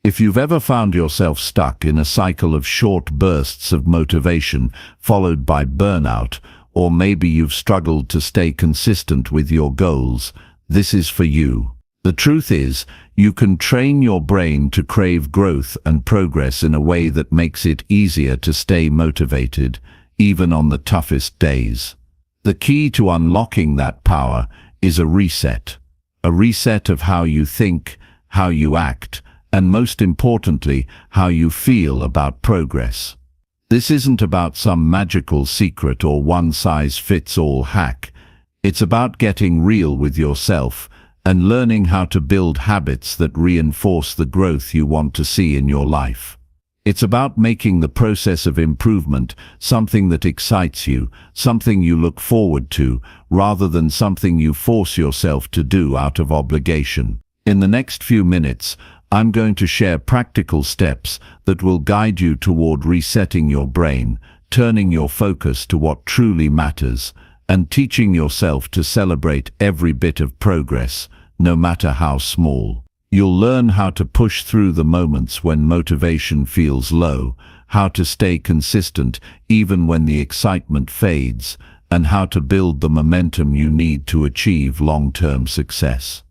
If you've ever found yourself stuck in a cycle of short bursts of motivation followed by burnout, or maybe you've struggled to stay consistent with your goals, this is for you. The truth is, you can train your brain to crave growth and progress in a way that makes it easier to stay motivated, even on the toughest days. The key to unlocking that power is a reset of how you think, how you act, and most importantly, how you feel about progress. This isn't about some magical secret or one-size-fits-all hack. It's about getting real with yourself and learning how to build habits that reinforce the growth you want to see in your life. It's about making the process of improvement something that excites you, something you look forward to, rather than something you force yourself to do out of obligation. In the next few minutes, I'm going to share practical steps that will guide you toward resetting your brain, turning your focus to what truly matters, and teaching yourself to celebrate every bit of progress, no matter how small. You'll learn how to push through the moments when motivation feels low, how to stay consistent even when the excitement fades, and how to build the momentum you need to achieve long-term success.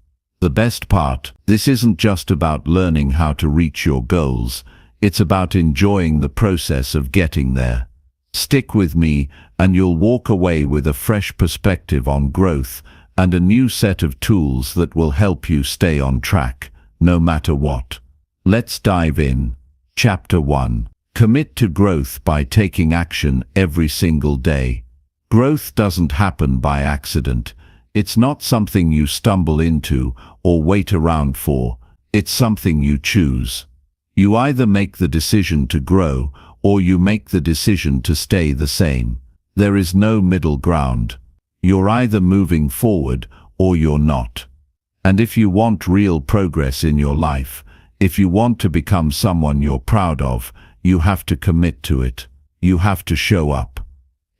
The best part, this isn't just about learning how to reach your goals, it's about enjoying the process of getting there. Stick with me, and you'll walk away with a fresh perspective on growth and a new set of tools that will help you stay on track, no matter what. Let's dive in. Chapter 1. Commit to growth by taking action every single day. Growth doesn't happen by accident. It's not something you stumble into or wait around for. It's something you choose. You either make the decision to grow or you make the decision to stay the same. There is no middle ground. You're either moving forward or you're not. And if you want real progress in your life, if you want to become someone you're proud of, you have to commit to it. You have to show up.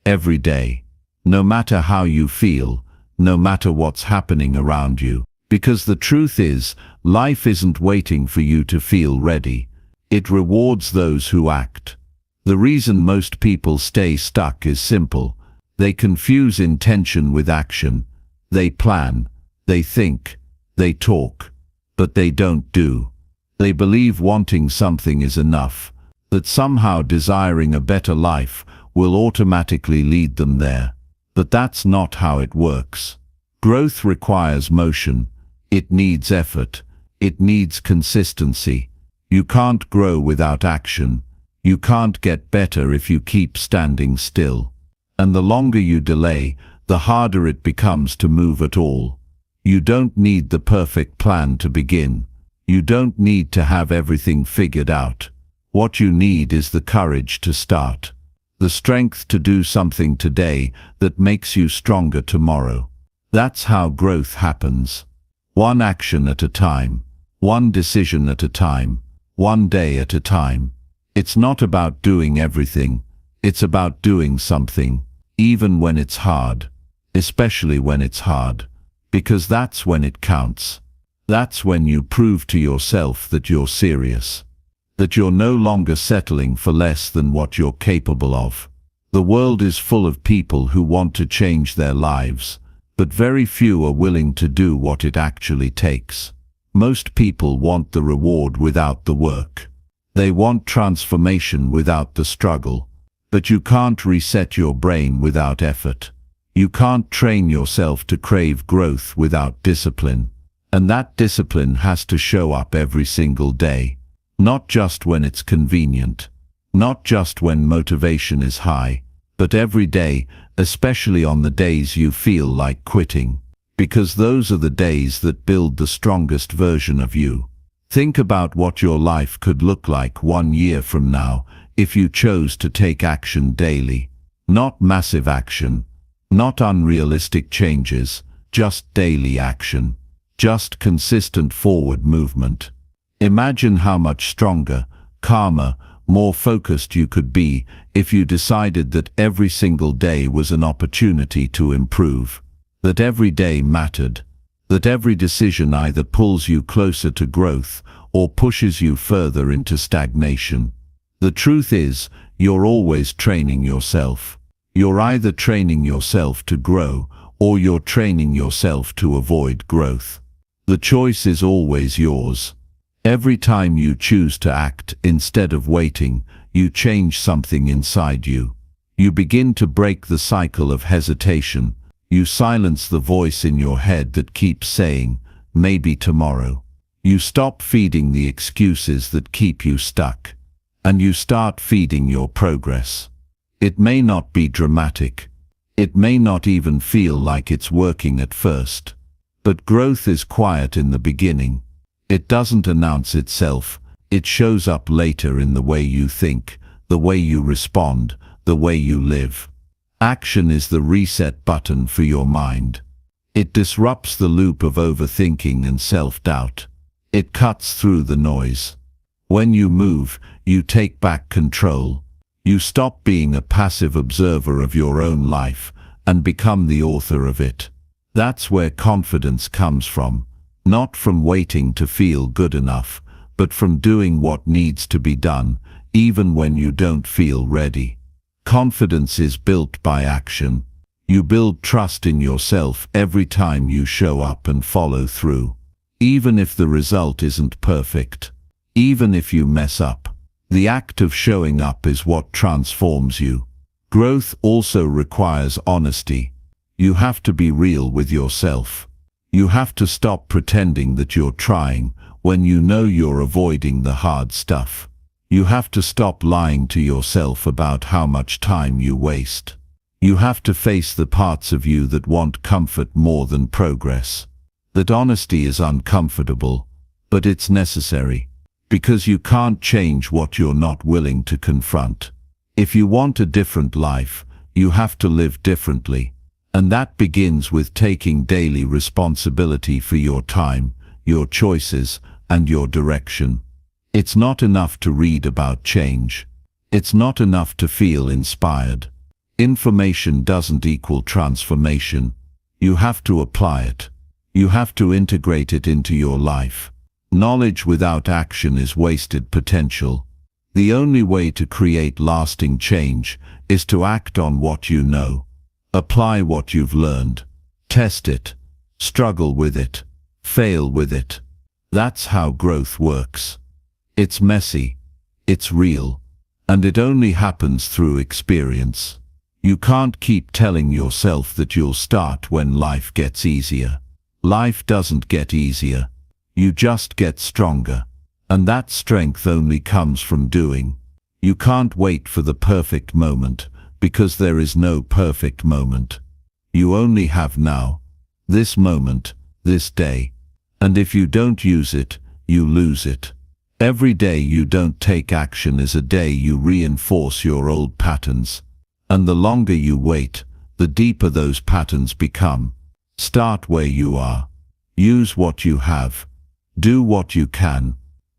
Every day. No matter how you feel, no matter what's happening around you. Because the truth is, life isn't waiting for you to feel ready. It rewards those who act. The reason most people stay stuck is simple. They confuse intention with action. They plan, they think, they talk, but they don't do. They believe wanting something is enough, that somehow desiring a better life will automatically lead them there. But that's not how it works. Growth requires motion. It needs effort. It needs consistency. You can't grow without action. You can't get better if you keep standing still. And the longer you delay, the harder it becomes to move at all. You don't need the perfect plan to begin. You don't need to have everything figured out. What you need is the courage to start. The strength to do something today that makes you stronger tomorrow. That's how growth happens. One action at a time. One decision at a time. One day at a time. It's not about doing everything. It's about doing something, even when it's hard. Especially when it's hard. Because that's when it counts. That's when you prove to yourself that you're serious. That you're no longer settling for less than what you're capable of. The world is full of people who want to change their lives, but very few are willing to do what it actually takes. Most people want the reward without the work. They want transformation without the struggle. But you can't reset your brain without effort. You can't train yourself to crave growth without discipline. And that discipline has to show up every single day. Not just when it's convenient. Not just when motivation is high. But every day, especially on the days you feel like quitting. Because those are the days that build the strongest version of you. Think about what your life could look like 1 year from now if you chose to take action daily. Not massive action. Not unrealistic changes. Just daily action. Just consistent forward movement. Imagine how much stronger, calmer, more focused you could be if you decided that every single day was an opportunity to improve. That every day mattered. That every decision either pulls you closer to growth or pushes you further into stagnation. The truth is, you're always training yourself. You're either training yourself to grow, or you're training yourself to avoid growth. The choice is always yours. Every time you choose to act instead of waiting, you change something inside you. You begin to break the cycle of hesitation. You silence the voice in your head that keeps saying, maybe tomorrow. You stop feeding the excuses that keep you stuck. And you start feeding your progress. It may not be dramatic. It may not even feel like it's working at first. But growth is quiet in the beginning. It doesn't announce itself. It shows up later in the way you think, the way you respond, the way you live. Action is the reset button for your mind. It disrupts the loop of overthinking and self-doubt. It cuts through the noise. When you move, you take back control. You stop being a passive observer of your own life and become the author of it. That's where confidence comes from, not from waiting to feel good enough, but from doing what needs to be done, even when you don't feel ready. Confidence is built by action. You build trust in yourself every time you show up and follow through. Even if the result isn't perfect, even if you mess up, the act of showing up is what transforms you. Growth also requires honesty. You have to be real with yourself. You have to stop pretending that you're trying when you know you're avoiding the hard stuff. You have to stop lying to yourself about how much time you waste. You have to face the parts of you that want comfort more than progress. That honesty is uncomfortable, but it's necessary, because you can't change what you're not willing to confront. If you want a different life, you have to live differently, and that begins with taking daily responsibility for your time, your choices, and your direction. It's not enough to read about change. It's not enough to feel inspired. Information doesn't equal transformation. You have to apply it. You have to integrate it into your life. Knowledge without action is wasted potential. The only way to create lasting change is to act on what you know. Apply what you've learned. Test it. Struggle with it. Fail with it. That's how growth works. It's messy. It's real. And it only happens through experience. You can't keep telling yourself that you'll start when life gets easier. Life doesn't get easier. You just get stronger. And that strength only comes from doing. You can't wait for the perfect moment, because there is no perfect moment. You only have now. This moment, this day. And if you don't use it, you lose it. Every day you don't take action is a day you reinforce your old patterns. And the longer you wait, the deeper those patterns become. Start where you are. Use what you have. Do what you can.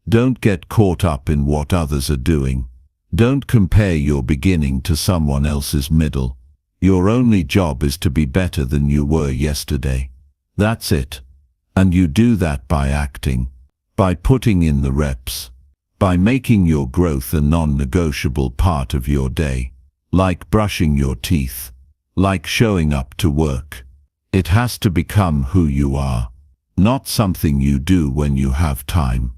Don't get caught up in what others are doing. Don't compare your beginning to someone else's middle. Your only job is to be better than you were yesterday. That's it. And you do that by acting, by putting in the reps, by making your growth a non-negotiable part of your day, like brushing your teeth, like showing up to work. It has to become who you are, not something you do when you have time,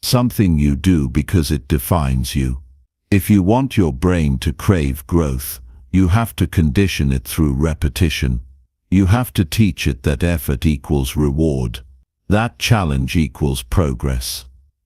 something you do because it defines you. If you want your brain to crave growth, you have to condition it through repetition. You have to teach it that effort equals reward, that challenge equals progress.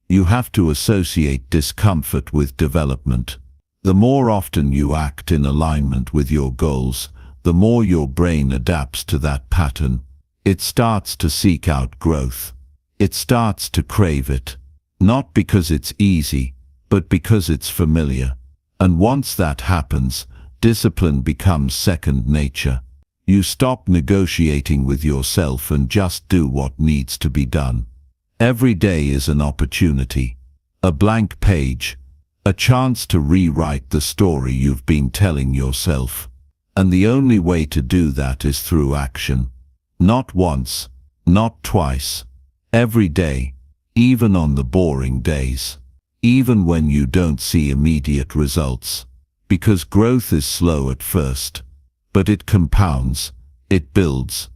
You have to associate discomfort with development. The more often you act in alignment with your goals, the more your brain adapts to that pattern. It starts to seek out growth. It starts to crave it, not because it's easy, but because it's familiar. And once that happens, discipline becomes second nature. You stop negotiating with yourself and just do what needs to be done. Every day is an opportunity, a blank page, a chance to rewrite the story you've been telling yourself. And the only way to do that is through action. Not once, Not twice. Every day, even on the boring days. Even when you don't see immediate results. Because growth is slow at first, but it compounds, it builds,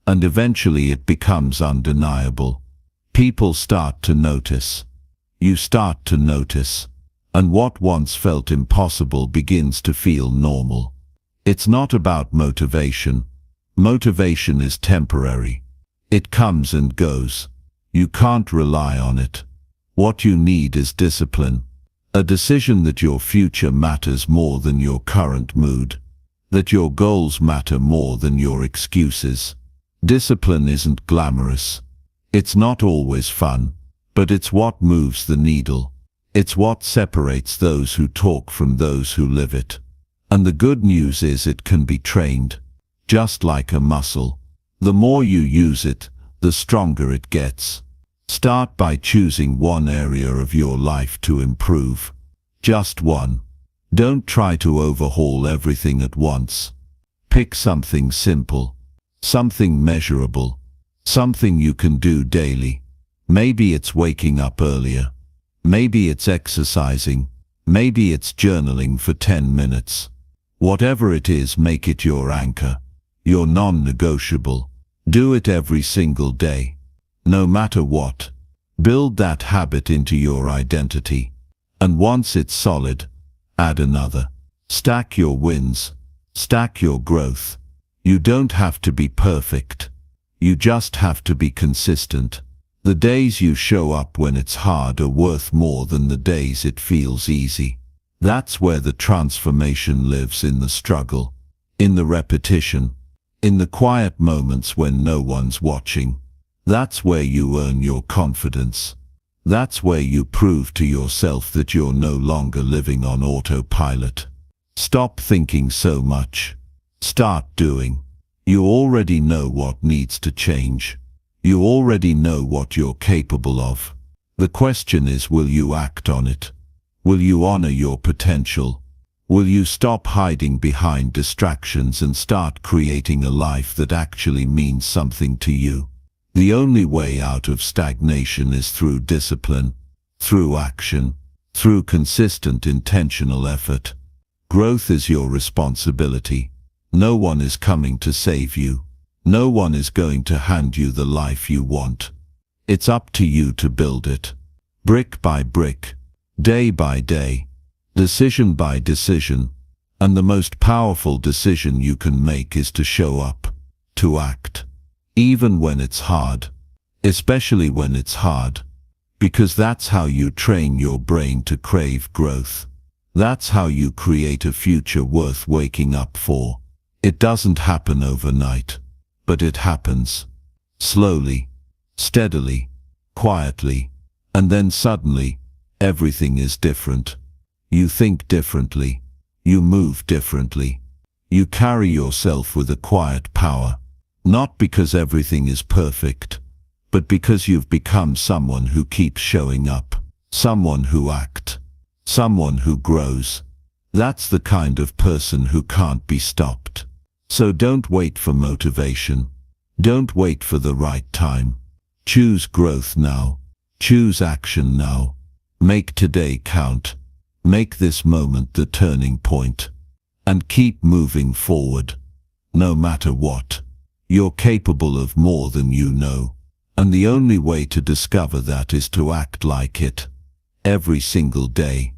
and eventually it becomes undeniable. People start to notice. You start to notice. And what once felt impossible begins to feel normal. It's not about motivation. Motivation is temporary. It comes and goes. You can't rely on it. What you need is discipline. A decision that your future matters more than your current mood. That your goals matter more than your excuses. Discipline isn't glamorous. It's not always fun, but it's what moves the needle. It's what separates those who talk from those who live it. And the good news is it can be trained, just like a muscle. The more you use it, the stronger it gets. Start by choosing one area of your life to improve. Just one. Don't try to overhaul everything at once. Pick something simple, something measurable, something you can do daily. Maybe it's waking up earlier. Maybe it's exercising. Maybe it's journaling for 10 minutes. Whatever it is, make it your anchor, your non-negotiable. Do it every single day. No matter what, build that habit into your identity. And once it's solid, add another. Stack your wins. Stack your growth. You don't have to be perfect. You just have to be consistent. The days you show up when it's hard are worth more than the days it feels easy. That's where the transformation lives, in the struggle, in the repetition, in the quiet moments when no one's watching. That's where you earn your confidence. That's where you prove to yourself that you're no longer living on autopilot. Stop thinking so much. Start doing. You already know what needs to change. You already know what you're capable of. The question is, will you act on it? Will you honor your potential? Will you stop hiding behind distractions and start creating a life that actually means something to you? The only way out of stagnation is through discipline, through action, through consistent intentional effort. Growth is your responsibility. No one is coming to save you. No one is going to hand you the life you want. It's up to you to build it. Brick by brick, day by day, decision by decision. And the most powerful decision you can make is to show up, to act. Even when it's hard, especially when it's hard, because that's how you train your brain to crave growth. That's how you create a future worth waking up for. It doesn't happen overnight, but it happens. Slowly, steadily, quietly, and then suddenly, everything is different. You think differently. You move differently. You carry yourself with a quiet power. Not because everything is perfect, but because you've become someone who keeps showing up, someone who acts, someone who grows. That's the kind of person who can't be stopped. So don't wait for motivation. Don't wait for the right time. Choose growth now. Choose action now. Make today count. Make this moment the turning point. And keep moving forward, no matter what. You're capable of more than you know, and the only way to discover that is to act like it, every single day.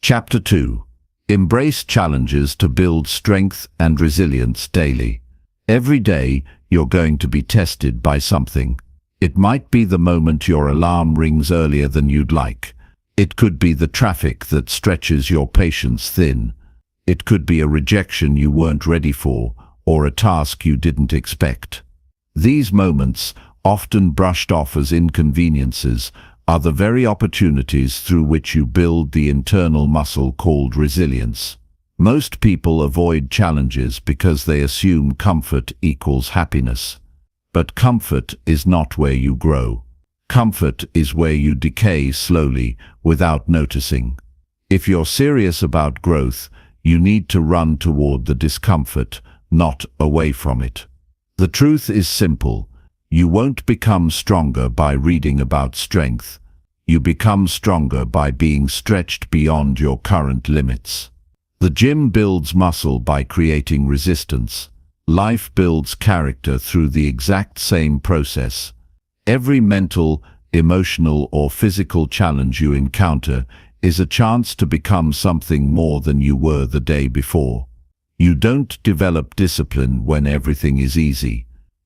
Chapter 2. Embrace challenges to build strength and resilience daily. Every day, you're going to be tested by something. It might be the moment your alarm rings earlier than you'd like. It could be the traffic that stretches your patience thin. It could be a rejection you weren't ready for, or a task you didn't expect. These moments, often brushed off as inconveniences, are the very opportunities through which you build the internal muscle called resilience. Most people avoid challenges because they assume comfort equals happiness. But comfort is not where you grow. Comfort is where you decay slowly without noticing. If you're serious about growth, you need to run toward the discomfort, not away from it. The truth is simple. You won't become stronger by reading about strength. You become stronger by being stretched beyond your current limits. The gym builds muscle by creating resistance. Life builds character through the exact same process. Every mental, emotional, or physical challenge you encounter is a chance to become something more than you were the day before. You don't develop discipline when everything is easy.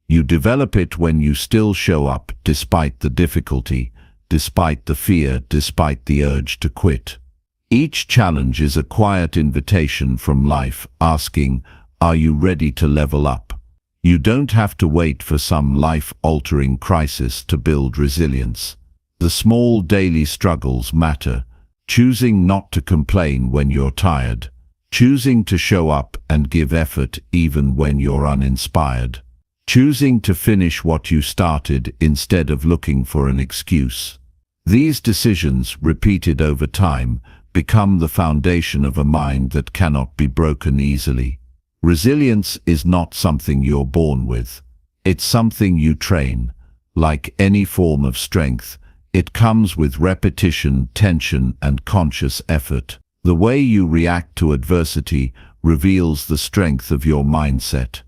You develop it when you still show up despite the difficulty, despite the fear, despite the urge to quit. Each challenge is a quiet invitation from life asking, are you ready to level up? You don't have to wait for some life-altering crisis to build resilience. The small daily struggles matter. Choosing not to complain when you're tired. Choosing to show up and give effort even when you're uninspired. Choosing to finish what you started instead of looking for an excuse. These decisions, repeated over time, become the foundation of a mind that cannot be broken easily. Resilience is not something you're born with. It's something you train. Like any form of strength, it comes with repetition, tension, and conscious effort. The way you react to adversity reveals the strength of your mindset.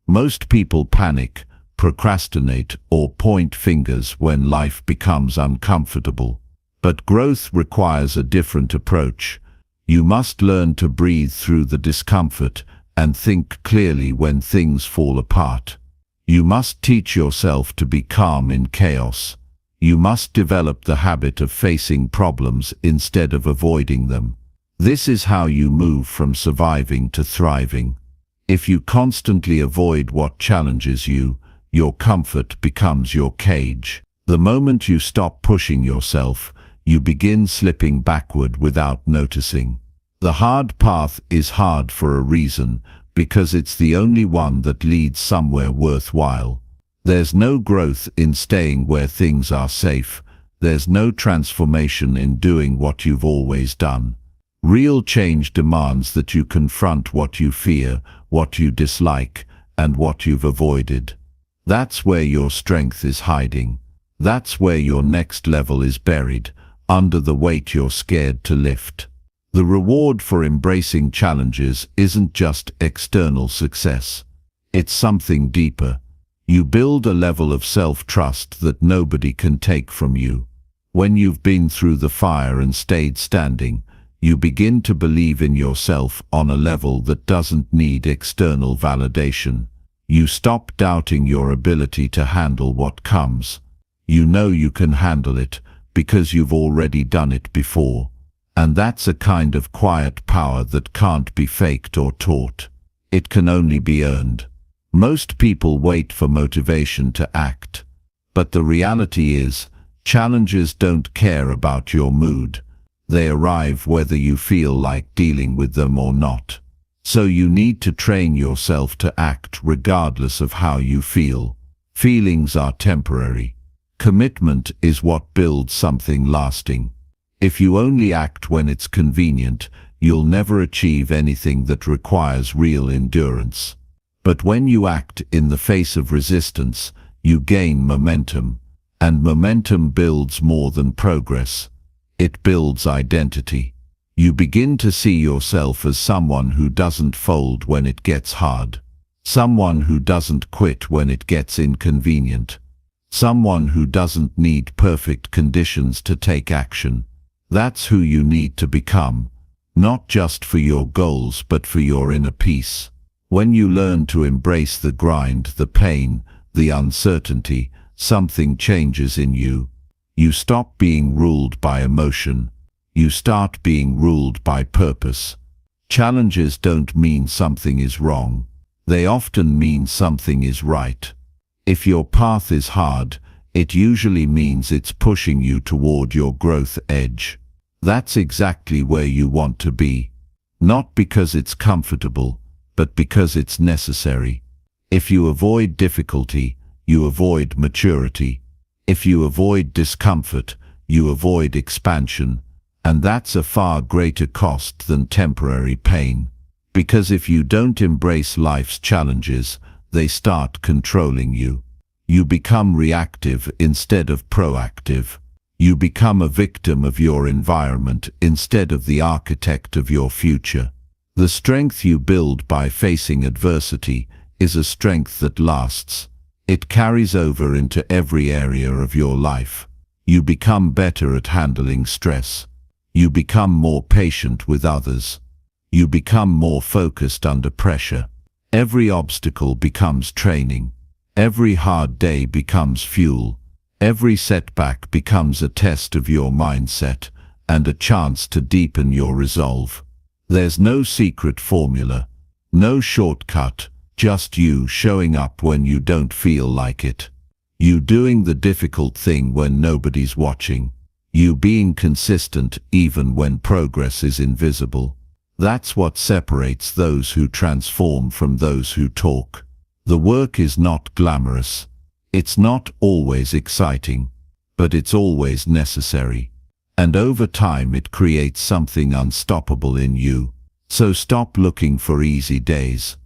Most people panic, procrastinate, or point fingers when life becomes uncomfortable. But growth requires a different approach. You must learn to breathe through the discomfort and think clearly when things fall apart. You must teach yourself to be calm in chaos. You must develop the habit of facing problems instead of avoiding them. This is how you move from surviving to thriving. If you constantly avoid what challenges you, your comfort becomes your cage. The moment you stop pushing yourself, you begin slipping backward without noticing. The hard path is hard for a reason, because it's the only one that leads somewhere worthwhile. There's no growth in staying where things are safe. There's no transformation in doing what you've always done. Real change demands that you confront what you fear, what you dislike, and what you've avoided. That's where your strength is hiding. That's where your next level is buried, under the weight you're scared to lift. The reward for embracing challenges isn't just external success. It's something deeper. You build a level of self-trust that nobody can take from you. When you've been through the fire and stayed standing, you begin to believe in yourself on a level that doesn't need external validation. You stop doubting your ability to handle what comes. You know you can handle it because you've already done it before. And that's a kind of quiet power that can't be faked or taught. It can only be earned. Most people wait for motivation to act. But the reality is, challenges don't care about your mood. They arrive whether you feel like dealing with them or not. So you need to train yourself to act regardless of how you feel. Feelings are temporary. Commitment is what builds something lasting. If you only act when it's convenient, you'll never achieve anything that requires real endurance. But when you act in the face of resistance, you gain momentum. And momentum builds more than progress. It builds identity. You begin to see yourself as someone who doesn't fold when it gets hard. Someone who doesn't quit when it gets inconvenient. Someone who doesn't need perfect conditions to take action. That's who you need to become, not just for your goals but for your inner peace. When you learn to embrace the grind, the pain, the uncertainty, something changes in you. You stop being ruled by emotion. You start being ruled by purpose. Challenges don't mean something is wrong. They often mean something is right. If your path is hard, it usually means it's pushing you toward your growth edge. That's exactly where you want to be. Not because it's comfortable, but because it's necessary. If you avoid difficulty, you avoid maturity. If you avoid discomfort, you avoid expansion. And that's a far greater cost than temporary pain. Because if you don't embrace life's challenges, they start controlling you. You become reactive instead of proactive. You become a victim of your environment instead of the architect of your future. The strength you build by facing adversity is a strength that lasts. It carries over into every area of your life. You become better at handling stress. You become more patient with others. You become more focused under pressure. Every obstacle becomes training. Every hard day becomes fuel. Every setback becomes a test of your mindset and a chance to deepen your resolve. There's no secret formula, no shortcut, just you showing up when you don't feel like it. You doing the difficult thing when nobody's watching. You being consistent even when progress is invisible. That's what separates those who transform from those who talk. The work is not glamorous. It's not always exciting, but it's always necessary. And over time it creates something unstoppable in you. So stop looking for easy days.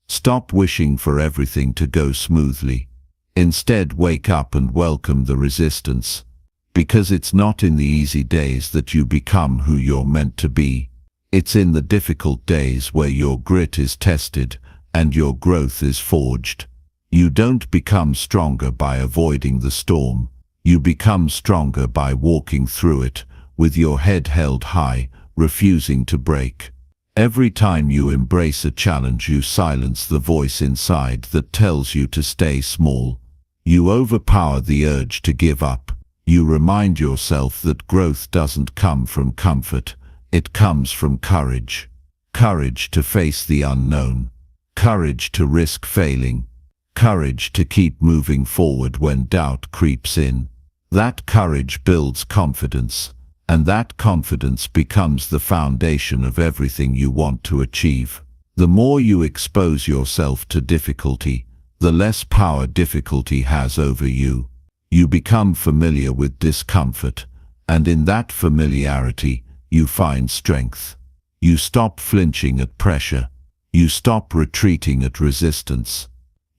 Stop wishing for everything to go smoothly. Instead, wake up and welcome the resistance. Because it's not in the easy days that you become who you're meant to be. It's in the difficult days where your grit is tested and your growth is forged. You don't become stronger by avoiding the storm. You become stronger by walking through it, with your head held high, refusing to break. Every time you embrace a challenge, you silence the voice inside that tells you to stay small. You overpower the urge to give up. You remind yourself that growth doesn't come from comfort. It comes from courage. Courage to face the unknown. Courage to risk failing. Courage to keep moving forward when doubt creeps in. That courage builds confidence, and that confidence becomes the foundation of everything you want to achieve. The more you expose yourself to difficulty, the less power difficulty has over you. You become familiar with discomfort, and in that familiarity, you find strength. You stop flinching at pressure. You stop retreating at resistance.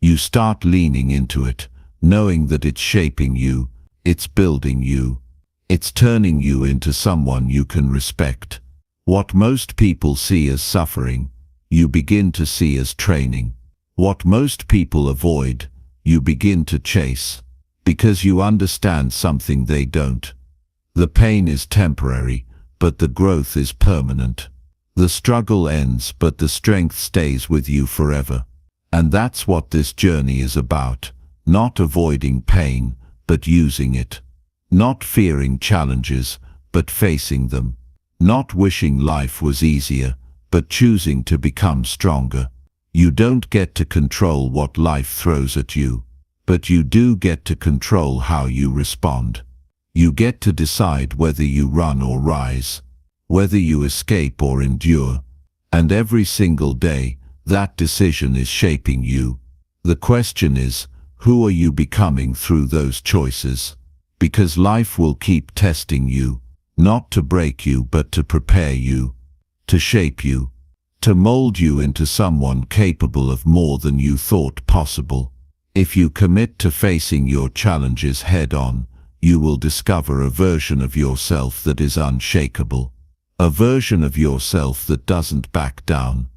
You start leaning into it, knowing that it's shaping you, it's building you, it's turning you into someone you can respect. What most people see as suffering, you begin to see as training. What most people avoid, you begin to chase, because you understand something they don't. The pain is temporary, but the growth is permanent. The struggle ends, but the strength stays with you forever. And that's what this journey is about. Not avoiding pain, but using it. Not fearing challenges, but facing them. Not wishing life was easier, but choosing to become stronger. You don't get to control what life throws at you, but you do get to control how you respond. You get to decide whether you run or rise, whether you escape or endure. And every single day, that decision is shaping you. The question is, who are you becoming through those choices? Because life will keep testing you, not to break you but to prepare you, to shape you, to mold you into someone capable of more than you thought possible. If you commit to facing your challenges head-on, you will discover a version of yourself that is unshakable, a version of yourself that doesn't back down,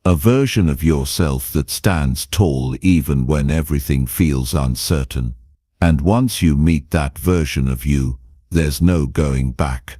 a version of yourself that stands tall even when everything feels uncertain. And once you meet that version of you, there's no going back,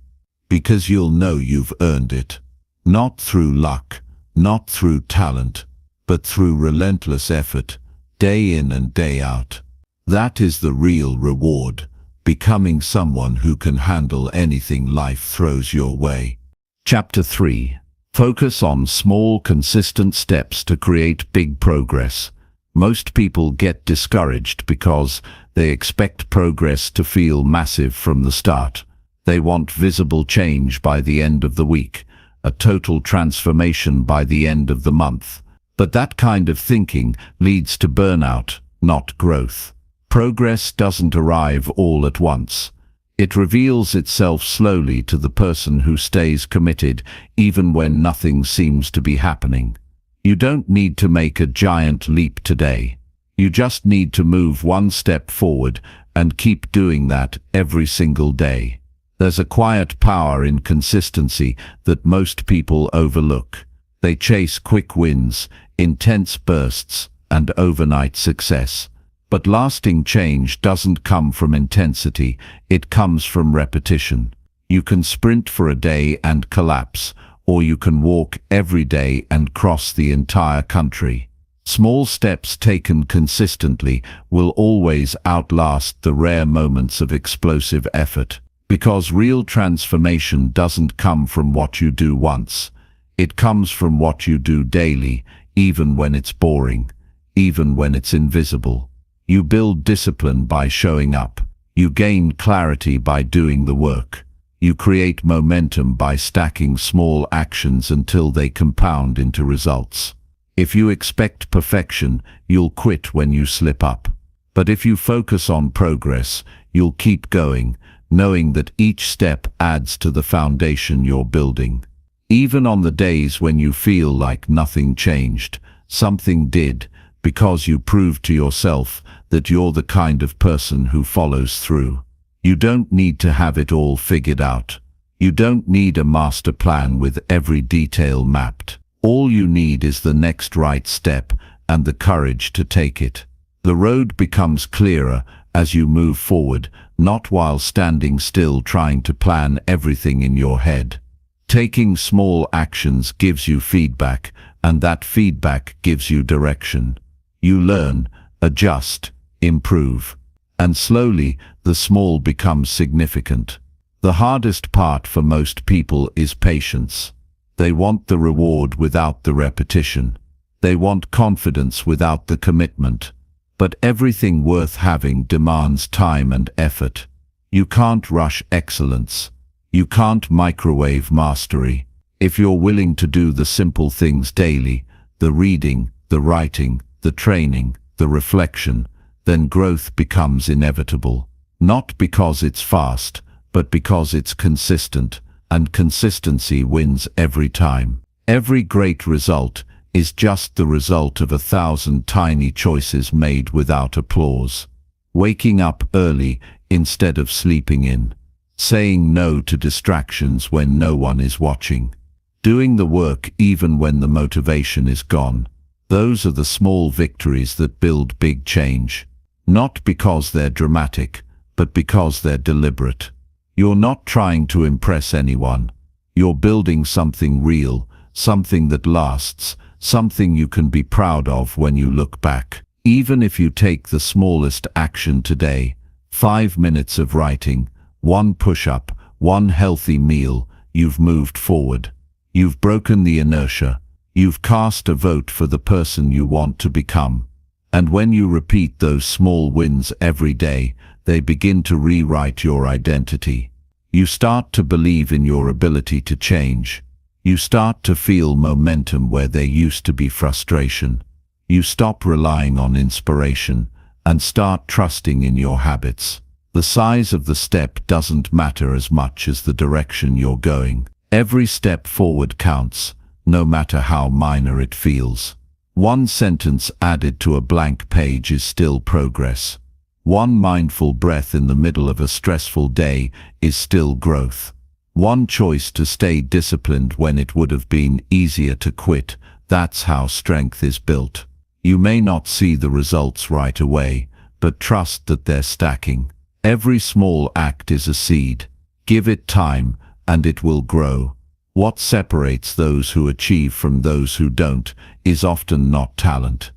because you'll know you've earned it, not through luck, not through talent, but through relentless effort, day in and day out. That is the real reward, becoming someone who can handle anything life throws your way. Chapter 3. Focus on small, consistent steps to create big progress. Most people get discouraged because they expect progress to feel massive from the start. They want visible change by the end of the week, a total transformation by the end of the month. But that kind of thinking leads to burnout, not growth. Progress doesn't arrive all at once. It reveals itself slowly to the person who stays committed even when nothing seems to be happening. You don't need to make a giant leap today. You just need to move one step forward and keep doing that every single day. There's a quiet power in consistency that most people overlook. They chase quick wins, intense bursts, and overnight success. But lasting change doesn't come from intensity, it comes from repetition. You can sprint for a day and collapse, or you can walk every day and cross the entire country. Small steps taken consistently will always outlast the rare moments of explosive effort, because real transformation doesn't come from what you do once. It comes from what you do daily, even when it's boring, even when it's invisible. You build discipline by showing up. You gain clarity by doing the work. You create momentum by stacking small actions until they compound into results. If you expect perfection, you'll quit when you slip up. But if you focus on progress, you'll keep going, knowing that each step adds to the foundation you're building. Even on the days when you feel like nothing changed, something did, because you proved to yourself that you're the kind of person who follows through. You don't need to have it all figured out. You don't need a master plan with every detail mapped. All you need is the next right step and the courage to take it. The road becomes clearer as you move forward, not while standing still trying to plan everything in your head. Taking small actions gives you feedback, and that feedback gives you direction. You learn, adjust, improve, and slowly the small becomes significant. The hardest part for most people is patience. They want the reward without the repetition. They want confidence without the commitment. But everything worth having demands time and effort. You can't rush excellence. You can't microwave mastery. If you're willing to do the simple things daily, the reading, the writing, the training, the reflection, then growth becomes inevitable. Not because it's fast, but because it's consistent. And consistency wins every time. Every great result is just the result of 1,000 tiny choices made without applause. Waking up early instead of sleeping in. Saying no to distractions when no one is watching. Doing the work even when the motivation is gone. Those are the small victories that build big change. Not because they're dramatic, but because they're deliberate. You're not trying to impress anyone. You're building something real, something that lasts, something you can be proud of when you look back. Even if you take the smallest action today, 5 minutes of writing, 1 push-up, 1 healthy meal, you've moved forward. You've broken the inertia. You've cast a vote for the person you want to become. And when you repeat those small wins every day, they begin to rewrite your identity. You start to believe in your ability to change. You start to feel momentum where there used to be frustration. You stop relying on inspiration and start trusting in your habits. The size of the step doesn't matter as much as the direction you're going. Every step forward counts, no matter how minor it feels. 1 sentence added to a blank page is still progress. 1 mindful breath in the middle of a stressful day is still growth. 1 choice to stay disciplined when it would have been easier to quit, that's how strength is built. You may not see the results right away, but trust that they're stacking. Every small act is a seed. Give it time, and it will grow. What separates those who achieve from those who don't is often not talent.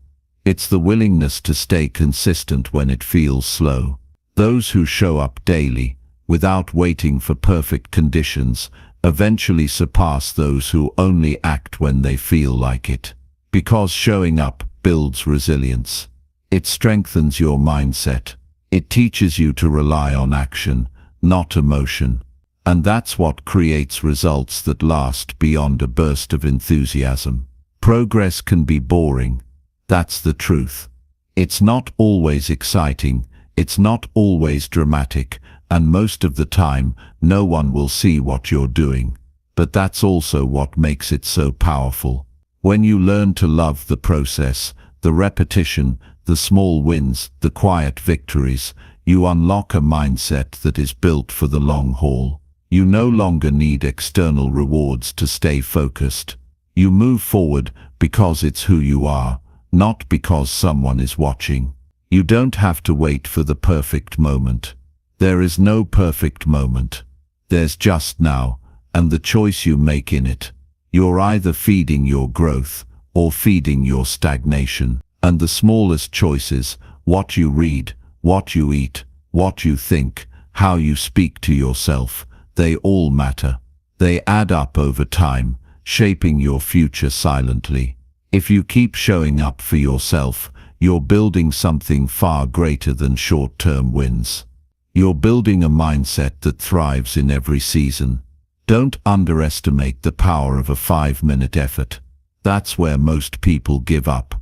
It's the willingness to stay consistent when it feels slow. Those who show up daily, without waiting for perfect conditions, eventually surpass those who only act when they feel like it. Because showing up builds resilience. It strengthens your mindset. It teaches you to rely on action, not emotion. And that's what creates results that last beyond a burst of enthusiasm. Progress can be boring. That's the truth. It's not always exciting, it's not always dramatic, and most of the time, no one will see what you're doing. But that's also what makes it so powerful. When you learn to love the process, the repetition, the small wins, the quiet victories, you unlock a mindset that is built for the long haul. You no longer need external rewards to stay focused. You move forward because it's who you are, not because someone is watching. You don't have to wait for the perfect moment. There is no perfect moment. There's just now, and the choice you make in it. You're either feeding your growth or feeding your stagnation. And the smallest choices, what you read, what you eat, what you think, how you speak to yourself, they all matter. They add up over time, shaping your future silently. If you keep showing up for yourself, you're building something far greater than short-term wins. You're building a mindset that thrives in every season. Don't underestimate the power of a 5-minute effort. That's where most people give up.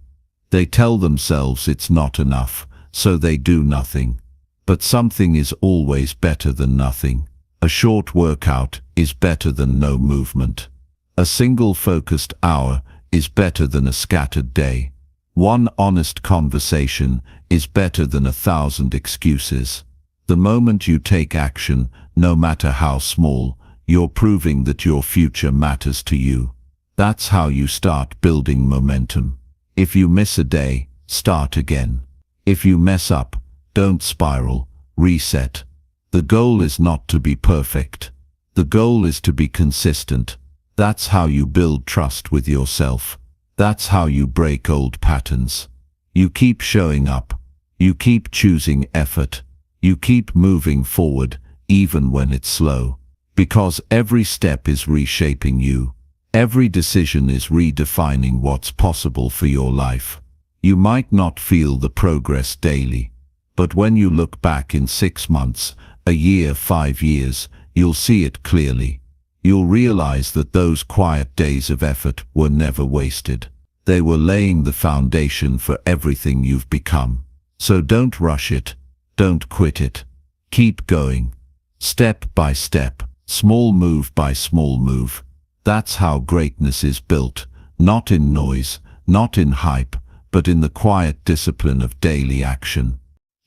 They tell themselves it's not enough, so they do nothing. But something is always better than nothing. A short workout is better than no movement. A single focused hour is better than a scattered day. One honest conversation is better than 1,000 excuses. The moment you take action, no matter how small, you're proving that your future matters to you. That's how you start building momentum. If you miss a day, start again. If you mess up, don't spiral, reset. The goal is not to be perfect. The goal is to be consistent. That's how you build trust with yourself. That's how you break old patterns. You keep showing up. You keep choosing effort. You keep moving forward, even when it's slow. Because every step is reshaping you. Every decision is redefining what's possible for your life. You might not feel the progress daily, but when you look back in 6 months, a year, 5 years, you'll see it clearly. You'll realize that those quiet days of effort were never wasted. They were laying the foundation for everything you've become. So don't rush it. Don't quit it. Keep going. Step by step, small move by small move. That's how greatness is built, not in noise, not in hype, but in the quiet discipline of daily action.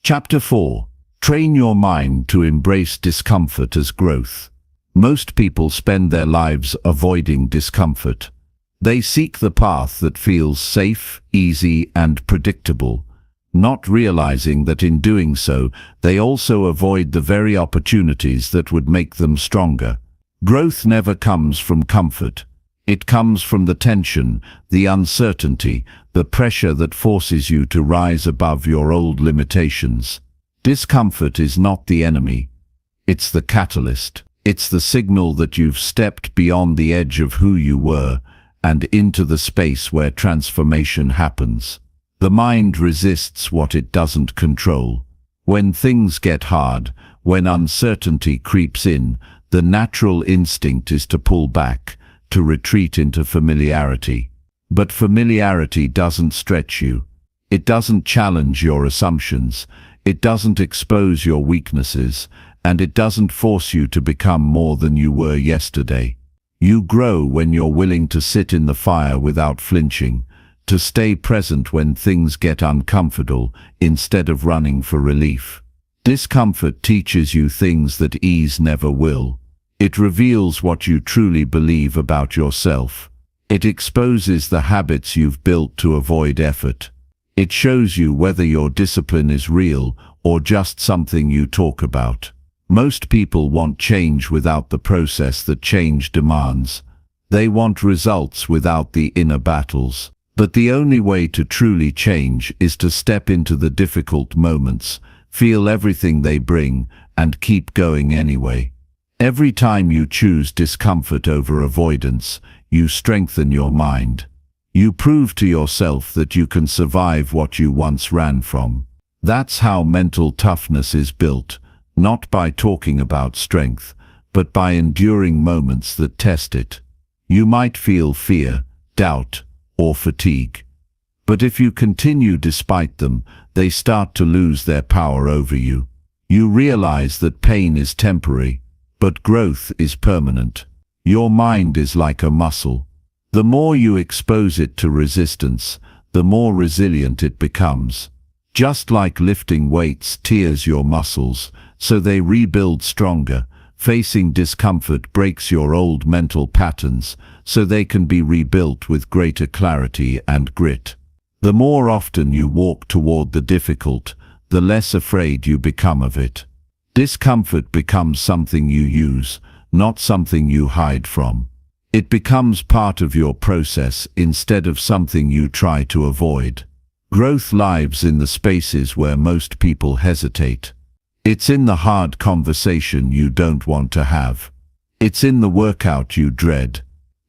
Chapter 4. Train your mind to embrace discomfort as growth. Most people spend their lives avoiding discomfort. They seek the path that feels safe, easy, and predictable, not realizing that in doing so, they also avoid the very opportunities that would make them stronger. Growth never comes from comfort. It comes from the tension, the uncertainty, the pressure that forces you to rise above your old limitations. Discomfort is not the enemy. It's the catalyst. It's the signal that you've stepped beyond the edge of who you were and into the space where transformation happens. The mind resists what it doesn't control. When things get hard, when uncertainty creeps in, the natural instinct is to pull back, to retreat into familiarity. But familiarity doesn't stretch you. It doesn't challenge your assumptions. It doesn't expose your weaknesses, and it doesn't force you to become more than you were yesterday. You grow when you're willing to sit in the fire without flinching, to stay present when things get uncomfortable instead of running for relief. Discomfort teaches you things that ease never will. It reveals what you truly believe about yourself. It exposes the habits you've built to avoid effort. It shows you whether your discipline is real or just something you talk about. Most people want change without the process that change demands. They want results without the inner battles. But the only way to truly change is to step into the difficult moments, feel everything they bring, and keep going anyway. Every time you choose discomfort over avoidance, you strengthen your mind. You prove to yourself that you can survive what you once ran from. That's how mental toughness is built, not by talking about strength, but by enduring moments that test it. You might feel fear, doubt, or fatigue. But if you continue despite them, they start to lose their power over you. You realize that pain is temporary, but growth is permanent. Your mind is like a muscle. The more you expose it to resistance, the more resilient it becomes. Just like lifting weights tears your muscles, so they rebuild stronger. Facing discomfort breaks your old mental patterns, so they can be rebuilt with greater clarity and grit. The more often you walk toward the difficult, the less afraid you become of it. Discomfort becomes something you use, not something you hide from. It becomes part of your process instead of something you try to avoid. Growth lives in the spaces where most people hesitate. It's in the hard conversation you don't want to have. It's in the workout you dread.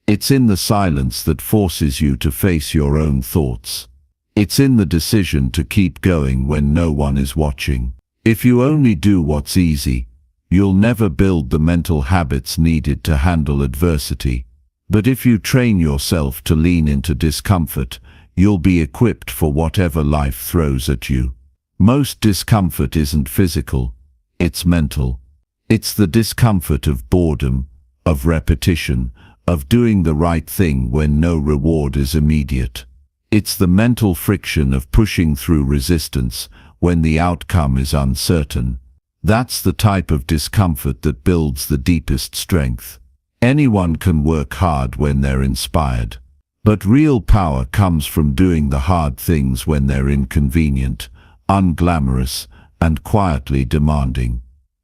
It's in the silence that forces you to face your own thoughts. It's in the decision to keep going when no one is watching. If you only do what's easy, you'll never build the mental habits needed to handle adversity. But if you train yourself to lean into discomfort, you'll be equipped for whatever life throws at you. Most discomfort isn't physical, it's mental. It's the discomfort of boredom, of repetition, of doing the right thing when no reward is immediate. It's the mental friction of pushing through resistance when the outcome is uncertain. That's the type of discomfort that builds the deepest strength. Anyone can work hard when they're inspired. But real power comes from doing the hard things when they're inconvenient, unglamorous, and quietly demanding.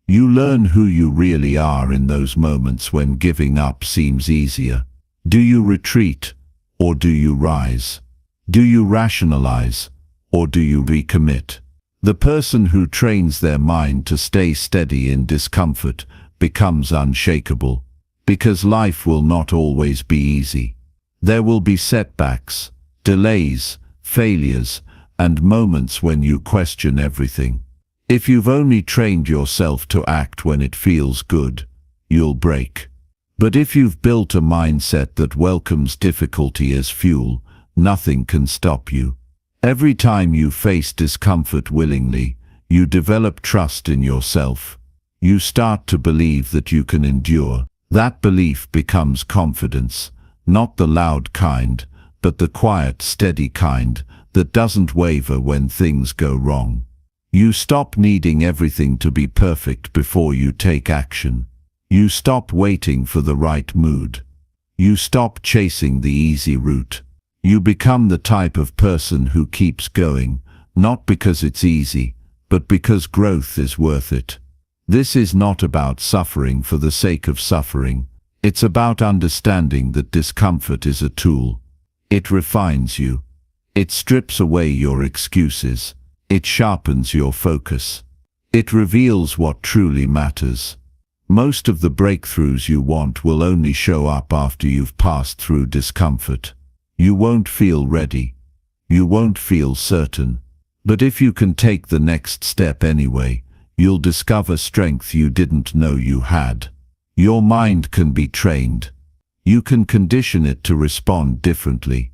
You learn who you really are in those moments when giving up seems easier. Do you retreat, or do you rise? Do you rationalize, or do you recommit? The person who trains their mind to stay steady in discomfort becomes unshakable, because life will not always be easy. There will be setbacks, delays, failures, and moments when you question everything. If you've only trained yourself to act when it feels good, you'll break. But if you've built a mindset that welcomes difficulty as fuel, nothing can stop you. Every time you face discomfort willingly, you develop trust in yourself. You start to believe that you can endure. That belief becomes confidence. Not the loud kind, but the quiet, steady kind that doesn't waver when things go wrong. You stop needing everything to be perfect before you take action. You stop waiting for the right mood. You stop chasing the easy route. You become the type of person who keeps going, not because it's easy, but because growth is worth it. This is not about suffering for the sake of suffering. It's about understanding that discomfort is a tool. It refines you. It strips away your excuses. It sharpens your focus. It reveals what truly matters. Most of the breakthroughs you want will only show up after you've passed through discomfort. You won't feel ready. You won't feel certain. But if you can take the next step anyway, you'll discover strength you didn't know you had. Your mind can be trained. You can condition it to respond differently.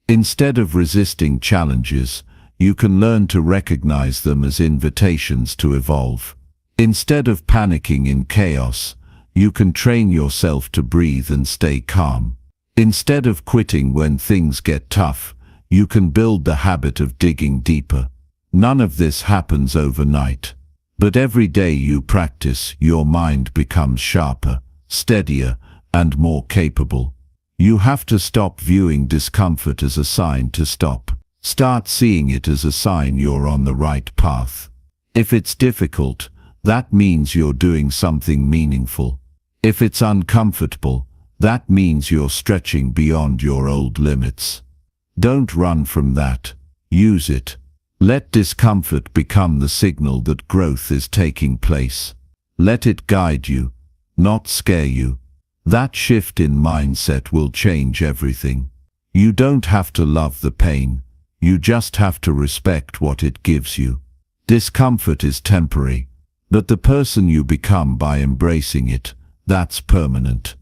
Instead of resisting challenges, you can learn to recognize them as invitations to evolve. Instead of panicking in chaos, you can train yourself to breathe and stay calm. Instead of quitting when things get tough, you can build the habit of digging deeper. None of this happens overnight. But every day you practice, your mind becomes sharper, steadier, and more capable. You have to stop viewing discomfort as a sign to stop. Start seeing it as a sign you're on the right path. If it's difficult, that means you're doing something meaningful. If it's uncomfortable, that means you're stretching beyond your old limits. Don't run from that. Use it. Let discomfort become the signal that growth is taking place. Let it guide you, not scare you. That shift in mindset will change everything. You don't have to love the pain. You just have to respect what it gives you. Discomfort is temporary, but the person you become by embracing it, that's permanent.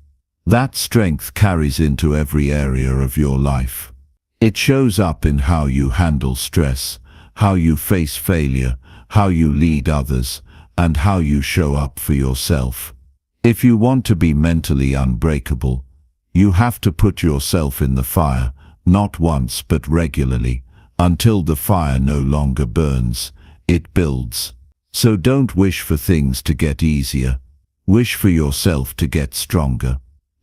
That strength carries into every area of your life. It shows up in how you handle stress, how you face failure, how you lead others, and how you show up for yourself. If you want to be mentally unbreakable, you have to put yourself in the fire, not once but regularly, Until the fire no longer burns, it builds. So don't wish for things to get easier. Wish for yourself to get stronger.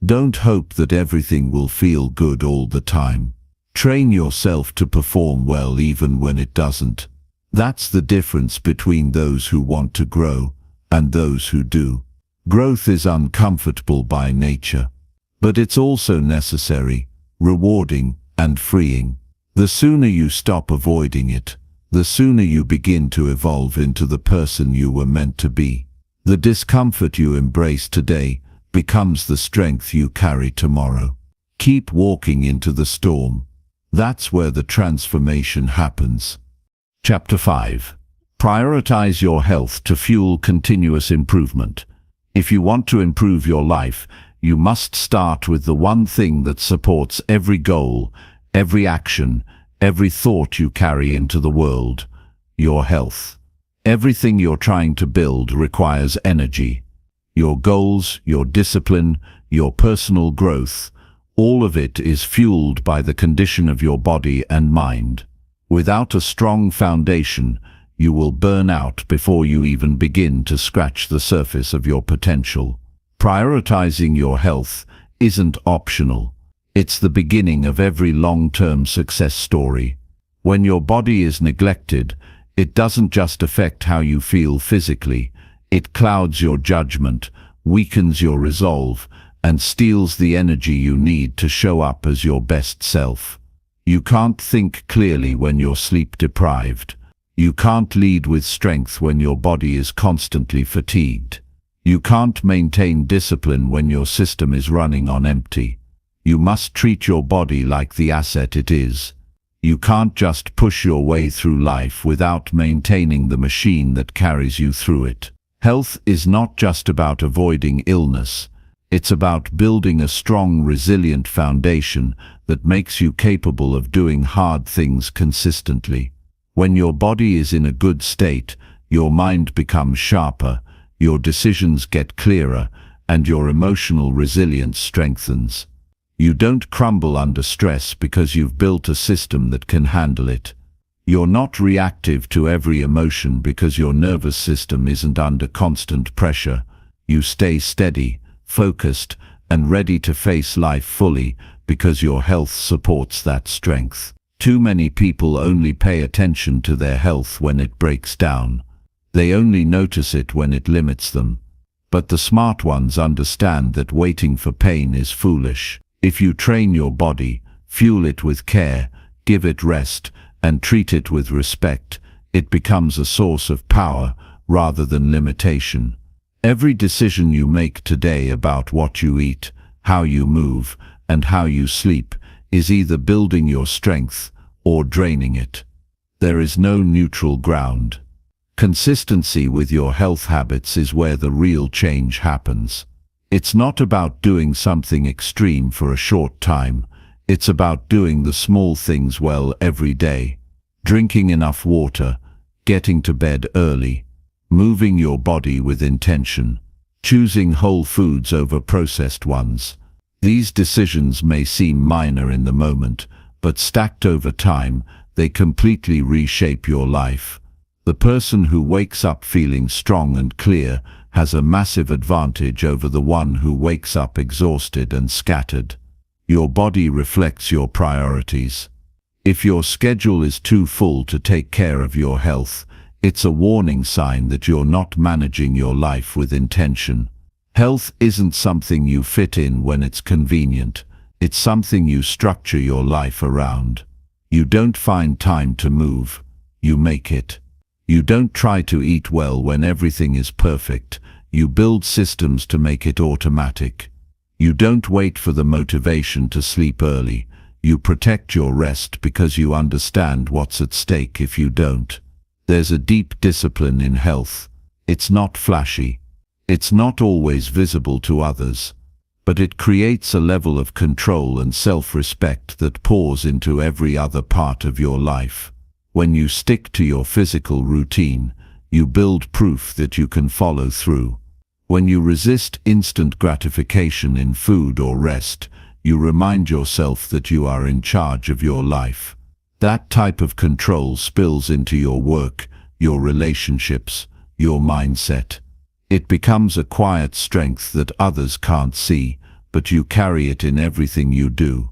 Don't hope that everything will feel good all the time. Train yourself to perform well even when it doesn't. That's the difference between those who want to grow and those who do. Growth is uncomfortable by nature, but it's also necessary, rewarding, and freeing. The sooner you stop avoiding it, the sooner you begin to evolve into the person you were meant to be. The discomfort you embrace today becomes the strength you carry tomorrow. Keep walking into the storm. That's where the transformation happens. Chapter 5. Prioritize your health to fuel continuous improvement. If you want to improve your life, you must start with the one thing that supports every goal, every action, every thought you carry into the world: your health. Everything you're trying to build requires energy. Your goals, your discipline, your personal growth, all of it is fueled by the condition of your body and mind. Without a strong foundation, you will burn out before you even begin to scratch the surface of your potential. Prioritizing your health isn't optional. It's the beginning of every long-term success story. When your body is neglected, it doesn't just affect how you feel physically. It clouds your judgment, weakens your resolve, and steals the energy you need to show up as your best self. You can't think clearly when you're sleep-deprived. You can't lead with strength when your body is constantly fatigued. You can't maintain discipline when your system is running on empty. You must treat your body like the asset it is. You can't just push your way through life without maintaining the machine that carries you through it. Health is not just about avoiding illness. It's about building a strong, resilient foundation that makes you capable of doing hard things consistently. When your body is in a good state, your mind becomes sharper, your decisions get clearer, and your emotional resilience strengthens. You don't crumble under stress because you've built a system that can handle it. You're not reactive to every emotion because your nervous system isn't under constant pressure. You stay steady, focused, and ready to face life fully because your health supports that strength. Too many people only pay attention to their health when it breaks down. They only notice it when it limits them. But the smart ones understand that waiting for pain is foolish. If you train your body, fuel it with care, give it rest, and treat it with respect, it becomes a source of power rather than limitation. Every decision you make today about what you eat, how you move, and how you sleep is either building your strength or draining it. There is no neutral ground. Consistency with your health habits is where the real change happens. It's not about doing something extreme for a short time. It's about doing the small things well every day. Drinking enough water, getting to bed early, moving your body with intention, choosing whole foods over processed ones. These decisions may seem minor in the moment, but stacked over time, they completely reshape your life. The person who wakes up feeling strong and clear has a massive advantage over the one who wakes up exhausted and scattered. Your body reflects your priorities. If your schedule is too full to take care of your health, it's a warning sign that you're not managing your life with intention. Health isn't something you fit in when it's convenient. It's something you structure your life around. You don't find time to move, you make it. You don't try to eat well when everything is perfect. You build systems to make it automatic. You don't wait for the motivation to sleep early. You protect your rest because you understand what's at stake if you don't. There's a deep discipline in health. It's not flashy. It's not always visible to others. But it creates a level of control and self-respect that pours into every other part of your life. When you stick to your physical routine, you build proof that you can follow through. When you resist instant gratification in food or rest, you remind yourself that you are in charge of your life. That type of control spills into your work, your relationships, your mindset. It becomes a quiet strength that others can't see, but you carry it in everything you do.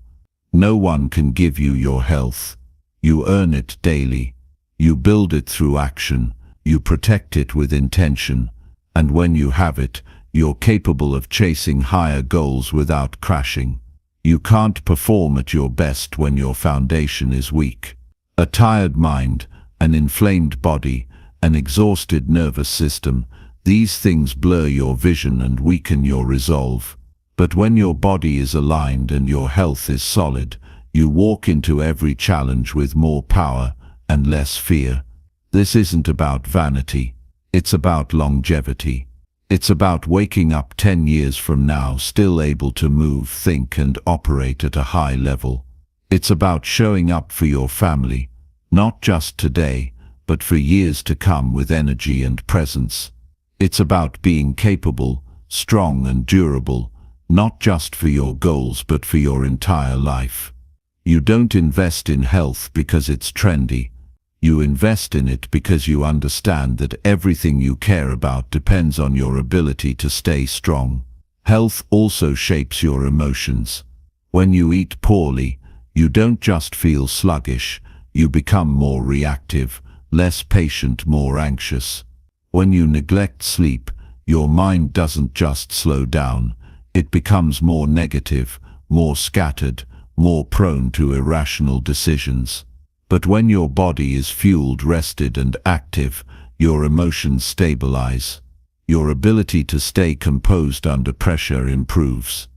No one can give you your health. You earn it daily. You build it through action. You protect it with intention. And when you have it, you're capable of chasing higher goals without crashing. You can't perform at your best when your foundation is weak. A tired mind, an inflamed body, an exhausted nervous system, these things blur your vision and weaken your resolve. But when your body is aligned and your health is solid, you walk into every challenge with more power and less fear. This isn't about vanity. It's about longevity. It's about waking up 10 years from now still able to move, think, and operate at a high level. It's about showing up for your family, not just today, but for years to come with energy and presence. It's about being capable, strong, and durable, not just for your goals but for your entire life. You don't invest in health because it's trendy. You invest in it because you understand that everything you care about depends on your ability to stay strong. Health also shapes your emotions. When you eat poorly, you don't just feel sluggish, you become more reactive, less patient, more anxious. When you neglect sleep, your mind doesn't just slow down, it becomes more negative, more scattered, more prone to irrational decisions. But when your body is fueled, rested, and active, your emotions stabilize. Your ability to stay composed under pressure improves.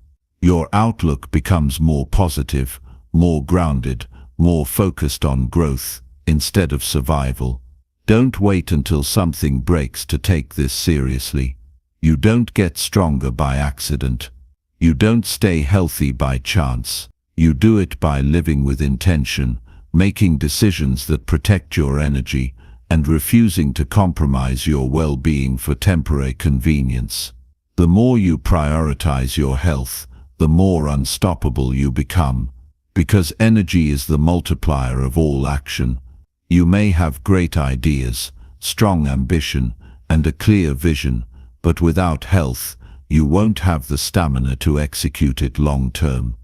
Your outlook becomes more positive, more grounded, more focused on growth instead of survival. Don't wait until something breaks to take this seriously. You don't get stronger by accident. You don't stay healthy by chance. You do it by living with intention, making decisions that protect your energy, and refusing to compromise your well-being for temporary convenience. The more you prioritize your health, the more unstoppable you become, because energy is the multiplier of all action. You may have great ideas, strong ambition, and a clear vision, but without health, you won't have the stamina to execute it long-term.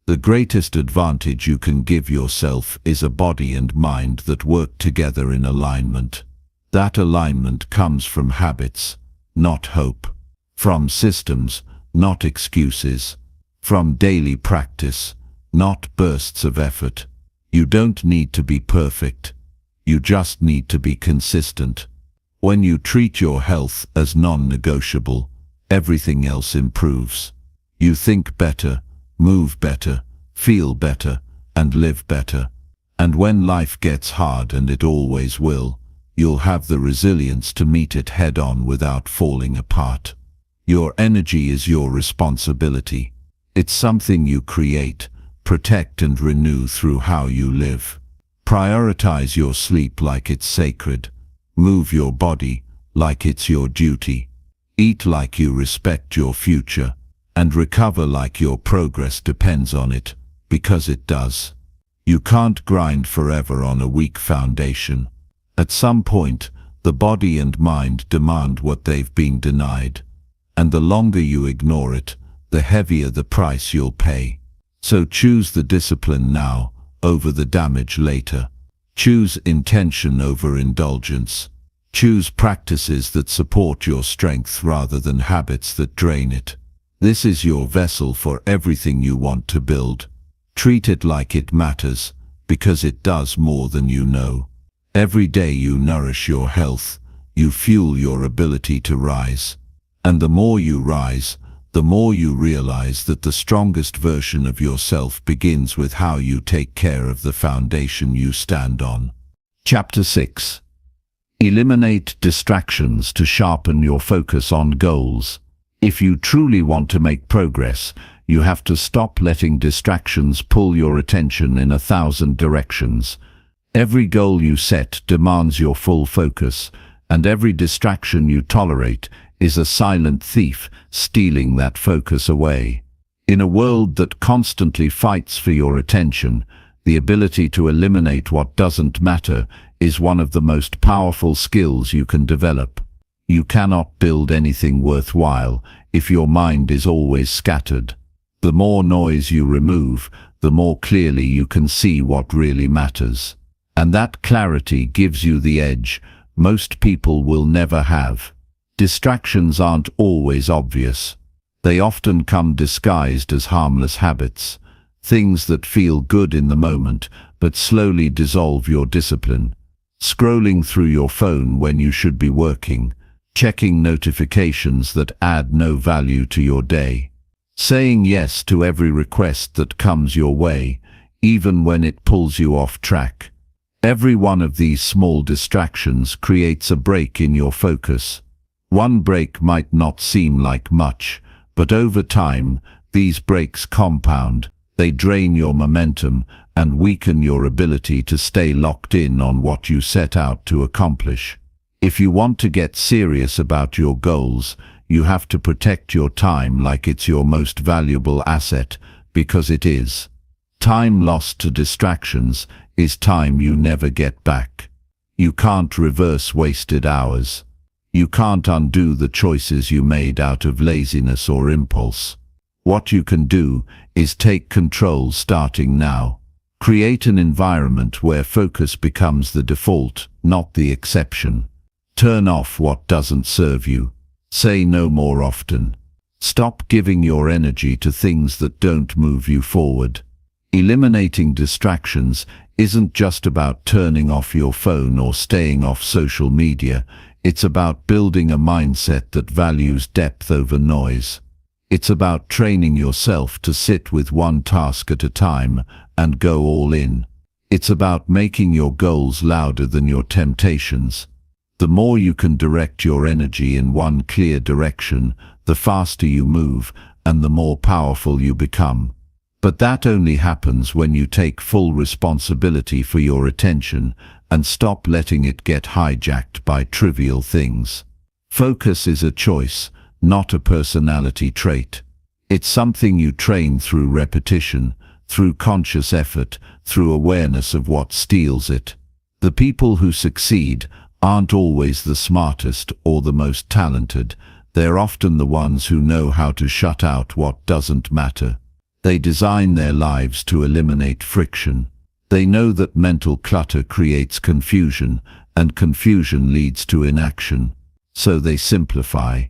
The greatest advantage you can give yourself is a body and mind that work together in alignment. That alignment comes from habits, not hope. From systems, not excuses. From daily practice, not bursts of effort. You don't need to be perfect. You just need to be consistent. When you treat your health as non-negotiable, everything else improves. You think better, move better, feel better, and live better. And when life gets hard, and it always will, you'll have the resilience to meet it head-on without falling apart. Your energy is your responsibility. It's something you create, protect, and renew through how you live. Prioritize your sleep like it's sacred. Move your body like it's your duty. Eat like you respect your future, and recover like your progress depends on it, because it does. You can't grind forever on a weak foundation. At some point, the body and mind demand what they've been denied, and the longer you ignore it, the heavier the price you'll pay. So choose the discipline now over the damage later. Choose intention over indulgence. Choose practices that support your strength rather than habits that drain it. This is your vessel for everything you want to build. Treat it like it matters, because it does more than you know. Every day you nourish your health, you fuel your ability to rise. And the more you rise, the more you realize that the strongest version of yourself begins with how you take care of the foundation you stand on. Chapter 6. Eliminate distractions to sharpen your focus on goals. If you truly want to make progress, you have to stop letting distractions pull your attention in 1,000 directions. Every goal you set demands your full focus, and every distraction you tolerate is a silent thief stealing that focus away. In a world that constantly fights for your attention, The ability to eliminate what doesn't matter is one of the most powerful skills you can develop. You cannot build anything worthwhile if your mind is always scattered. The more noise you remove, the more clearly you can see what really matters. And that clarity gives you the edge most people will never have. Distractions aren't always obvious. They often come disguised as harmless habits, things that feel good in the moment but slowly dissolve your discipline. Scrolling through your phone when you should be working, checking notifications that add no value to your day, saying yes to every request that comes your way, even when it pulls you off track. Every one of these small distractions creates a break in your focus. One break might not seem like much, but over time, these breaks compound. They drain your momentum and weaken your ability to stay locked in on what you set out to accomplish. If you want to get serious about your goals, you have to protect your time like it's your most valuable asset, because it is. Time lost to distractions is time you never get back. You can't reverse wasted hours. You can't undo the choices you made out of laziness or impulse. What you can do is take control starting now. Create an environment where focus becomes the default, not the exception. Turn off what doesn't serve you. Say no more often. Stop giving your energy to things that don't move you forward. Eliminating distractions isn't just about turning off your phone or staying off social media. It's about building a mindset that values depth over noise. It's about training yourself to sit with one task at a time and go all in. It's about making your goals louder than your temptations. The more you can direct your energy in one clear direction, the faster you move and the more powerful you become. But that only happens when you take full responsibility for your attention and stop letting it get hijacked by trivial things. Focus is a choice, not a personality trait. It's something you train through repetition, through conscious effort, through awareness of what steals it. The people who succeed aren't always the smartest or the most talented. They're often the ones who know how to shut out what doesn't matter. They design their lives to eliminate friction. They know that mental clutter creates confusion, and confusion leads to inaction. So they simplify.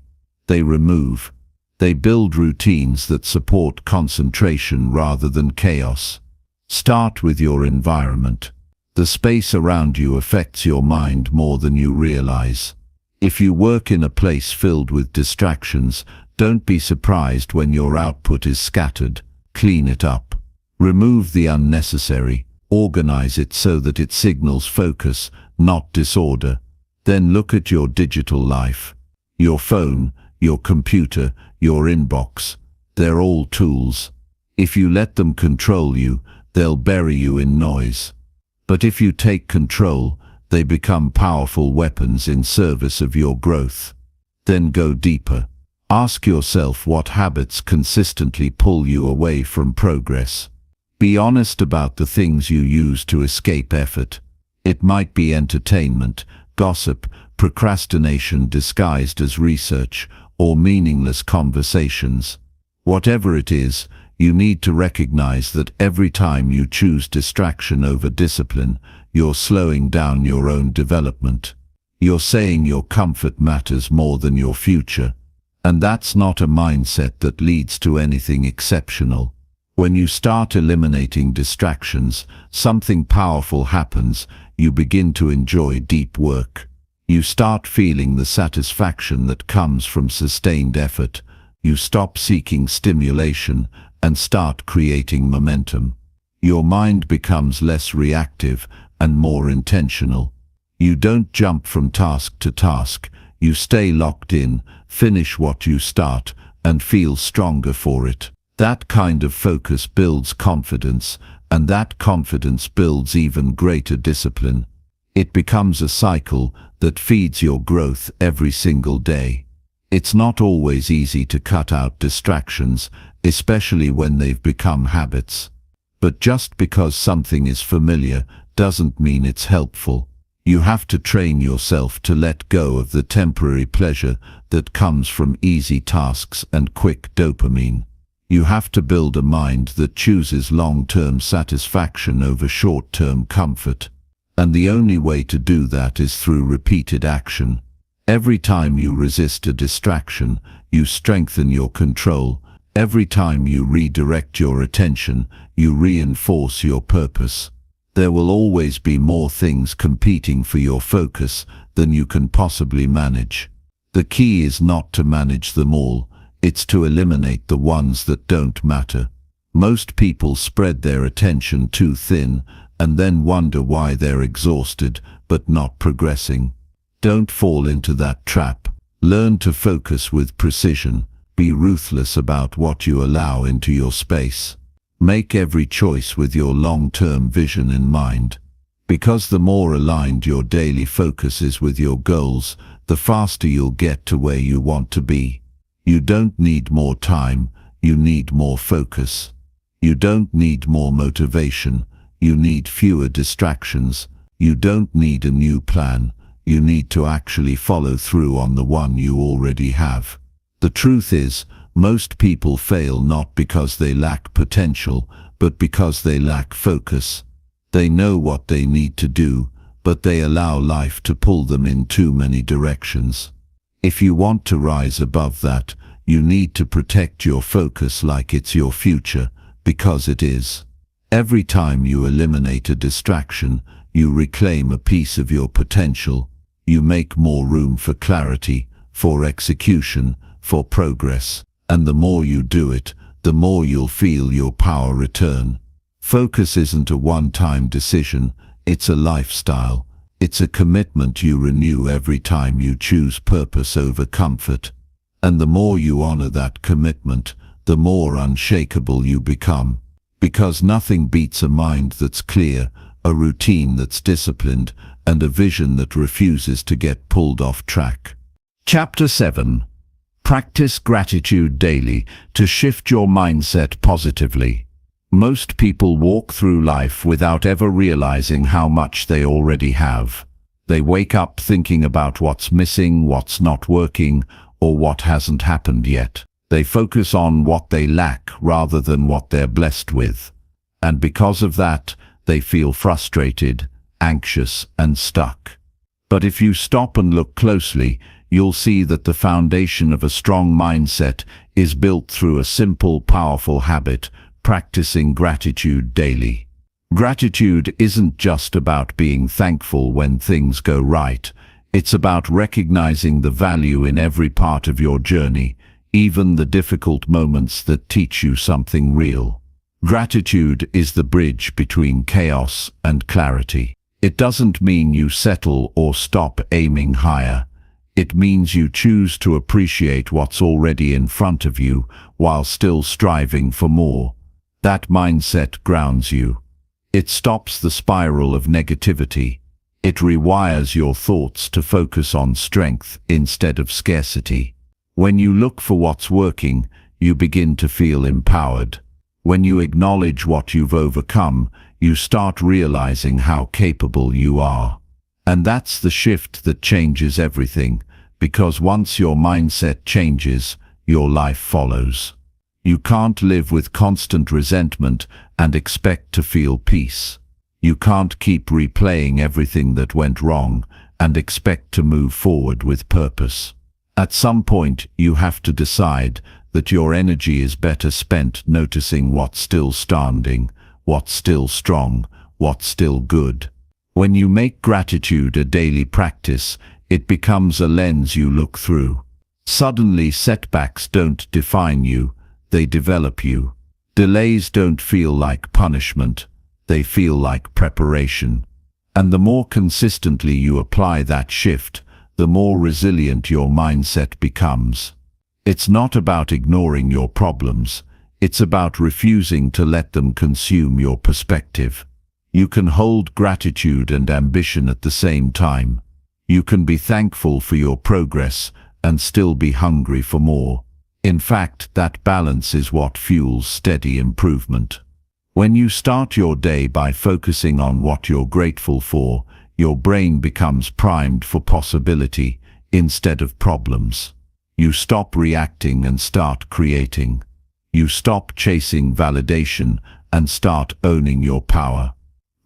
They remove. They build routines that support concentration rather than chaos. Start with your environment. The space around you affects your mind more than you realize. If you work in a place filled with distractions, don't be surprised when your output is scattered. Clean it up. Remove the unnecessary. Organize it so that it signals focus, not disorder. Then look at your digital life. Your phone, your computer, your inbox. They're all tools. If you let them control you, they'll bury you in noise. But if you take control, they become powerful weapons in service of your growth. Then go deeper. Ask yourself what habits consistently pull you away from progress. Be honest about the things you use to escape effort. It might be entertainment, gossip, procrastination disguised as research, or meaningless conversations. Whatever it is, you need to recognize that every time you choose distraction over discipline, you're slowing down your own development. You're saying your comfort matters more than your future. And that's not a mindset that leads to anything exceptional. When you start eliminating distractions, something powerful happens. You begin to enjoy deep work. You start feeling the satisfaction that comes from sustained effort. You stop seeking stimulation and start creating momentum. Your mind becomes less reactive and more intentional. You don't jump from task to task. You stay locked in, finish what you start, and feel stronger for it. That kind of focus builds confidence, and that confidence builds even greater discipline. It becomes a cycle that feeds your growth every single day. It's not always easy to cut out distractions, especially when they've become habits. But just because something is familiar doesn't mean it's helpful. You have to train yourself to let go of the temporary pleasure that comes from easy tasks and quick dopamine. You have to build a mind that chooses long-term satisfaction over short-term comfort. And the only way to do that is through repeated action. Every time you resist a distraction, you strengthen your control. Every time you redirect your attention, you reinforce your purpose. There will always be more things competing for your focus than you can possibly manage. The key is not to manage them all, it's to eliminate the ones that don't matter. Most people spread their attention too thin and then wonder why they're exhausted but not progressing. Don't fall into that trap. Learn to focus with precision. Be ruthless about what you allow into your space. Make every choice with your long-term vision in mind. Because the more aligned your daily focus is with your goals, the faster you'll get to where you want to be. You don't need more time, you need more focus. You don't need more motivation, you need fewer distractions. You don't need a new plan, you need to actually follow through on the one you already have. The truth is, most people fail not because they lack potential, but because they lack focus. They know what they need to do, but they allow life to pull them in too many directions. If you want to rise above that, you need to protect your focus like it's your future, because it is. Every time you eliminate a distraction, you reclaim a piece of your potential. You make more room for clarity, for execution, for progress. And the more you do it, the more you'll feel your power return. Focus isn't a one-time decision, it's a lifestyle. It's a commitment you renew every time you choose purpose over comfort. And the more you honor that commitment, the more unshakable you become. Because nothing beats a mind that's clear, a routine that's disciplined, and a vision that refuses to get pulled off track. Chapter 7. Practice gratitude daily to shift your mindset positively. Most people walk through life without ever realizing how much they already have. They wake up thinking about what's missing, what's not working, or what hasn't happened yet. They focus on what they lack rather than what they're blessed with. And because of that, they feel frustrated, anxious, and stuck. But if you stop and look closely, you'll see that the foundation of a strong mindset is built through a simple, powerful habit: practicing gratitude daily. Gratitude isn't just about being thankful when things go right. It's about recognizing the value in every part of your journey, even the difficult moments that teach you something real. Gratitude is the bridge between chaos and clarity. It doesn't mean you settle or stop aiming higher. It means you choose to appreciate what's already in front of you while still striving for more. That mindset grounds you. It stops the spiral of negativity. It rewires your thoughts to focus on strength instead of scarcity. When you look for what's working, you begin to feel empowered. When you acknowledge what you've overcome, you start realizing how capable you are. And that's the shift that changes everything, because once your mindset changes, your life follows. You can't live with constant resentment and expect to feel peace. You can't keep replaying everything that went wrong and expect to move forward with purpose. At some point, you have to decide that your energy is better spent noticing what's still standing, what's still strong, what's still good. When you make gratitude a daily practice, it becomes a lens you look through. Suddenly, setbacks don't define you, they develop you. Delays don't feel like punishment, they feel like preparation. And the more consistently you apply that shift, the more resilient your mindset becomes. It's not about ignoring your problems, it's about refusing to let them consume your perspective. You can hold gratitude and ambition at the same time. You can be thankful for your progress and still be hungry for more. In fact, that balance is what fuels steady improvement. When you start your day by focusing on what you're grateful for, your brain becomes primed for possibility instead of problems. You stop reacting and start creating. You stop chasing validation and start owning your power.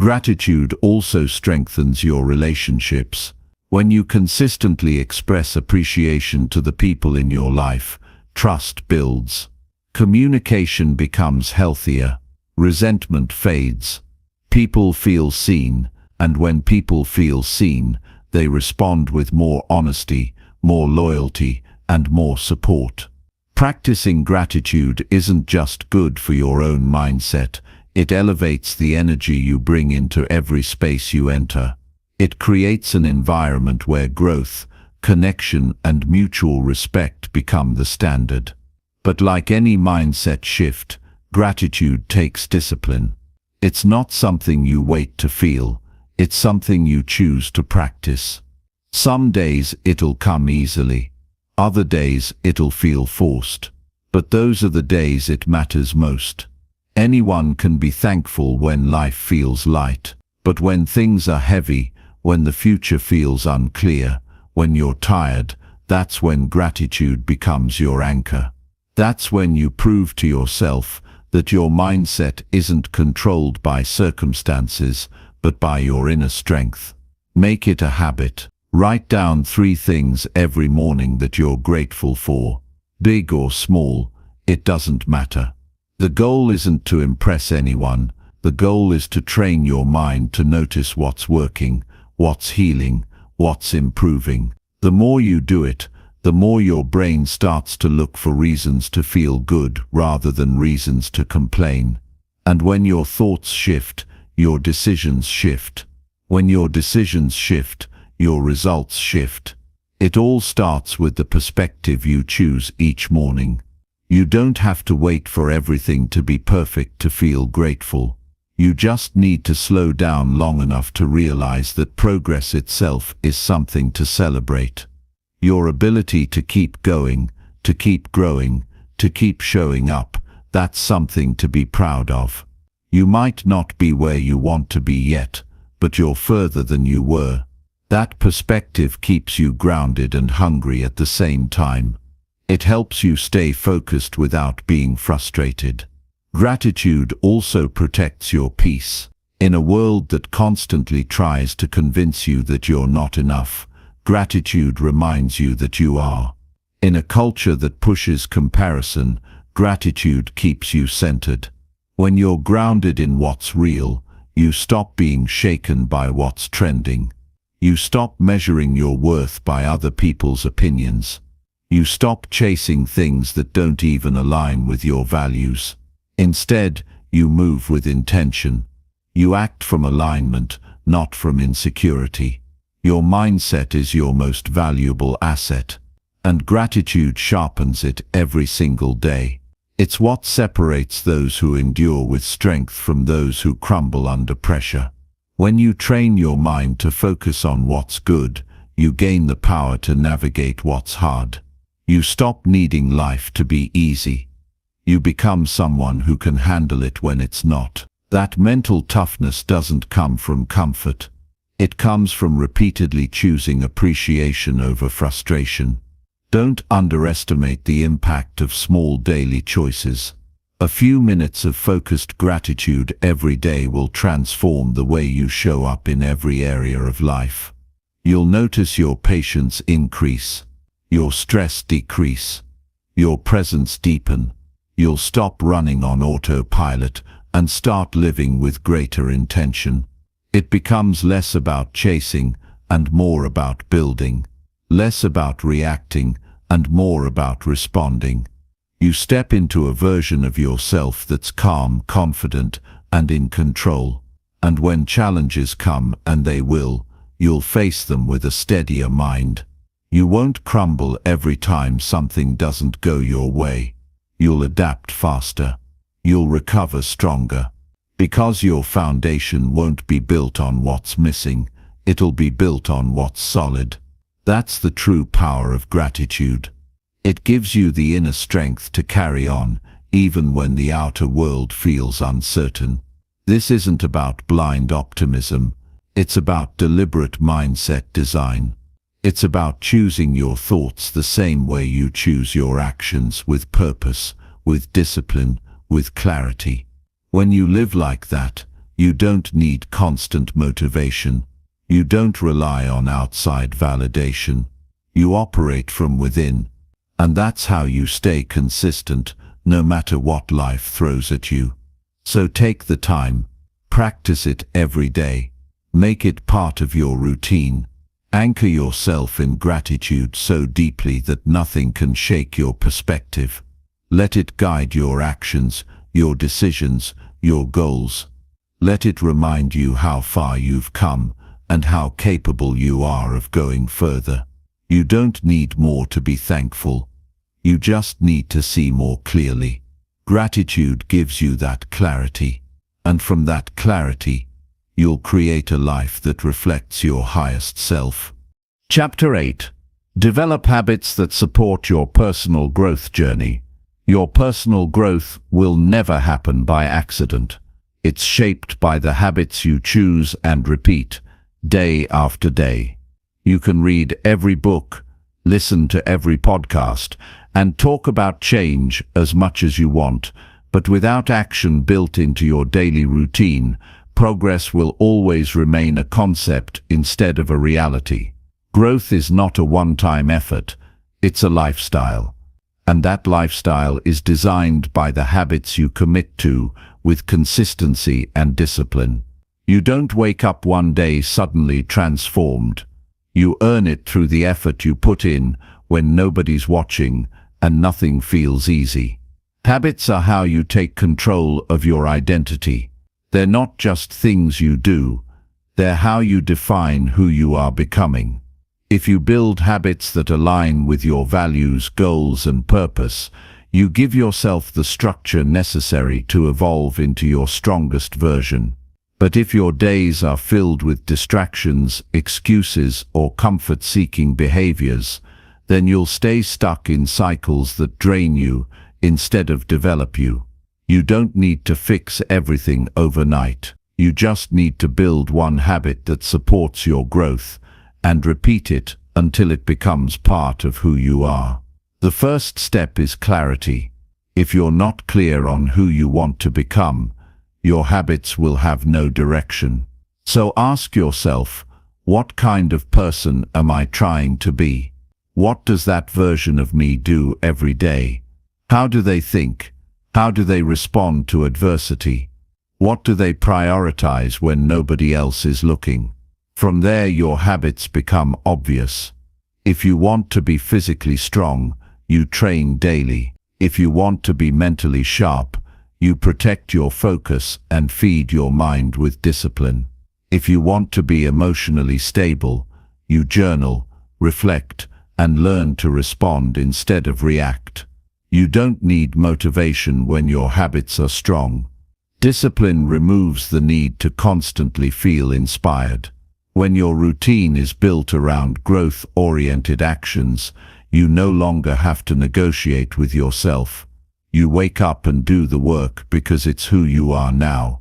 Gratitude also strengthens your relationships. When you consistently express appreciation to the people in your life, trust builds. Communication becomes healthier. Resentment fades. People feel seen, and when people feel seen, they respond with more honesty, more loyalty, and more support. Practicing gratitude isn't just good for your own mindset, it elevates the energy you bring into every space you enter. It creates an environment where growth, connection, and mutual respect become the standard. But like any mindset shift, gratitude takes discipline. It's not something you wait to feel, it's something you choose to practice. Some days it'll come easily, other days it'll feel forced. But those are the days it matters most. Anyone can be thankful when life feels light, but when things are heavy, when the future feels unclear, when you're tired, that's when gratitude becomes your anchor. That's when you prove to yourself that your mindset isn't controlled by circumstances, but by your inner strength. Make it a habit. Write down 3 things every morning that you're grateful for. Big or small, it doesn't matter. The goal isn't to impress anyone. The goal is to train your mind to notice what's working, what's healing, what's improving. The more you do it, the more your brain starts to look for reasons to feel good rather than reasons to complain. And when your thoughts shift, your decisions shift. When your decisions shift, your results shift. It all starts with the perspective you choose each morning. You don't have to wait for everything to be perfect to feel grateful. You just need to slow down long enough to realize that progress itself is something to celebrate. Your ability to keep going, to keep growing, to keep showing up, that's something to be proud of. You might not be where you want to be yet, but you're further than you were. That perspective keeps you grounded and hungry at the same time. It helps you stay focused without being frustrated. Gratitude also protects your peace. In a world that constantly tries to convince you that you're not enough, gratitude reminds you that you are. In a culture that pushes comparison, gratitude keeps you centered. When you're grounded in what's real, you stop being shaken by what's trending. You stop measuring your worth by other people's opinions. You stop chasing things that don't even align with your values. Instead, you move with intention. You act from alignment, not from insecurity. Your mindset is your most valuable asset, and gratitude sharpens it every single day. It's what separates those who endure with strength from those who crumble under pressure. When you train your mind to focus on what's good, you gain the power to navigate what's hard. You stop needing life to be easy. You become someone who can handle it when it's not. That mental toughness doesn't come from comfort. It comes from repeatedly choosing appreciation over frustration. Don't underestimate the impact of small daily choices. A few minutes of focused gratitude every day will transform the way you show up in every area of life. You'll notice your patience increase, your stress decrease, your presence deepen. You'll stop running on autopilot and start living with greater intention. It becomes less about chasing and more about building, less about reacting and more about responding. You step into a version of yourself that's calm, confident, and in control. And when challenges come, and they will, you'll face them with a steadier mind. You won't crumble every time something doesn't go your way. You'll adapt faster. You'll recover stronger. Because your foundation won't be built on what's missing, it'll be built on what's solid. That's the true power of gratitude. It gives you the inner strength to carry on, even when the outer world feels uncertain. This isn't about blind optimism. It's about deliberate mindset design. It's about choosing your thoughts the same way you choose your actions, with purpose, with discipline, with clarity. When you live like that, you don't need constant motivation. You don't rely on outside validation. You operate from within. And that's how you stay consistent, no matter what life throws at you. So take the time. Practice it every day. Make it part of your routine. Anchor yourself in gratitude so deeply that nothing can shake your perspective. Let it guide your actions, your decisions, your goals. Let it remind you how far you've come and how capable you are of going further. You don't need more to be thankful. You just need to see more clearly. Gratitude gives you that clarity. And from that clarity, you'll create a life that reflects your highest self. Chapter 8. Develop habits that support your personal growth journey. Your personal growth will never happen by accident. It's shaped by the habits you choose and repeat, day after day. You can read every book, listen to every podcast, and talk about change as much as you want, but without action built into your daily routine, progress will always remain a concept instead of a reality. Growth is not a one-time effort, it's a lifestyle. And that lifestyle is designed by the habits you commit to with consistency and discipline. You don't wake up one day suddenly transformed. You earn it through the effort you put in when nobody's watching and nothing feels easy. Habits are how you take control of your identity. They're not just things you do, they're how you define who you are becoming. If you build habits that align with your values, goals, and purpose, you give yourself the structure necessary to evolve into your strongest version. But if your days are filled with distractions, excuses, or comfort-seeking behaviors, then you'll stay stuck in cycles that drain you instead of develop you. You don't need to fix everything overnight. You just need to build one habit that supports your growth and repeat it until it becomes part of who you are. The first step is clarity. If you're not clear on who you want to become, your habits will have no direction. So ask yourself, what kind of person am I trying to be? What does that version of me do every day? How do they think? How do they respond to adversity? What do they prioritize when nobody else is looking? From there, your habits become obvious. If you want to be physically strong, you train daily. If you want to be mentally sharp, you protect your focus and feed your mind with discipline. If you want to be emotionally stable, you journal, reflect, and learn to respond instead of react. You don't need motivation when your habits are strong. Discipline removes the need to constantly feel inspired. When your routine is built around growth-oriented actions, you no longer have to negotiate with yourself. You wake up and do the work because it's who you are now,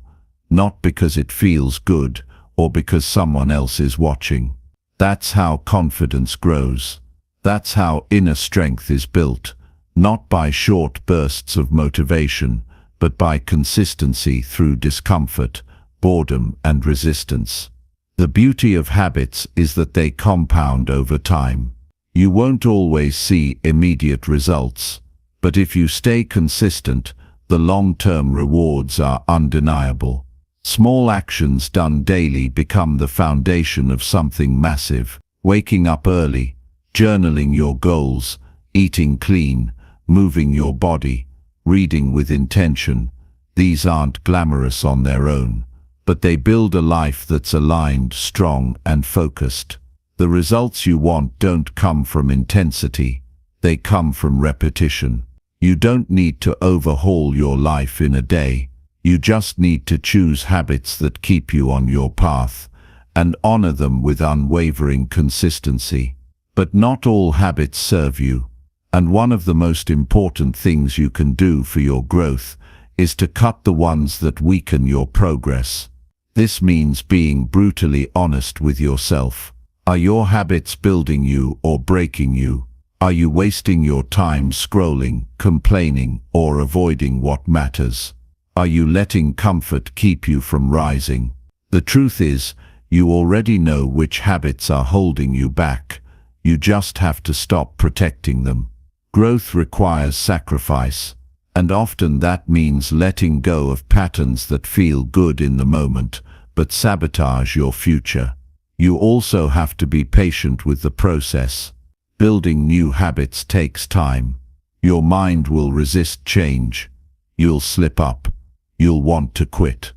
not because it feels good or because someone else is watching. That's how confidence grows. That's how inner strength is built, not by short bursts of motivation, but by consistency through discomfort, boredom, and resistance. The beauty of habits is that they compound over time. You won't always see immediate results, but if you stay consistent, the long-term rewards are undeniable. Small actions done daily become the foundation of something massive. Waking up early, journaling your goals, eating clean, moving your body, reading with intention. These aren't glamorous on their own, but they build a life that's aligned, strong, and focused. The results you want don't come from intensity, they come from repetition. You don't need to overhaul your life in a day. You just need to choose habits that keep you on your path and honor them with unwavering consistency. But not all habits serve you. And one of the most important things you can do for your growth is to cut the ones that weaken your progress. This means being brutally honest with yourself. Are your habits building you or breaking you? Are you wasting your time scrolling, complaining, or avoiding what matters? Are you letting comfort keep you from rising? The truth is, you already know which habits are holding you back. You just have to stop protecting them. Growth requires sacrifice, and often that means letting go of patterns that feel good in the moment, but sabotage your future. You also have to be patient with the process. Building new habits takes time. Your mind will resist change. You'll slip up. You'll want to quit.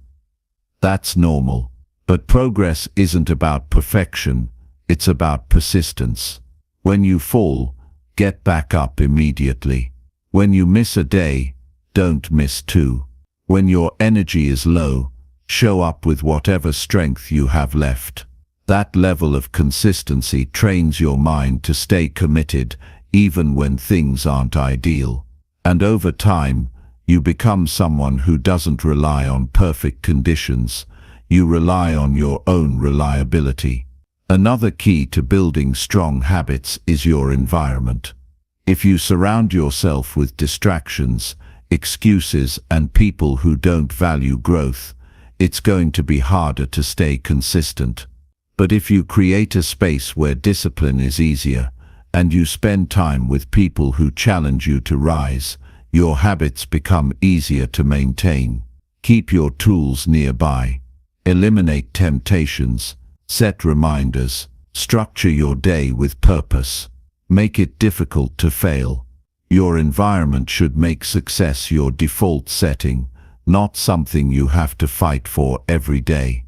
That's normal. But progress isn't about perfection, it's about persistence. When you fall, get back up immediately. When you miss a day, don't miss two. When your energy is low, show up with whatever strength you have left. That level of consistency trains your mind to stay committed even when things aren't ideal. And over time, you become someone who doesn't rely on perfect conditions. You rely on your own reliability. Another key to building strong habits is your environment. If you surround yourself with distractions, excuses, and people who don't value growth, it's going to be harder to stay consistent. But if you create a space where discipline is easier, and you spend time with people who challenge you to rise, your habits become easier to maintain. Keep your tools nearby. Eliminate temptations. Set reminders. Structure your day with purpose. Make it difficult to fail. Your environment should make success your default setting, not something you have to fight for every day.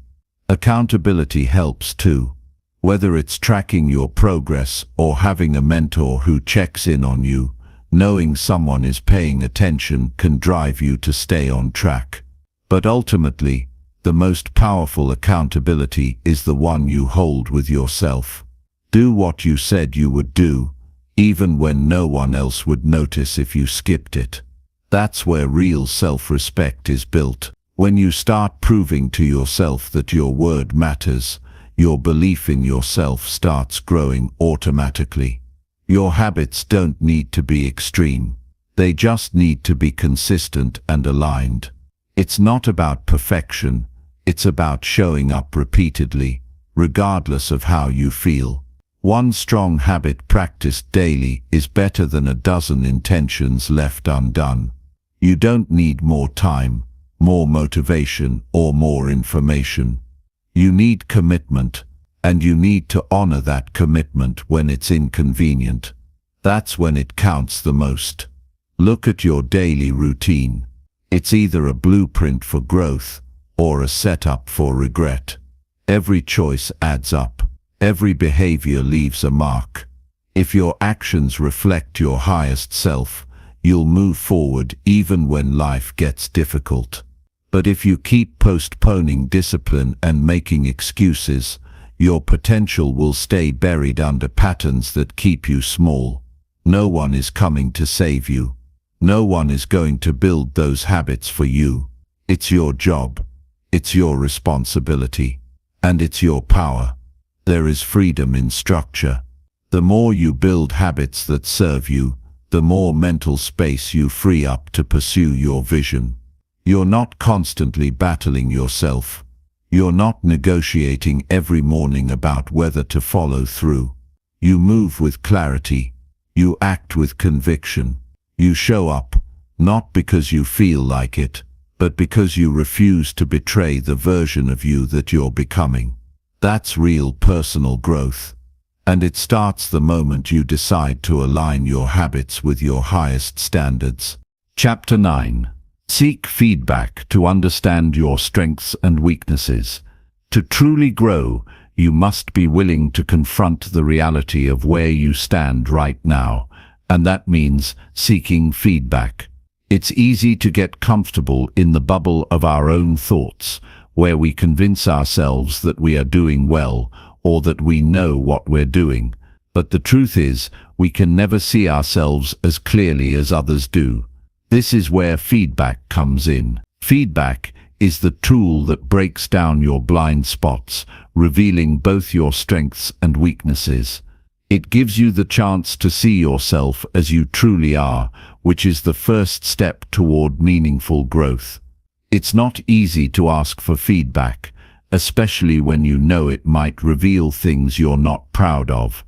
Accountability helps too. Whether it's tracking your progress or having a mentor who checks in on you, knowing someone is paying attention can drive you to stay on track. But ultimately, the most powerful accountability is the one you hold with yourself. Do what you said you would do, even when no one else would notice if you skipped it. That's where real self-respect is built. When you start proving to yourself that your word matters, your belief in yourself starts growing automatically. Your habits don't need to be extreme. They just need to be consistent and aligned. It's not about perfection. It's about showing up repeatedly, regardless of how you feel. One strong habit practiced daily is better than a dozen intentions left undone. You don't need more time, more motivation, or more information. You need commitment, and you need to honor that commitment when it's inconvenient. That's when it counts the most. Look at your daily routine. It's either a blueprint for growth or a setup for regret. Every choice adds up. Every behavior leaves a mark. If your actions reflect your highest self, you'll move forward even when life gets difficult. But if you keep postponing discipline and making excuses, your potential will stay buried under patterns that keep you small. No one is coming to save you. No one is going to build those habits for you. It's your job. It's your responsibility. And it's your power. There is freedom in structure. The more you build habits that serve you, the more mental space you free up to pursue your vision. You're not constantly battling yourself. You're not negotiating every morning about whether to follow through. You move with clarity. You act with conviction. You show up, not because you feel like it, but because you refuse to betray the version of you that you're becoming. That's real personal growth. And it starts the moment you decide to align your habits with your highest standards. Chapter 9. Seek feedback to understand your strengths and weaknesses. To truly grow, you must be willing to confront the reality of where you stand right now, and that means seeking feedback. It's easy to get comfortable in the bubble of our own thoughts, where we convince ourselves that we are doing well or that we know what we're doing. But the truth is, we can never see ourselves as clearly as others do. This is where feedback comes in. Feedback is the tool that breaks down your blind spots, revealing both your strengths and weaknesses. It gives you the chance to see yourself as you truly are, which is the first step toward meaningful growth. It's not easy to ask for feedback, especially when you know it might reveal things you're not proud of.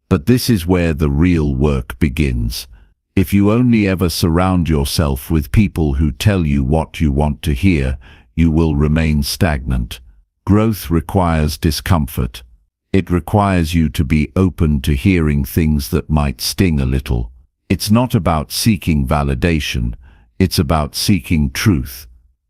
But this is where the real work begins. If you only ever surround yourself with people who tell you what you want to hear, you will remain stagnant. Growth requires discomfort. It requires you to be open to hearing things that might sting a little. It's not about seeking validation, it's about seeking truth.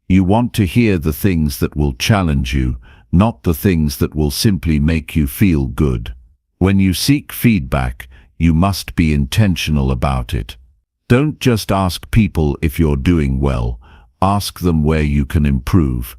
You want to hear the things that will challenge you, not the things that will simply make you feel good. When you seek feedback, you must be intentional about it. Don't just ask people if you're doing well, ask them where you can improve.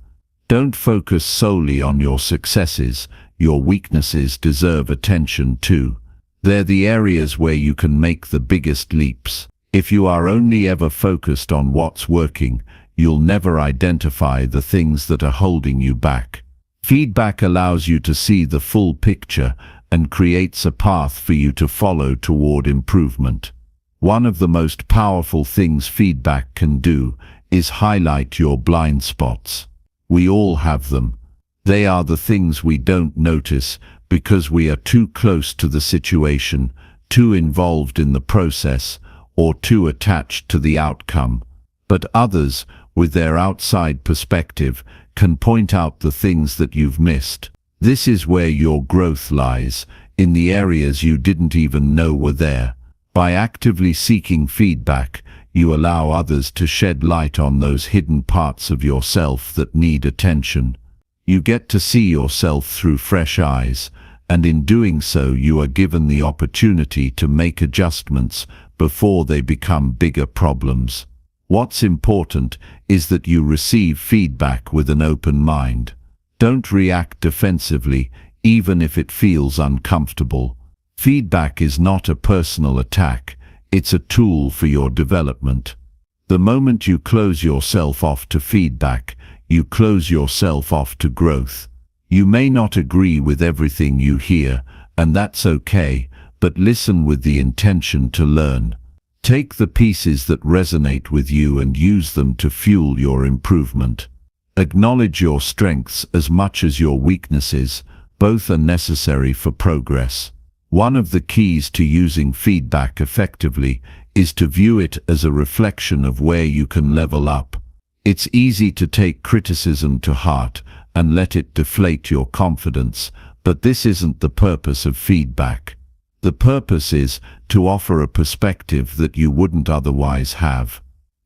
Don't focus solely on your successes. Your weaknesses deserve attention too. They're the areas where you can make the biggest leaps. If you are only ever focused on what's working, you'll never identify the things that are holding you back. Feedback allows you to see the full picture and creates a path for you to follow toward improvement. One of the most powerful things feedback can do is highlight your blind spots. We all have them. They are the things we don't notice because we are too close to the situation, too involved in the process, or too attached to the outcome. But others, with their outside perspective, can point out the things that you've missed. This is where your growth lies, in the areas you didn't even know were there. By actively seeking feedback, you allow others to shed light on those hidden parts of yourself that need attention. You get to see yourself through fresh eyes, and in doing so you are given the opportunity to make adjustments before they become bigger problems. What's important is that you receive feedback with an open mind. Don't react defensively, even if it feels uncomfortable. Feedback is not a personal attack, it's a tool for your development. The moment you close yourself off to feedback, you close yourself off to growth. You may not agree with everything you hear, and that's okay, but listen with the intention to learn. Take the pieces that resonate with you and use them to fuel your improvement. Acknowledge your strengths as much as your weaknesses. Both are necessary for progress. One of the keys to using feedback effectively is to view it as a reflection of where you can level up. It's easy to take criticism to heart and let it deflate your confidence, but this isn't the purpose of feedback. The purpose is to offer a perspective that you wouldn't otherwise have.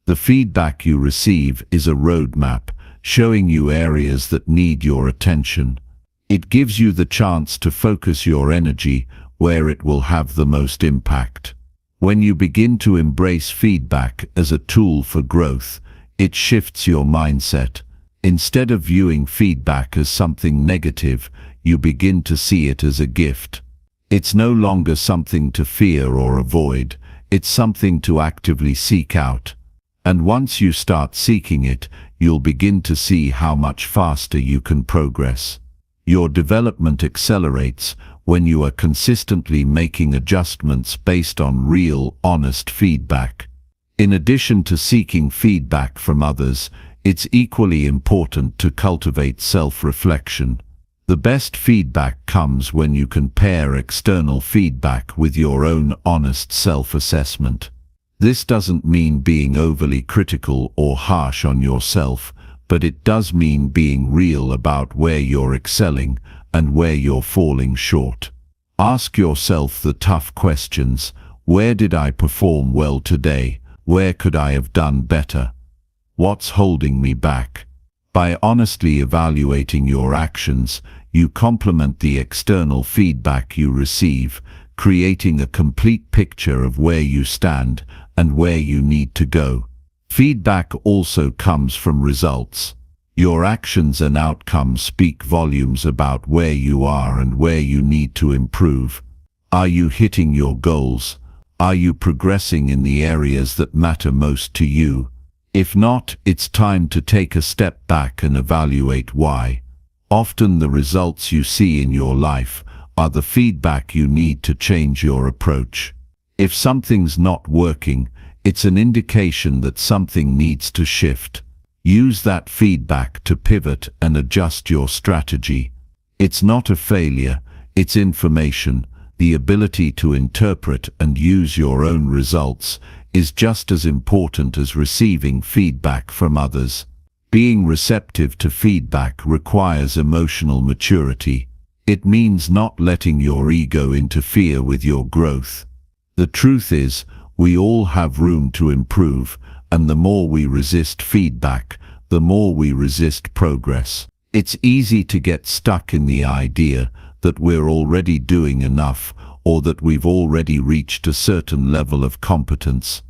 The feedback you receive is a roadmap, showing you areas that need your attention. It gives you the chance to focus your energy where it will have the most impact. When you begin to embrace feedback as a tool for growth, it shifts your mindset. Instead of viewing feedback as something negative, you begin to see it as a gift. It's no longer something to fear or avoid, it's something to actively seek out. And once you start seeking it, you'll begin to see how much faster you can progress. Your development accelerates when you are consistently making adjustments based on real, honest feedback. In addition to seeking feedback from others, it's equally important to cultivate self-reflection. The best feedback comes when you can pair external feedback with your own honest self-assessment. This doesn't mean being overly critical or harsh on yourself, but it does mean being real about where you're excelling and where you're falling short. Ask yourself the tough questions. Where did I perform well today? Where could I have done better? What's holding me back? By honestly evaluating your actions, you complement the external feedback you receive, creating a complete picture of where you stand and where you need to go. Feedback also comes from results. Your actions and outcomes speak volumes about where you are and where you need to improve. Are you hitting your goals? Are you progressing in the areas that matter most to you? If not, it's time to take a step back and evaluate why. Often the results you see in your life are the feedback you need to change your approach. If something's not working, it's an indication that something needs to shift. Use that feedback to pivot and adjust your strategy. It's not a failure, it's information. The ability to interpret and use your own results is just as important as receiving feedback from others. Being receptive to feedback requires emotional maturity. It means not letting your ego interfere with your growth. The truth is, we all have room to improve, and the more we resist feedback, the more we resist progress. It's easy to get stuck in the idea that we're already doing enough, or that we've already reached a certain level of competence.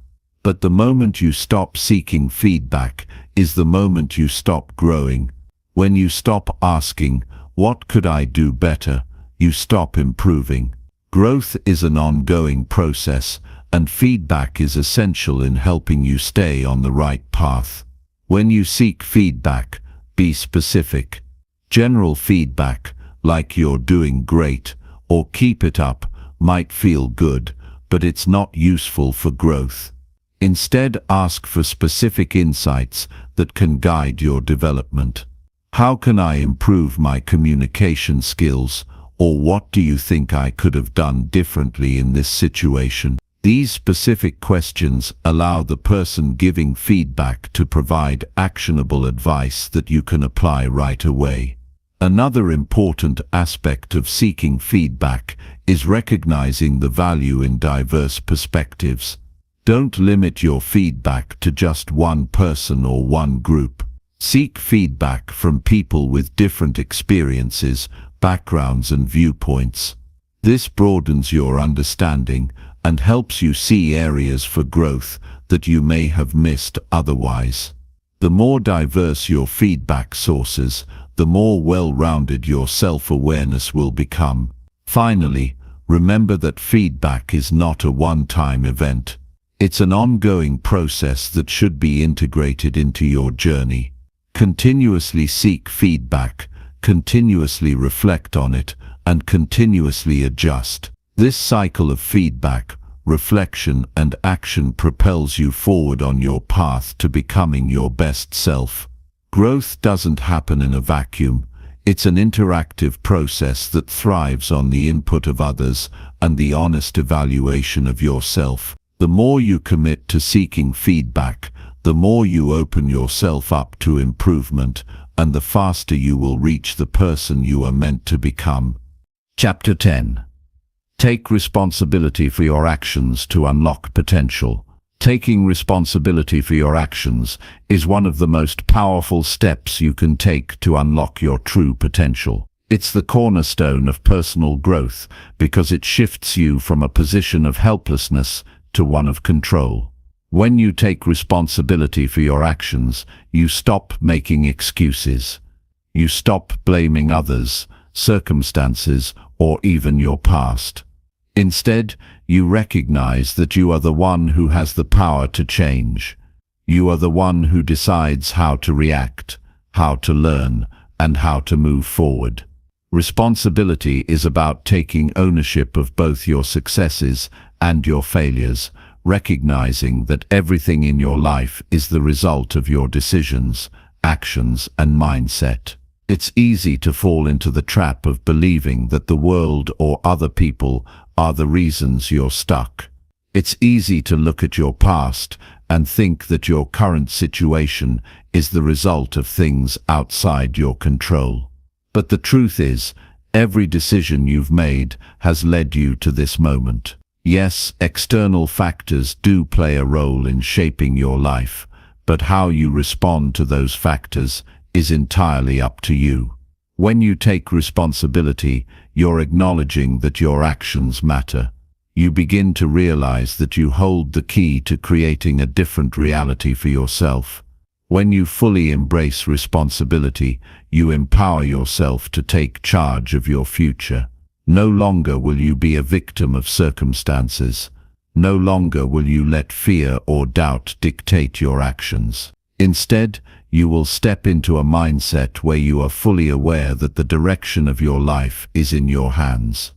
But the moment you stop seeking feedback is the moment you stop growing. When you stop asking, "What could I do better?" you stop improving. Growth is an ongoing process, and feedback is essential in helping you stay on the right path. When you seek feedback, be specific. General feedback, like "you're doing great" or "keep it up," might feel good, but it's not useful for growth. Instead, ask for specific insights that can guide your development. How can I improve my communication skills? Or what do you think I could have done differently in this situation? These specific questions allow the person giving feedback to provide actionable advice that you can apply right away. Another important aspect of seeking feedback is recognizing the value in diverse perspectives. Don't limit your feedback to just one person or one group. Seek feedback from people with different experiences, backgrounds, and viewpoints. This broadens your understanding and helps you see areas for growth that you may have missed otherwise. The more diverse your feedback sources, the more well-rounded your self-awareness will become. Finally, remember that feedback is not a one-time event. It's an ongoing process that should be integrated into your journey. Continuously seek feedback, continuously reflect on it, and continuously adjust. This cycle of feedback, reflection, and action propels you forward on your path to becoming your best self. Growth doesn't happen in a vacuum. It's an interactive process that thrives on the input of others and the honest evaluation of yourself. The more you commit to seeking feedback, the more you open yourself up to improvement, and the faster you will reach the person you are meant to become. Chapter 10. Take responsibility for your actions to unlock potential. Taking responsibility for your actions is one of the most powerful steps you can take to unlock your true potential. It's the cornerstone of personal growth because it shifts you from a position of helplessness to one of control. When you take responsibility for your actions, you stop making excuses. You stop blaming others, circumstances, or even your past. Instead, you recognize that you are the one who has the power to change. You are the one who decides how to react, how to learn, and how to move forward. Responsibility is about taking ownership of both your successes and your failures, recognizing that everything in your life is the result of your decisions, actions, and mindset. It's easy to fall into the trap of believing that the world or other people are the reasons you're stuck. It's easy to look at your past and think that your current situation is the result of things outside your control. But the truth is, every decision you've made has led you to this moment. Yes, external factors do play a role in shaping your life, but how you respond to those factors is entirely up to you. When you take responsibility, you're acknowledging that your actions matter. You begin to realize that you hold the key to creating a different reality for yourself. When you fully embrace responsibility, you empower yourself to take charge of your future. No longer will you be a victim of circumstances. No longer will you let fear or doubt dictate your actions. Instead, you will step into a mindset where you are fully aware that the direction of your life is in your hands.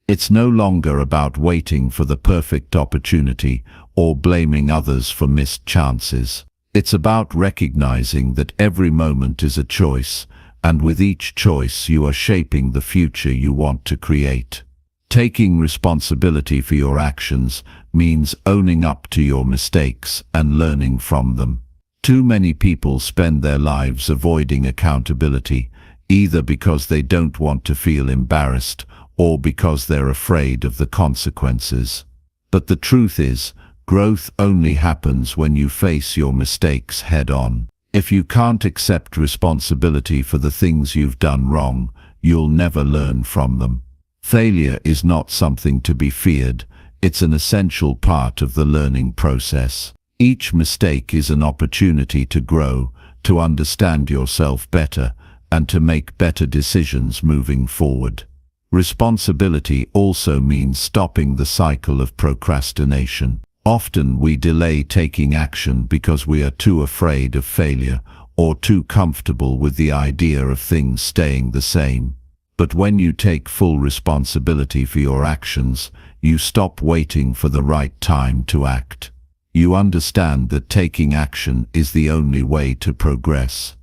It's no longer about waiting for the perfect opportunity or blaming others for missed chances. It's about recognizing that every moment is a choice, and with each choice you are shaping the future you want to create. Taking responsibility for your actions means owning up to your mistakes and learning from them. Too many people spend their lives avoiding accountability, either because they don't want to feel embarrassed or because they're afraid of the consequences. But the truth is, growth only happens when you face your mistakes head-on. If you can't accept responsibility for the things you've done wrong, you'll never learn from them. Failure is not something to be feared, it's an essential part of the learning process. Each mistake is an opportunity to grow, to understand yourself better, and to make better decisions moving forward. Responsibility also means stopping the cycle of procrastination. Often we delay taking action because we are too afraid of failure or too comfortable with the idea of things staying the same. But when you take full responsibility for your actions, you stop waiting for the right time to act. You understand that taking action is the only way to progress.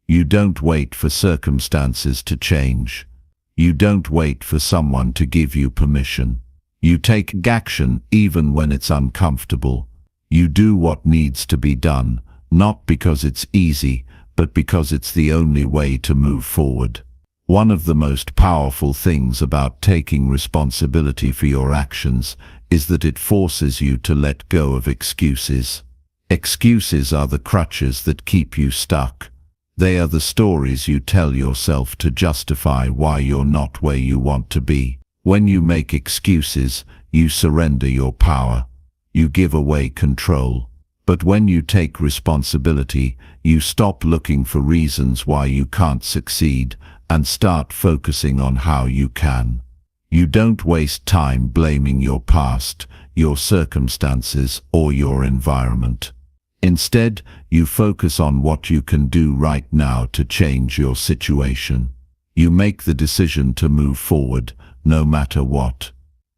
You don't wait for circumstances to change. You don't wait for someone to give you permission. You take action even when it's uncomfortable. You do what needs to be done, not because it's easy, but because it's the only way to move forward. One of the most powerful things about taking responsibility for your actions is that it forces you to let go of excuses. Excuses are the crutches that keep you stuck. They are the stories you tell yourself to justify why you're not where you want to be. When you make excuses, you surrender your power. You give away control. But when you take responsibility, you stop looking for reasons why you can't succeed and start focusing on how you can. You don't waste time blaming your past, your circumstances, or your environment. Instead, you focus on what you can do right now to change your situation. You make the decision to move forward, no matter what.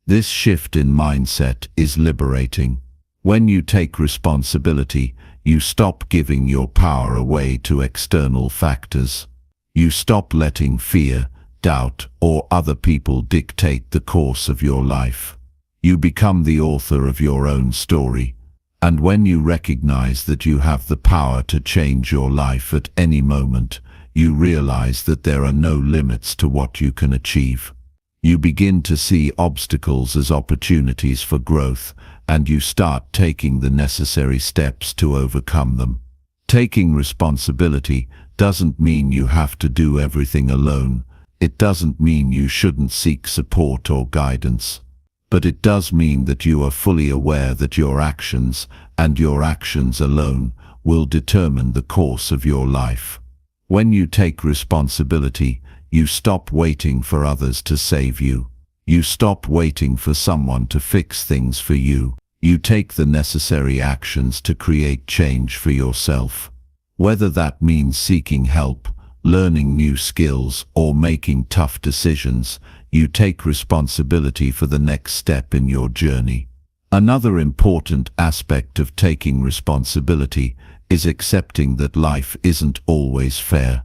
This shift in mindset is liberating. When you take responsibility, you stop giving your power away to external factors. You stop letting fear, doubt, or other people dictate the course of your life. You become the author of your own story. And when you recognize that you have the power to change your life at any moment, you realize that there are no limits to what you can achieve. You begin to see obstacles as opportunities for growth, and you start taking the necessary steps to overcome them. Taking responsibility doesn't mean you have to do everything alone. It doesn't mean you shouldn't seek support or guidance. But it does mean that you are fully aware that your actions, and your actions alone, will determine the course of your life. When you take responsibility, you stop waiting for others to save you. You stop waiting for someone to fix things for you. You take the necessary actions to create change for yourself. Whether that means seeking help, learning new skills, or making tough decisions, you take responsibility for the next step in your journey. Another important aspect of taking responsibility is accepting that life isn't always fair.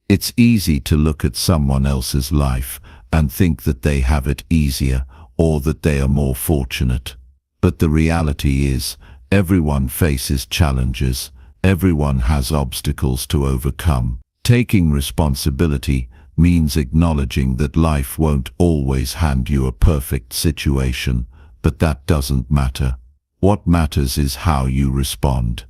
It's easy to look at someone else's life and think that they have it easier or that they are more fortunate. But the reality is, everyone faces challenges, everyone has obstacles to overcome. Taking responsibility means acknowledging that life won't always hand you a perfect situation, but that doesn't matter. What matters is how you respond.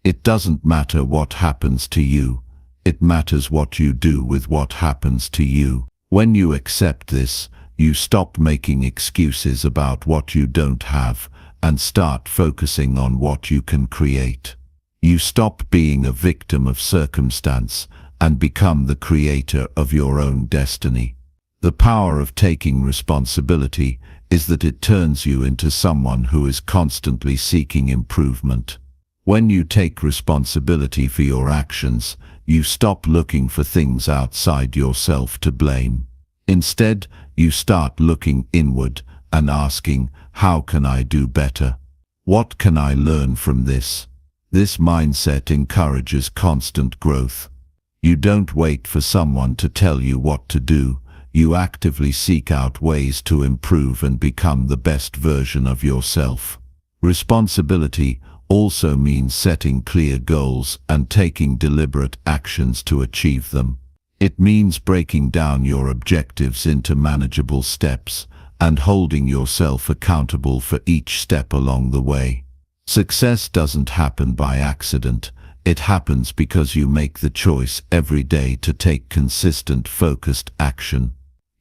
It doesn't matter what happens to you. It matters what you do with what happens to you. When you accept this, you stop making excuses about what you don't have and start focusing on what you can create. You stop being a victim of circumstance and become the creator of your own destiny. The power of taking responsibility is that it turns you into someone who is constantly seeking improvement. When you take responsibility for your actions, you stop looking for things outside yourself to blame. Instead, you start looking inward and asking, how can I do better? What can I learn from this? This mindset encourages constant growth. You don't wait for someone to tell you what to do. You actively seek out ways to improve and become the best version of yourself. Responsibility also means setting clear goals and taking deliberate actions to achieve them. It means breaking down your objectives into manageable steps and holding yourself accountable for each step along the way. Success doesn't happen by accident. It happens because you make the choice every day to take consistent, focused action.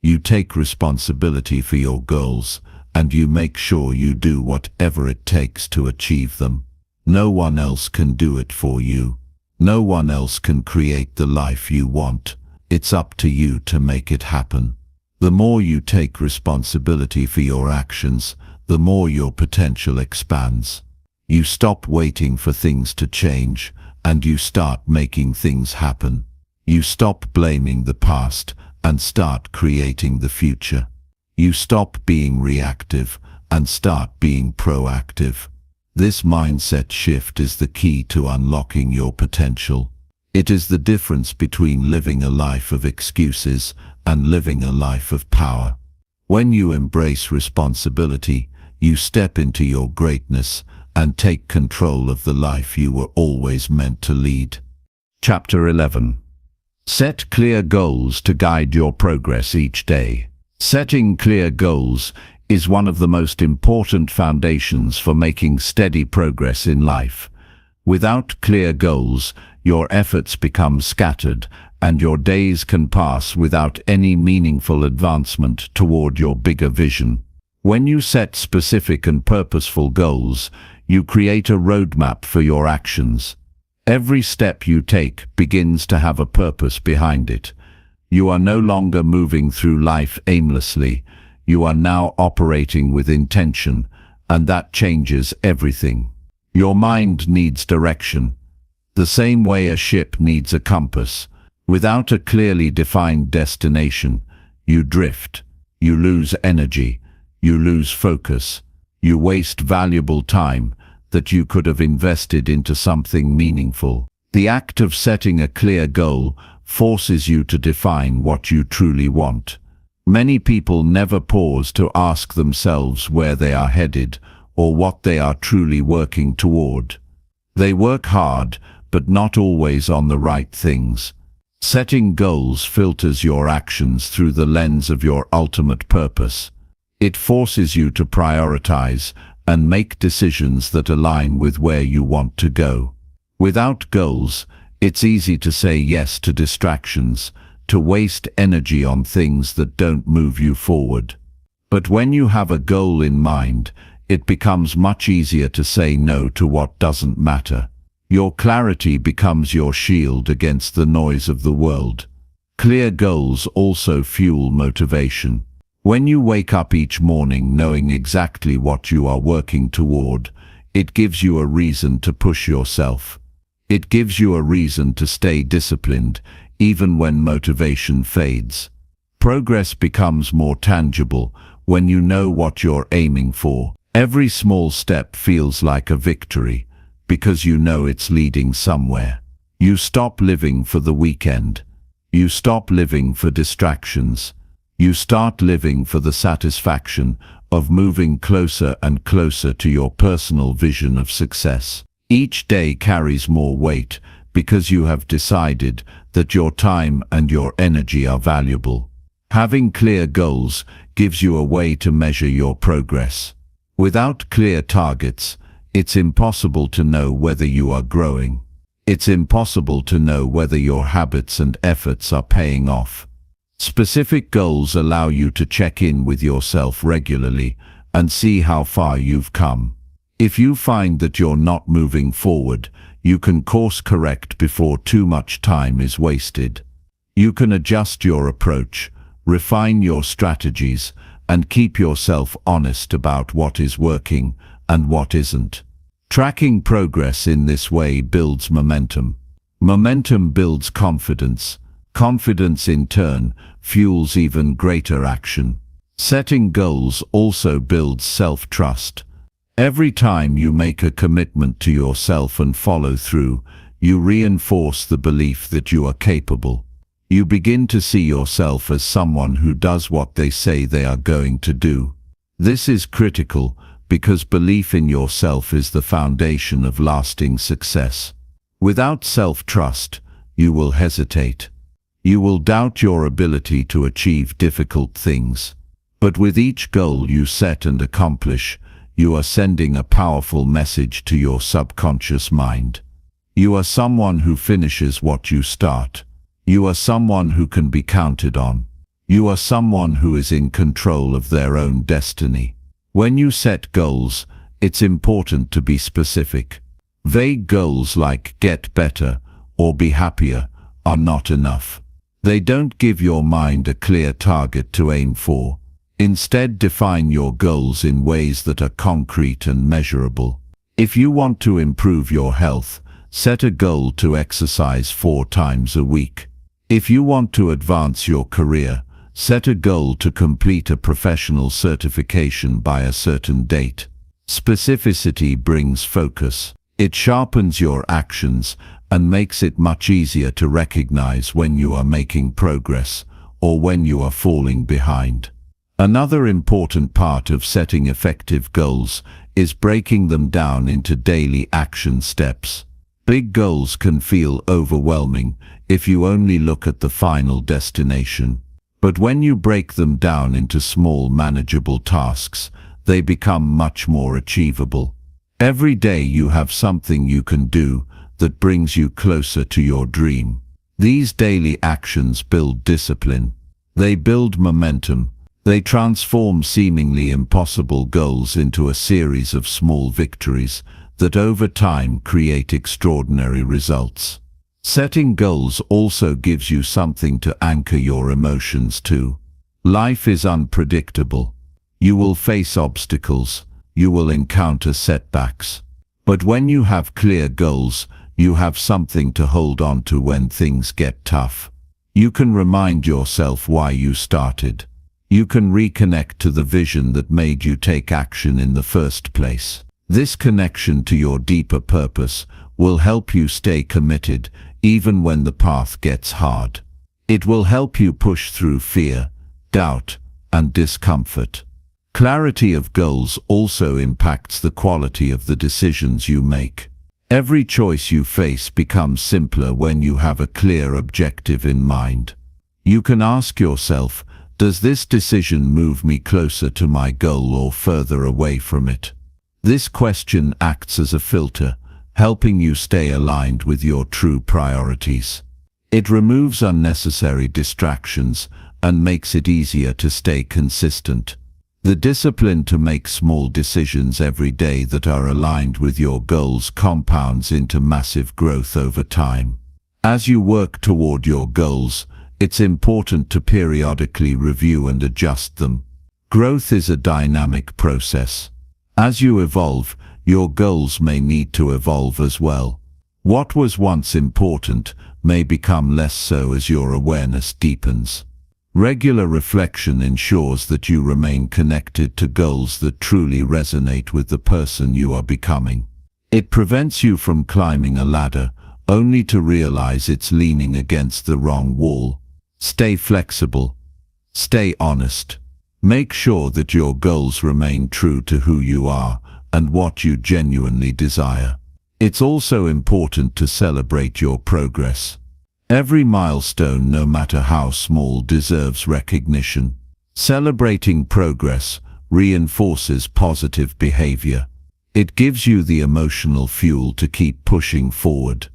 You take responsibility for your goals, and you make sure you do whatever it takes to achieve them. No one else can do it for you. No one else can create the life you want. It's up to you to make it happen. The more you take responsibility for your actions, the more your potential expands. You stop waiting for things to change, and you start making things happen. You stop blaming the past and start creating the future. You stop being reactive and start being proactive. This mindset shift is the key to unlocking your potential. It is the difference between living a life of excuses and living a life of power. When you embrace responsibility, you step into your greatness and take control of the life you were always meant to lead. Chapter 11. Set clear goals to guide your progress each day. Setting clear goals is one of the most important foundations for making steady progress in life. Without clear goals, your efforts become scattered, and your days can pass without any meaningful advancement toward your bigger vision. When you set specific and purposeful goals, you create a roadmap for your actions. Every step you take begins to have a purpose behind it. You are no longer moving through life aimlessly. You are now operating with intention, and that changes everything. Your mind needs direction, the same way a ship needs a compass. Without a clearly defined destination, you drift, you lose energy, you lose focus, you waste valuable time that you could have invested into something meaningful. The act of setting a clear goal forces you to define what you truly want. Many people never pause to ask themselves where they are headed or what they are truly working toward. They work hard, but not always on the right things. Setting goals filters your actions through the lens of your ultimate purpose. It forces you to prioritize and make decisions that align with where you want to go. Without goals, it's easy to say yes to distractions, to waste energy on things that don't move you forward. But when you have a goal in mind, it becomes much easier to say no to what doesn't matter. Your clarity becomes your shield against the noise of the world. Clear goals also fuel motivation. When you wake up each morning knowing exactly what you are working toward, it gives you a reason to push yourself. It gives you a reason to stay disciplined, even when motivation fades. Progress becomes more tangible when you know what you're aiming for. Every small step feels like a victory, because you know it's leading somewhere. You stop living for the weekend. You stop living for distractions. You start living for the satisfaction of moving closer and closer to your personal vision of success. Each day carries more weight because you have decided that your time and your energy are valuable. Having clear goals gives you a way to measure your progress. Without clear targets, it's impossible to know whether you are growing. It's impossible to know whether your habits and efforts are paying off. Specific goals allow you to check in with yourself regularly and see how far you've come. If you find that you're not moving forward, you can course correct before too much time is wasted. You can adjust your approach, refine your strategies, and keep yourself honest about what is working and what isn't. Tracking progress in this way builds momentum. Momentum builds confidence. Confidence in turn fuels even greater action. Setting goals also builds self-trust. Every time you make a commitment to yourself and follow through, you reinforce the belief that you are capable. You begin to see yourself as someone who does what they say they are going to do. This is critical because belief in yourself is the foundation of lasting success. Without self-trust, you will hesitate. You will doubt your ability to achieve difficult things. But with each goal you set and accomplish, you are sending a powerful message to your subconscious mind. You are someone who finishes what you start. You are someone who can be counted on. You are someone who is in control of their own destiny. When you set goals, it's important to be specific. Vague goals like get better or be happier are not enough. They don't give your mind a clear target to aim for. Instead, define your goals in ways that are concrete and measurable. If you want to improve your health, set a goal to exercise 4 times a week. If you want to advance your career, set a goal to complete a professional certification by a certain date. Specificity brings focus. It sharpens your actions and makes it much easier to recognize when you are making progress or when you are falling behind. Another important part of setting effective goals is breaking them down into daily action steps. Big goals can feel overwhelming if you only look at the final destination. But when you break them down into small, manageable tasks, they become much more achievable. Every day you have something you can do that brings you closer to your dream. These daily actions build discipline. They build momentum. They transform seemingly impossible goals into a series of small victories that over time create extraordinary results. Setting goals also gives you something to anchor your emotions to. Life is unpredictable. You will face obstacles. You will encounter setbacks. But when you have clear goals, you have something to hold on to when things get tough. You can remind yourself why you started. You can reconnect to the vision that made you take action in the first place. This connection to your deeper purpose will help you stay committed even when the path gets hard. It will help you push through fear, doubt, and discomfort. Clarity of goals also impacts the quality of the decisions you make. Every choice you face becomes simpler when you have a clear objective in mind. You can ask yourself, does this decision move me closer to my goal or further away from it? This question acts as a filter, helping you stay aligned with your true priorities. It removes unnecessary distractions and makes it easier to stay consistent. The discipline to make small decisions every day that are aligned with your goals compounds into massive growth over time. As you work toward your goals, it's important to periodically review and adjust them. Growth is a dynamic process. As you evolve, your goals may need to evolve as well. What was once important may become less so as your awareness deepens. Regular reflection ensures that you remain connected to goals that truly resonate with the person you are becoming. It prevents you from climbing a ladder only to realize it's leaning against the wrong wall. Stay flexible. Stay honest. Make sure that your goals remain true to who you are and what you genuinely desire. It's also important to celebrate your progress. Every milestone, no matter how small, deserves recognition. Celebrating progress reinforces positive behavior. It gives you the emotional fuel to keep pushing forward.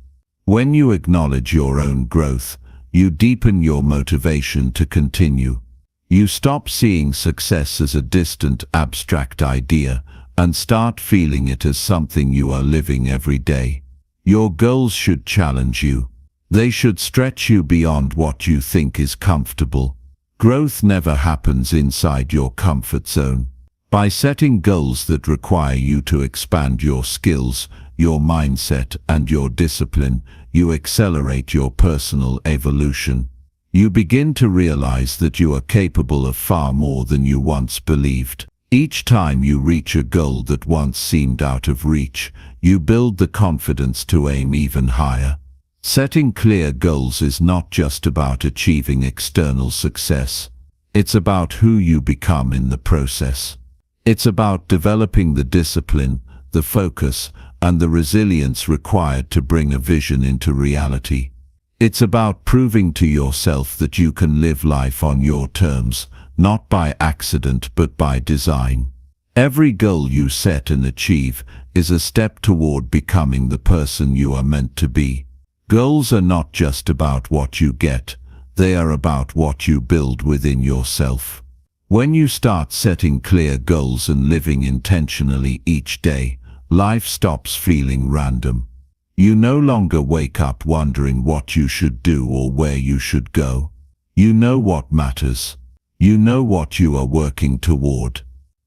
When you acknowledge your own growth, you deepen your motivation to continue. You stop seeing success as a distant, abstract idea and start feeling it as something you are living every day. Your goals should challenge you. They should stretch you beyond what you think is comfortable. Growth never happens inside your comfort zone. By setting goals that require you to expand your skills, your mindset, and your discipline, you accelerate your personal evolution. You begin to realize that you are capable of far more than you once believed. Each time you reach a goal that once seemed out of reach, you build the confidence to aim even higher. Setting clear goals is not just about achieving external success. It's about who you become in the process. It's about developing the discipline, the focus, and the resilience required to bring a vision into reality. It's about proving to yourself that you can live life on your terms, not by accident but by design. Every goal you set and achieve is a step toward becoming the person you are meant to be. Goals are not just about what you get, they are about what you build within yourself. When you start setting clear goals and living intentionally each day, life stops feeling random. You no longer wake up wondering what you should do or where you should go. You know what matters. You know what you are working toward.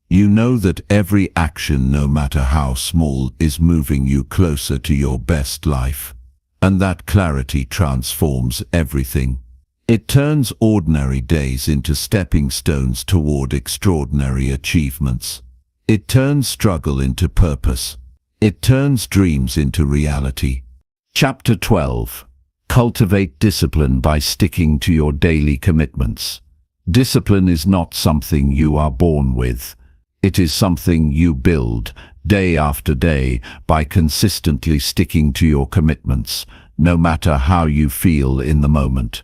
You know that every action, no matter how small, is moving you closer to your best life. And that clarity transforms everything. It turns ordinary days into stepping stones toward extraordinary achievements. It turns struggle into purpose. It turns dreams into reality. Chapter 12. Cultivate discipline by sticking to your daily commitments. Discipline is not something you are born with. It is something you build, day after day, by consistently sticking to your commitments, no matter how you feel in the moment.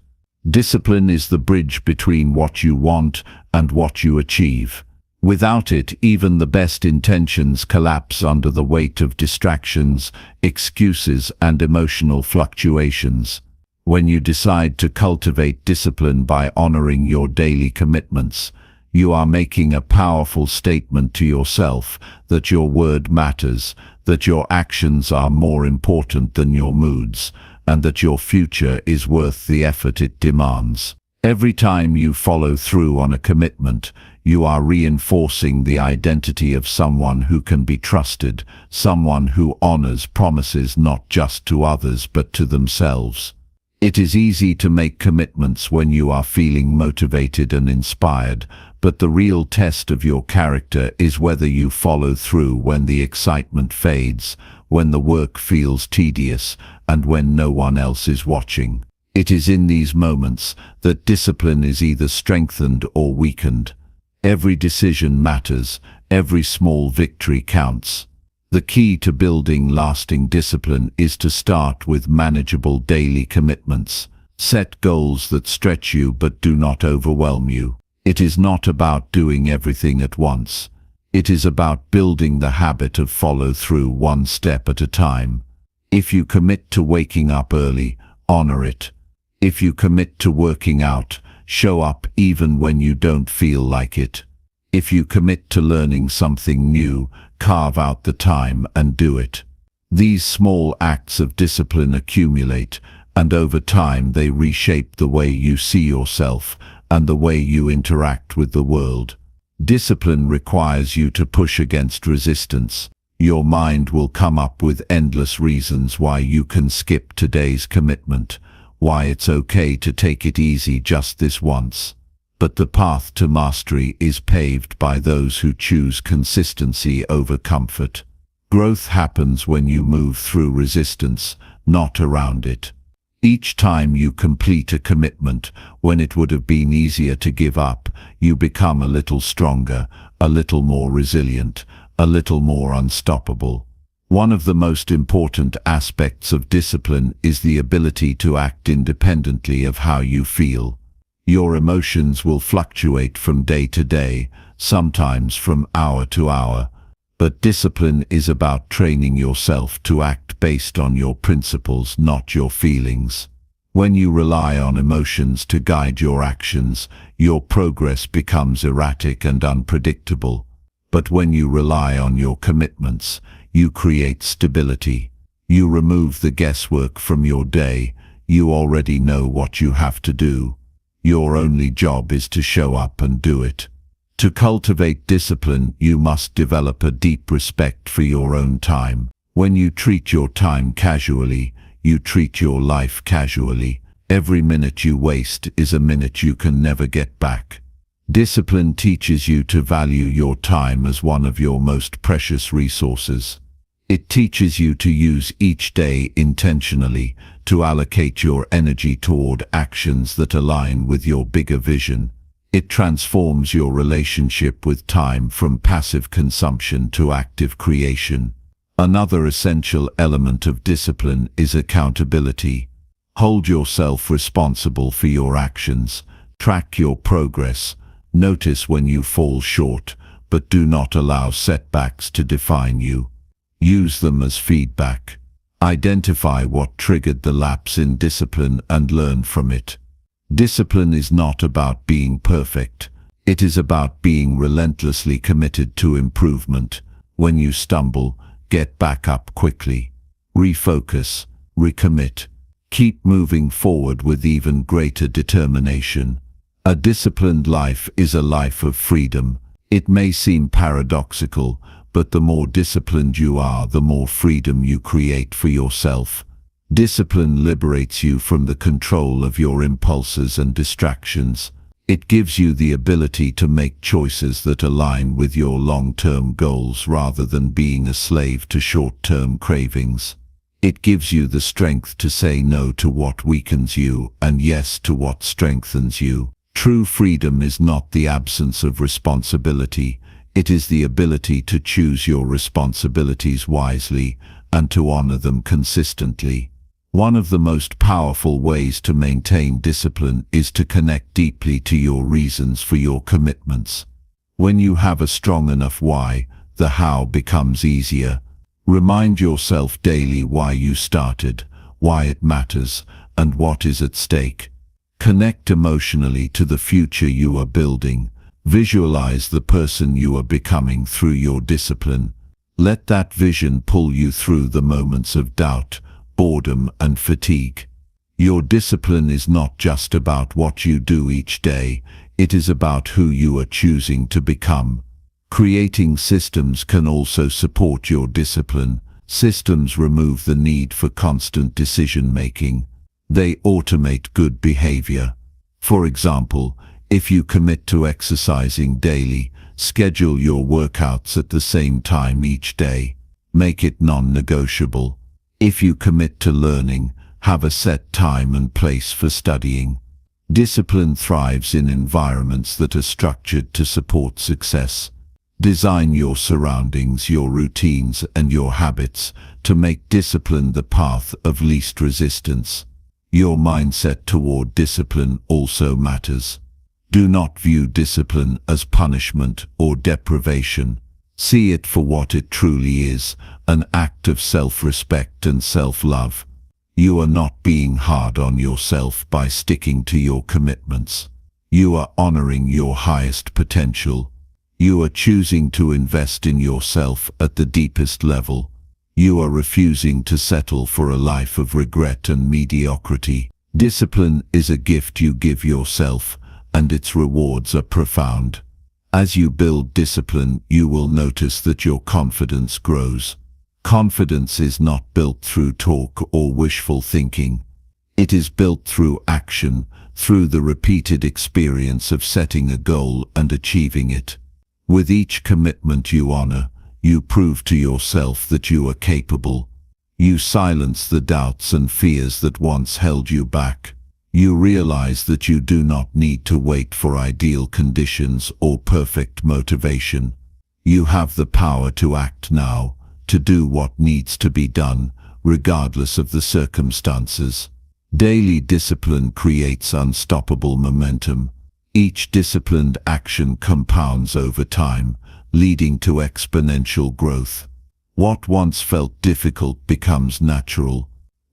Discipline is the bridge between what you want and what you achieve. Without it, even the best intentions collapse under the weight of distractions, excuses, and emotional fluctuations. When you decide to cultivate discipline by honoring your daily commitments, you are making a powerful statement to yourself that your word matters, that your actions are more important than your moods, and that your future is worth the effort it demands. Every time you follow through on a commitment, you are reinforcing the identity of someone who can be trusted, someone who honors promises not just to others but to themselves. It is easy to make commitments when you are feeling motivated and inspired, but the real test of your character is whether you follow through when the excitement fades, when the work feels tedious, and when no one else is watching. It is in these moments that discipline is either strengthened or weakened. Every decision matters, every small victory counts. The key to building lasting discipline is to start with manageable daily commitments. Set goals that stretch you but do not overwhelm you. It is not about doing everything at once. It is about building the habit of follow through one step at a time. If you commit to waking up early, honor it. If you commit to working out, show up even when you don't feel like it. If you commit to learning something new, carve out the time and do it. These small acts of discipline accumulate, and over time they reshape the way you see yourself and the way you interact with the world. Discipline requires you to push against resistance. Your mind will come up with endless reasons why you can skip today's commitment, why it's okay to take it easy just this once. But the path to mastery is paved by those who choose consistency over comfort. Growth happens when you move through resistance, not around it. Each time you complete a commitment, when it would have been easier to give up, you become a little stronger, a little more resilient, a little more unstoppable. One of the most important aspects of discipline is the ability to act independently of how you feel. Your emotions will fluctuate from day to day, sometimes from hour to hour. But discipline is about training yourself to act based on your principles, not your feelings. When you rely on emotions to guide your actions, your progress becomes erratic and unpredictable. But when you rely on your commitments, you create stability. You remove the guesswork from your day. You already know what you have to do. Your only job is to show up and do it. To cultivate discipline, you must develop a deep respect for your own time. When you treat your time casually, you treat your life casually. Every minute you waste is a minute you can never get back. Discipline teaches you to value your time as one of your most precious resources. It teaches you to use each day intentionally, to allocate your energy toward actions that align with your bigger vision. It transforms your relationship with time from passive consumption to active creation. Another essential element of discipline is accountability. Hold yourself responsible for your actions. Track your progress. Notice when you fall short, but do not allow setbacks to define you. Use them as feedback. Identify what triggered the lapse in discipline and learn from it. Discipline is not about being perfect. It is about being relentlessly committed to improvement. When you stumble, get back up quickly. Refocus, recommit. Keep moving forward with even greater determination. A disciplined life is a life of freedom. It may seem paradoxical, but the more disciplined you are, the more freedom you create for yourself. Discipline liberates you from the control of your impulses and distractions. It gives you the ability to make choices that align with your long-term goals rather than being a slave to short-term cravings. It gives you the strength to say no to what weakens you and yes to what strengthens you. True freedom is not the absence of responsibility. It is the ability to choose your responsibilities wisely and to honor them consistently. One of the most powerful ways to maintain discipline is to connect deeply to your reasons for your commitments. When you have a strong enough why, the how becomes easier. Remind yourself daily why you started, why it matters, and what is at stake. Connect emotionally to the future you are building. Visualize the person you are becoming through your discipline. Let that vision pull you through the moments of doubt, boredom, and fatigue. Your discipline is not just about what you do each day, it is about who you are choosing to become. Creating systems can also support your discipline. Systems remove the need for constant decision-making. They automate good behavior. For example, if you commit to exercising daily, schedule your workouts at the same time each day. Make it non-negotiable. If you commit to learning, have a set time and place for studying. Discipline thrives in environments that are structured to support success. Design your surroundings, your routines, and your habits to make discipline the path of least resistance. Your mindset toward discipline also matters. Do not view discipline as punishment or deprivation. See it for what it truly is, an act of self-respect and self-love. You are not being hard on yourself by sticking to your commitments. You are honoring your highest potential. You are choosing to invest in yourself at the deepest level. You are refusing to settle for a life of regret and mediocrity. Discipline is a gift you give yourself, and its rewards are profound. As you build discipline, you will notice that your confidence grows. Confidence is not built through talk or wishful thinking. It is built through action, through the repeated experience of setting a goal and achieving it. With each commitment you honor, you prove to yourself that you are capable. You silence the doubts and fears that once held you back. You realize that you do not need to wait for ideal conditions or perfect motivation. You have the power to act now, to do what needs to be done, regardless of the circumstances. Daily discipline creates unstoppable momentum. Each disciplined action compounds over time, leading to exponential growth. What once felt difficult becomes natural.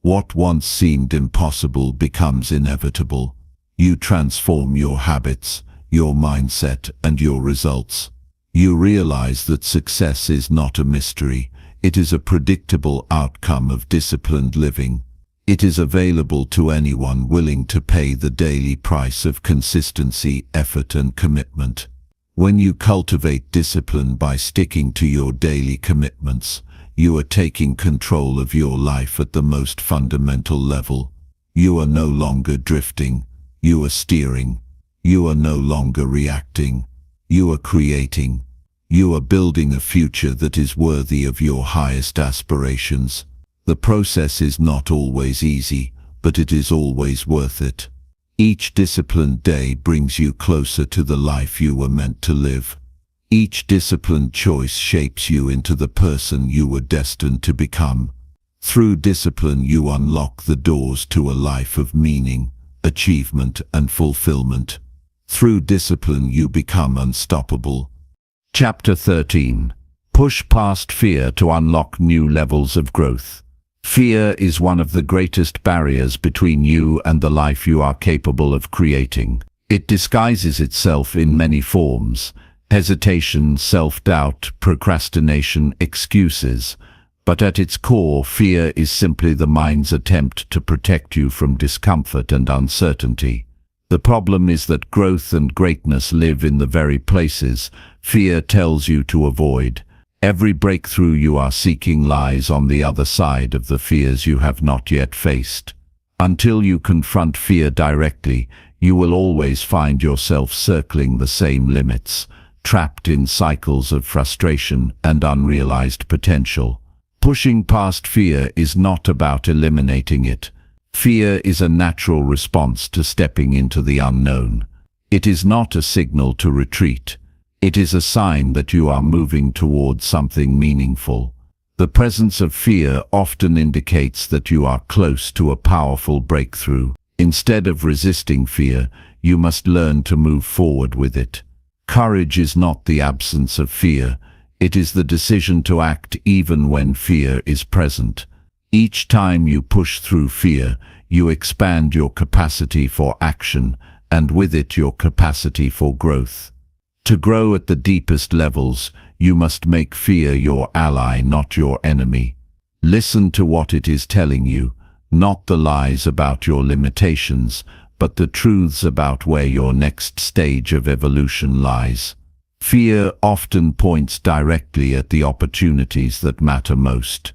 What once seemed impossible becomes inevitable. You transform your habits, your mindset, and your results. You realize that success is not a mystery, it is a predictable outcome of disciplined living. It is available to anyone willing to pay the daily price of consistency, effort, and commitment. When you cultivate discipline by sticking to your daily commitments, you are taking control of your life at the most fundamental level. You are no longer drifting, you are steering. You are no longer reacting, you are creating. You are building a future that is worthy of your highest aspirations. The process is not always easy, but it is always worth it. Each disciplined day brings you closer to the life you were meant to live. Each disciplined choice shapes you into the person you were destined to become. Through discipline you unlock the doors to a life of meaning, achievement, and fulfillment. Through discipline you become unstoppable. Chapter 13. Push past fear to unlock new levels of growth. Fear is one of the greatest barriers between you and the life you are capable of creating. It disguises itself in many forms: hesitation, self-doubt, procrastination, excuses. But at its core, fear is simply the mind's attempt to protect you from discomfort and uncertainty. The problem is that growth and greatness live in the very places fear tells you to avoid. Every breakthrough you are seeking lies on the other side of the fears you have not yet faced. Until you confront fear directly, you will always find yourself circling the same limits, trapped in cycles of frustration and unrealized potential. Pushing past fear is not about eliminating it. Fear is a natural response to stepping into the unknown. It is not a signal to retreat. It is a sign that you are moving towards something meaningful. The presence of fear often indicates that you are close to a powerful breakthrough. Instead of resisting fear, you must learn to move forward with it. Courage is not the absence of fear. It is the decision to act even when fear is present. Each time you push through fear, you expand your capacity for action, and with it your capacity for growth. To grow at the deepest levels, you must make fear your ally, not your enemy. Listen to what it is telling you, not the lies about your limitations, but the truths about where your next stage of evolution lies. Fear often points directly at the opportunities that matter most.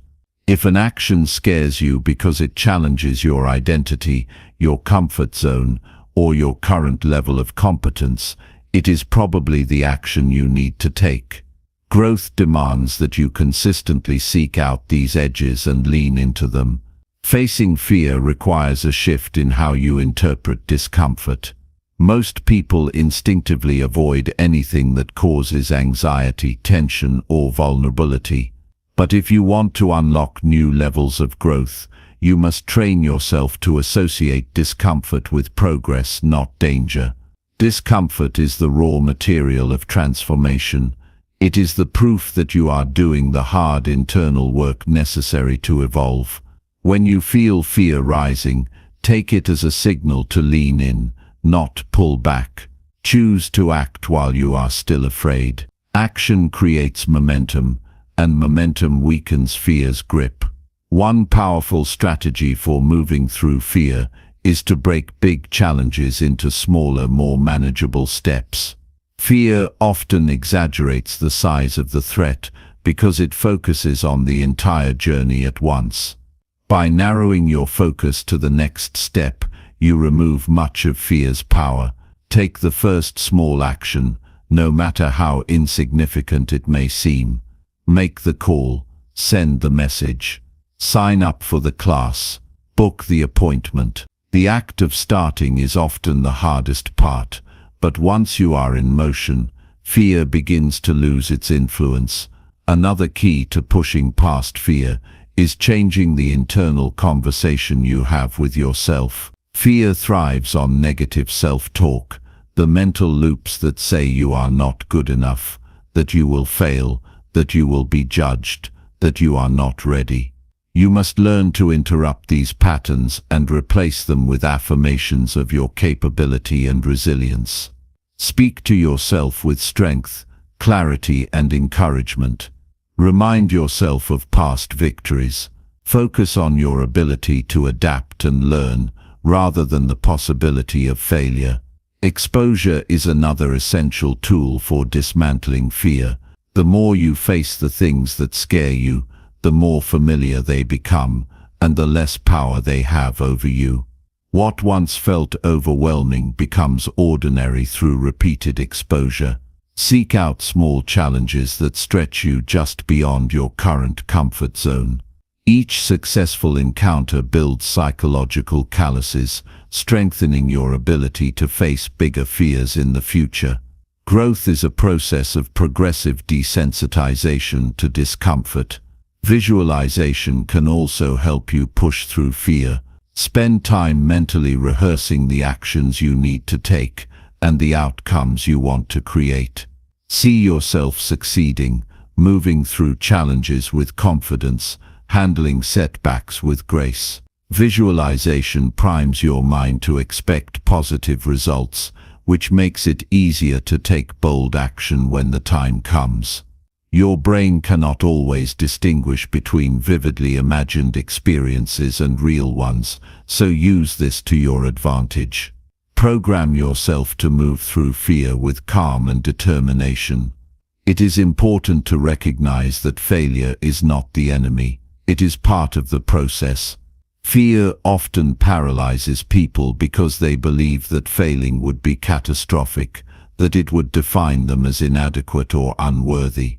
If an action scares you because it challenges your identity, your comfort zone, or your current level of competence, it is probably the action you need to take. Growth demands that you consistently seek out these edges and lean into them. Facing fear requires a shift in how you interpret discomfort. Most people instinctively avoid anything that causes anxiety, tension, or vulnerability. But if you want to unlock new levels of growth, you must train yourself to associate discomfort with progress, not danger. Discomfort is the raw material of transformation. It is the proof that you are doing the hard internal work necessary to evolve. When you feel fear rising, take it as a signal to lean in, not pull back. Choose to act while you are still afraid. Action creates momentum, and momentum weakens fear's grip. One powerful strategy for moving through fear is to break big challenges into smaller, more manageable steps. Fear often exaggerates the size of the threat because it focuses on the entire journey at once. By narrowing your focus to the next step, you remove much of fear's power. Take the first small action, no matter how insignificant it may seem. Make the call, send the message, sign up for the class, book the appointment. The act of starting is often the hardest part, but once you are in motion, fear begins to lose its influence. Another key to pushing past fear is changing the internal conversation you have with yourself. Fear thrives on negative self-talk, the mental loops that say you are not good enough, that you will fail, that you will be judged, that you are not ready. You must learn to interrupt these patterns and replace them with affirmations of your capability and resilience. Speak to yourself with strength, clarity, and encouragement. Remind yourself of past victories. Focus on your ability to adapt and learn, rather than the possibility of failure. Exposure is another essential tool for dismantling fear. The more you face the things that scare you, the more familiar they become, and the less power they have over you. What once felt overwhelming becomes ordinary through repeated exposure. Seek out small challenges that stretch you just beyond your current comfort zone. Each successful encounter builds psychological calluses, strengthening your ability to face bigger fears in the future. Growth is a process of progressive desensitization to discomfort. Visualization can also help you push through fear. Spend time mentally rehearsing the actions you need to take and the outcomes you want to create. See yourself succeeding, moving through challenges with confidence, handling setbacks with grace. Visualization primes your mind to expect positive results, which makes it easier to take bold action when the time comes. Your brain cannot always distinguish between vividly imagined experiences and real ones, so use this to your advantage. Program yourself to move through fear with calm and determination. It is important to recognize that failure is not the enemy. It is part of the process. Fear often paralyzes people because they believe that failing would be catastrophic, that it would define them as inadequate or unworthy.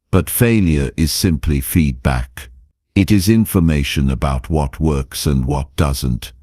But failure is simply feedback. It is information about what works and what doesn't.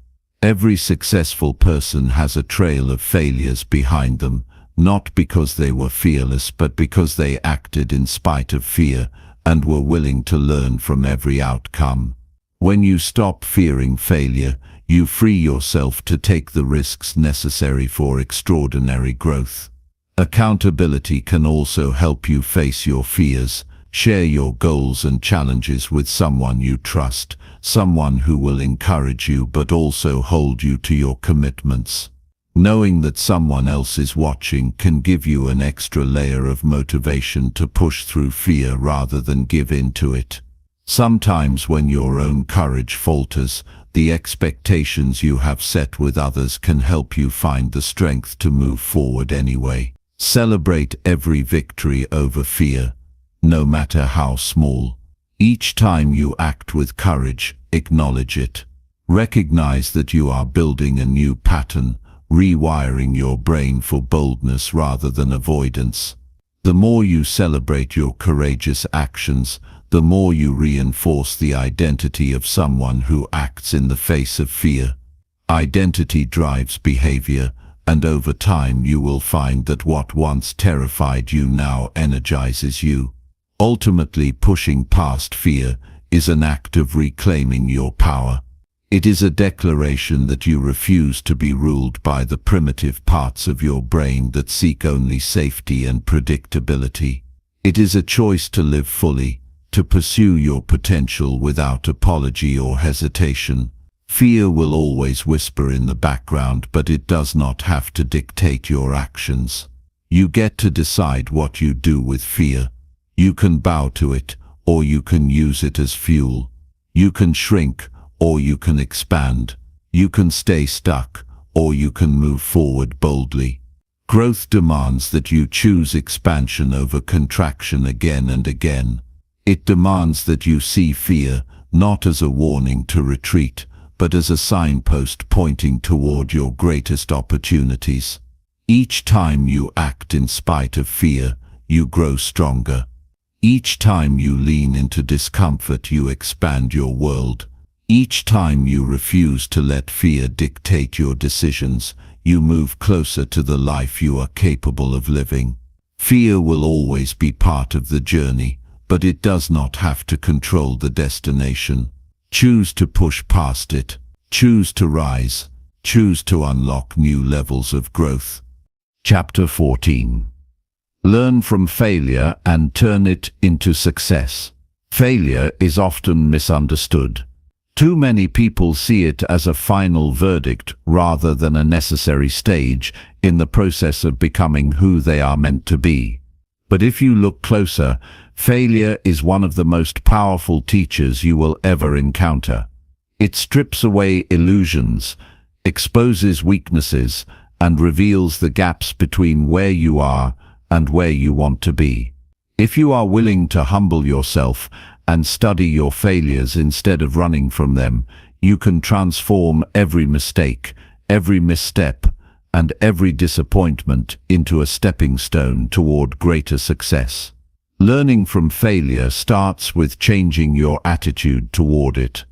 Every successful person has a trail of failures behind them, not because they were fearless, but because they acted in spite of fear and were willing to learn from every outcome. When you stop fearing failure, you free yourself to take the risks necessary for extraordinary growth. Accountability can also help you face your fears. Share your goals and challenges with someone you trust, someone who will encourage you but also hold you to your commitments. Knowing that someone else is watching can give you an extra layer of motivation to push through fear rather than give in to it. Sometimes when your own courage falters, the expectations you have set with others can help you find the strength to move forward anyway. Celebrate every victory over fear, no matter how small. Each time you act with courage, acknowledge it. Recognize that you are building a new pattern, rewiring your brain for boldness rather than avoidance. The more you celebrate your courageous actions, the more you reinforce the identity of someone who acts in the face of fear. Identity drives behavior, and over time you will find that what once terrified you now energizes you. Ultimately, pushing past fear is an act of reclaiming your power. It is a declaration that you refuse to be ruled by the primitive parts of your brain that seek only safety and predictability. It is a choice to live fully, to pursue your potential without apology or hesitation. Fear will always whisper in the background, but it does not have to dictate your actions. You get to decide what you do with fear. You can bow to it, or you can use it as fuel. You can shrink, or you can expand. You can stay stuck, or you can move forward boldly. Growth demands that you choose expansion over contraction again and again. It demands that you see fear not as a warning to retreat, but as a signpost pointing toward your greatest opportunities. Each time you act in spite of fear, you grow stronger. Each time you lean into discomfort, you expand your world. Each time you refuse to let fear dictate your decisions, you move closer to the life you are capable of living. Fear will always be part of the journey, but it does not have to control the destination. Choose to push past it. Choose to rise. Choose to unlock new levels of growth. Chapter 14. Learn from failure and turn it into success. Failure is often misunderstood. Too many people see it as a final verdict rather than a necessary stage in the process of becoming who they are meant to be. But if you look closer, failure is one of the most powerful teachers you will ever encounter. It strips away illusions, exposes weaknesses, and reveals the gaps between where you are and where you want to be. If you are willing to humble yourself and study your failures instead of running from them, you can transform every mistake, every misstep, and every disappointment into a stepping stone toward greater success. Learning from failure starts with changing your attitude toward it.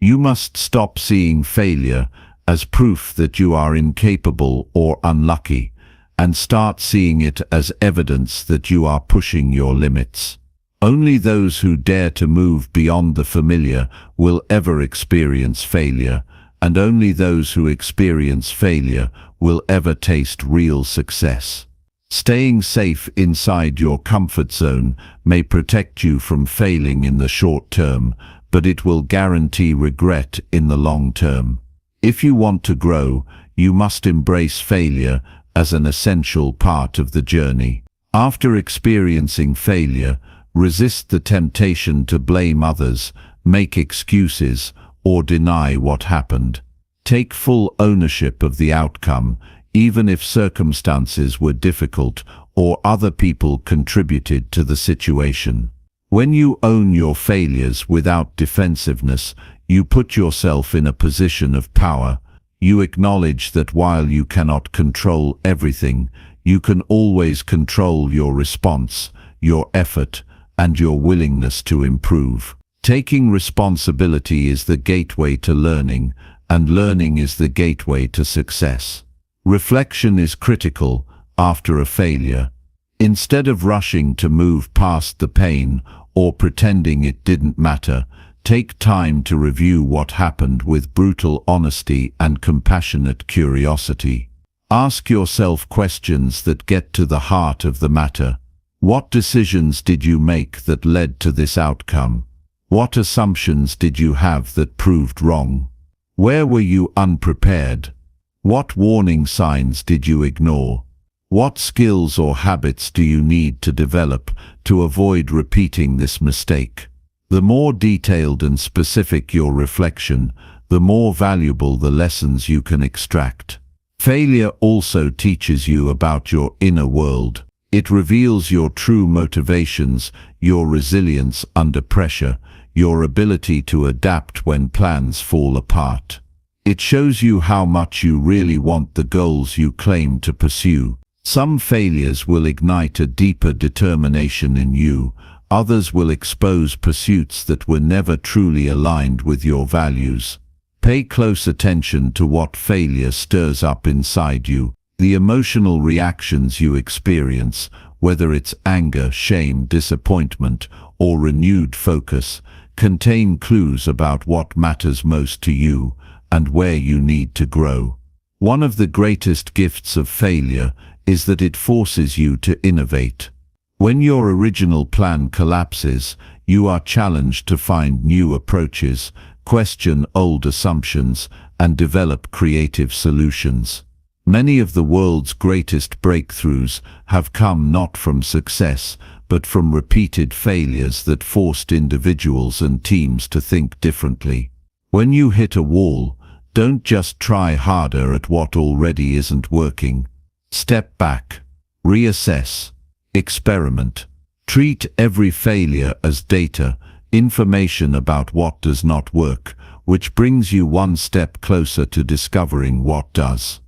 You must stop seeing failure as proof that you are incapable or unlucky, and start seeing it as evidence that you are pushing your limits. Only those who dare to move beyond the familiar will ever experience failure, and only those who experience failure will ever taste real success. Staying safe inside your comfort zone may protect you from failing in the short term, but it will guarantee regret in the long term. If you want to grow, you must embrace failure as an essential part of the journey. After experiencing failure, resist the temptation to blame others, make excuses, or deny what happened. Take full ownership of the outcome, even if circumstances were difficult or other people contributed to the situation. When you own your failures without defensiveness, you put yourself in a position of power. You acknowledge that while you cannot control everything, you can always control your response, your effort, and your willingness to improve. Taking responsibility is the gateway to learning, and learning is the gateway to success. Reflection is critical after a failure. Instead of rushing to move past the pain or pretending it didn't matter, take time to review what happened with brutal honesty and compassionate curiosity. Ask yourself questions that get to the heart of the matter. What decisions did you make that led to this outcome? What assumptions did you have that proved wrong? Where were you unprepared? What warning signs did you ignore? What skills or habits do you need to develop to avoid repeating this mistake? The more detailed and specific your reflection, the more valuable the lessons you can extract. Failure also teaches you about your inner world. It reveals your true motivations, your resilience under pressure, your ability to adapt when plans fall apart. It shows you how much you really want the goals you claim to pursue. Some failures will ignite a deeper determination in you. Others will expose pursuits that were never truly aligned with your values. Pay close attention to what failure stirs up inside you. The emotional reactions you experience, whether it's anger, shame, disappointment, or renewed focus, contain clues about what matters most to you and where you need to grow. One of the greatest gifts of failure is that it forces you to innovate. When your original plan collapses, you are challenged to find new approaches, question old assumptions, and develop creative solutions. Many of the world's greatest breakthroughs have come not from success, but from repeated failures that forced individuals and teams to think differently. When you hit a wall, don't just try harder at what already isn't working. Step back, reassess, experiment. Treat every failure as data, information about what does not work, which brings you one step closer to discovering what does.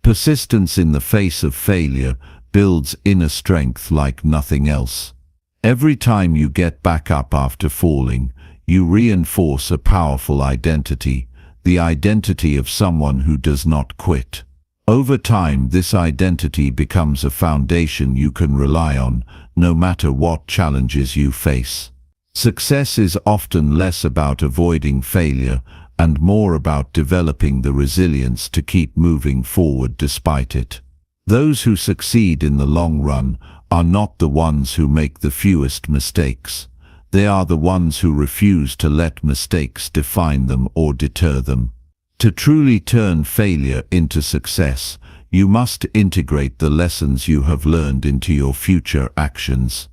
Persistence in the face of failure builds inner strength like nothing else. Every time you get back up after falling, you reinforce a powerful identity, the identity of someone who does not quit. Over time, this identity becomes a foundation you can rely on, no matter what challenges you face. Success is often less about avoiding failure and more about developing the resilience to keep moving forward despite it. Those who succeed in the long run are not the ones who make the fewest mistakes. They are the ones who refuse to let mistakes define them or deter them. To truly turn failure into success, You must integrate the lessons you have learned into your future actions.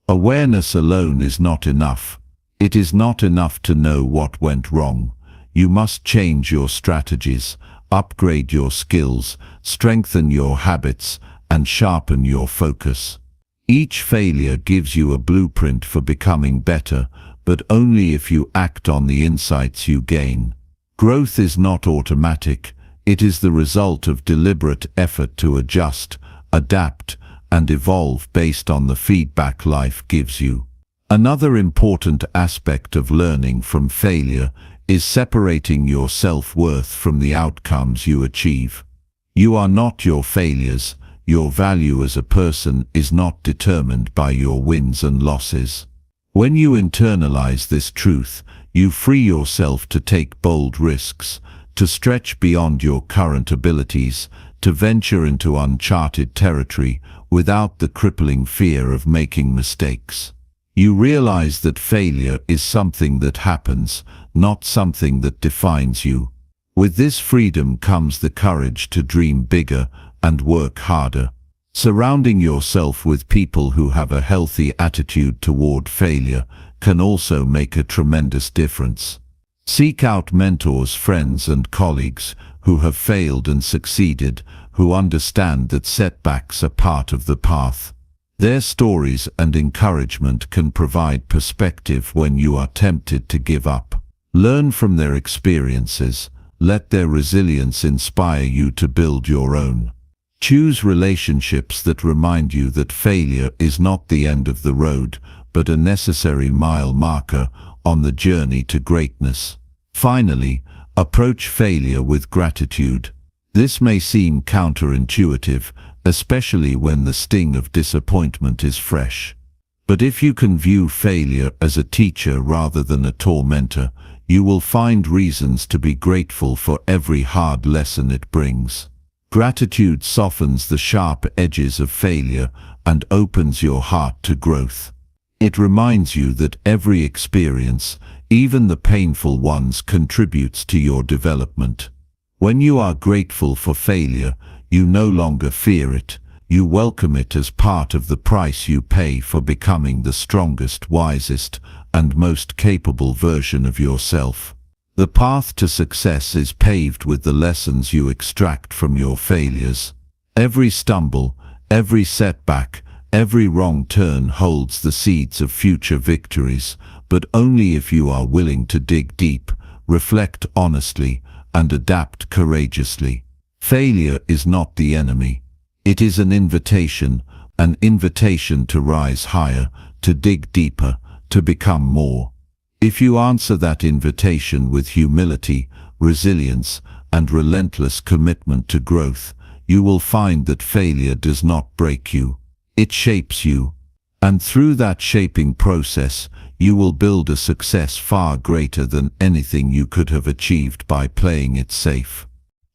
Awareness alone is not enough. It is not enough to know what went wrong. You must change your strategies, upgrade your skills, strengthen your habits, and sharpen your focus. Each failure gives you a blueprint for becoming better, but only if you act on the insights you gain. Growth is not automatic. It is the result of deliberate effort to adjust, adapt, and evolve based on the feedback life gives you. Another important aspect of learning from failure is separating your self-worth from the outcomes you achieve. You are not your failures. Your value as a person is not determined by your wins and losses. When you internalize this truth, you free yourself to take bold risks, to stretch beyond your current abilities, to venture into uncharted territory without the crippling fear of making mistakes. You realize that failure is something that happens, not something that defines you. With this freedom comes the courage to dream bigger and work harder. Surrounding yourself with people who have a healthy attitude toward failure can also make a tremendous difference. Seek out mentors, friends, and colleagues who have failed and succeeded, who understand that setbacks are part of the path. Their stories and encouragement can provide perspective when you are tempted to give up. Learn from their experiences. Let their resilience inspire you to build your own. Choose relationships that remind you that failure is not the end of the road, but a necessary mile marker on the journey to greatness. Finally, approach failure with gratitude. This may seem counterintuitive, especially when the sting of disappointment is fresh. But if you can view failure as a teacher rather than a tormentor, you will find reasons to be grateful for every hard lesson it brings. Gratitude softens the sharp edges of failure and opens your heart to growth. It reminds you that every experience, even the painful ones, contributes to your development. When you are grateful for failure, you no longer fear it. You welcome it as part of the price you pay for becoming the strongest, wisest, and most capable version of yourself. The path to success is paved with the lessons you extract from your failures. Every stumble, every setback, every wrong turn holds the seeds of future victories, but only if you are willing to dig deep, reflect honestly, and adapt courageously. Failure is not the enemy. It is an invitation to rise higher, to dig deeper, to become more. If you answer that invitation with humility, resilience, and relentless commitment to growth, you will find that failure does not break you. It shapes you. And through that shaping process, you will build a success far greater than anything you could have achieved by playing it safe.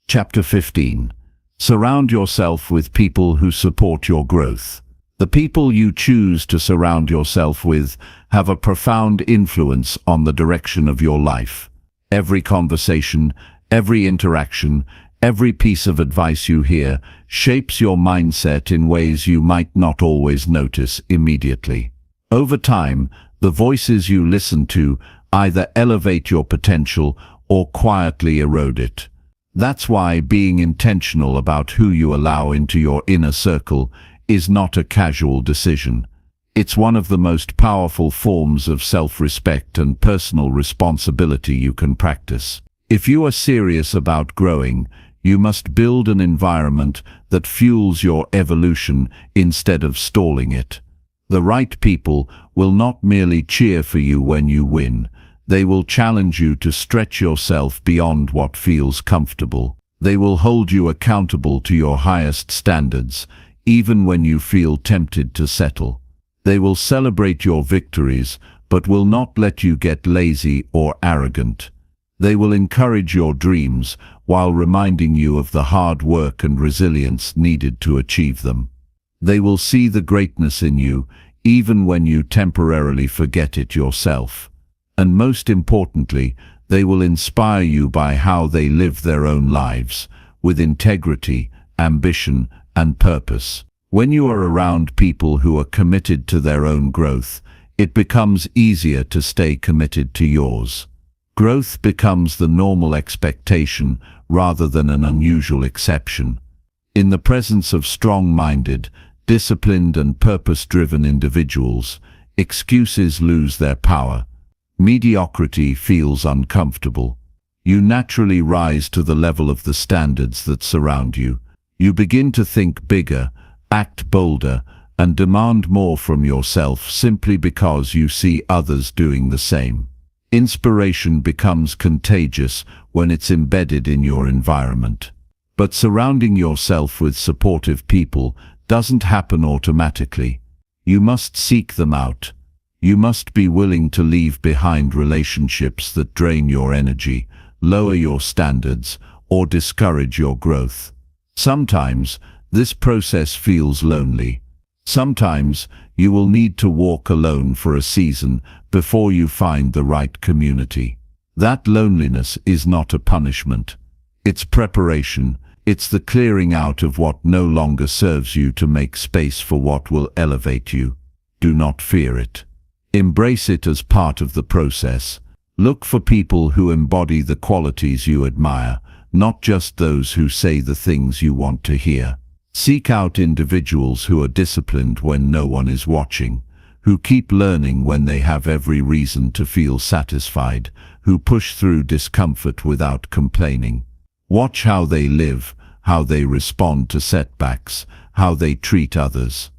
Chapter 15. Surround yourself with people who support your growth. The people you choose to surround yourself with have a profound influence on the direction of your life. Every conversation, every interaction, every piece of advice you hear shapes your mindset in ways you might not always notice immediately. Over time, the voices you listen to either elevate your potential or quietly erode it. That's why being intentional about who you allow into your inner circle is not a casual decision. It's one of the most powerful forms of self-respect and personal responsibility you can practice. If you are serious about growing, you must build an environment that fuels your evolution instead of stalling it. The right people will not merely cheer for you when you win. They will challenge you to stretch yourself beyond what feels comfortable. They will hold you accountable to your highest standards, even when you feel tempted to settle. They will celebrate your victories, but will not let you get lazy or arrogant. They will encourage your dreams while reminding you of the hard work and resilience needed to achieve them. They will see the greatness in you, even when you temporarily forget it yourself. And most importantly, they will inspire you by how they live their own lives, with integrity ambition, and purpose. When you are around people who are committed to their own growth, it becomes easier to stay committed to yours. Growth becomes the normal expectation rather than an unusual exception. In the presence of strong-minded, disciplined and purpose-driven individuals, excuses lose their power. Mediocrity feels uncomfortable. You naturally rise to the level of the standards that surround you. You begin to think bigger, act bolder, and demand more from yourself simply because you see others doing the same. Inspiration becomes contagious when it's embedded in your environment. But surrounding yourself with supportive people doesn't happen automatically. You must seek them out. You must be willing to leave behind relationships that drain your energy, lower your standards, or discourage your growth. Sometimes, this process feels lonely. Sometimes, you will need to walk alone for a season before you find the right community. That loneliness is not a punishment. It's preparation. It's the clearing out of what no longer serves you to make space for what will elevate you. Do not fear it. Embrace it as part of the process. Look for people who embody the qualities you admire, not just those who say the things you want to hear. Seek out individuals who are disciplined when no one is watching, who keep learning when they have every reason to feel satisfied, who push through discomfort without complaining. Watch how they live, how they respond to setbacks, how they treat others.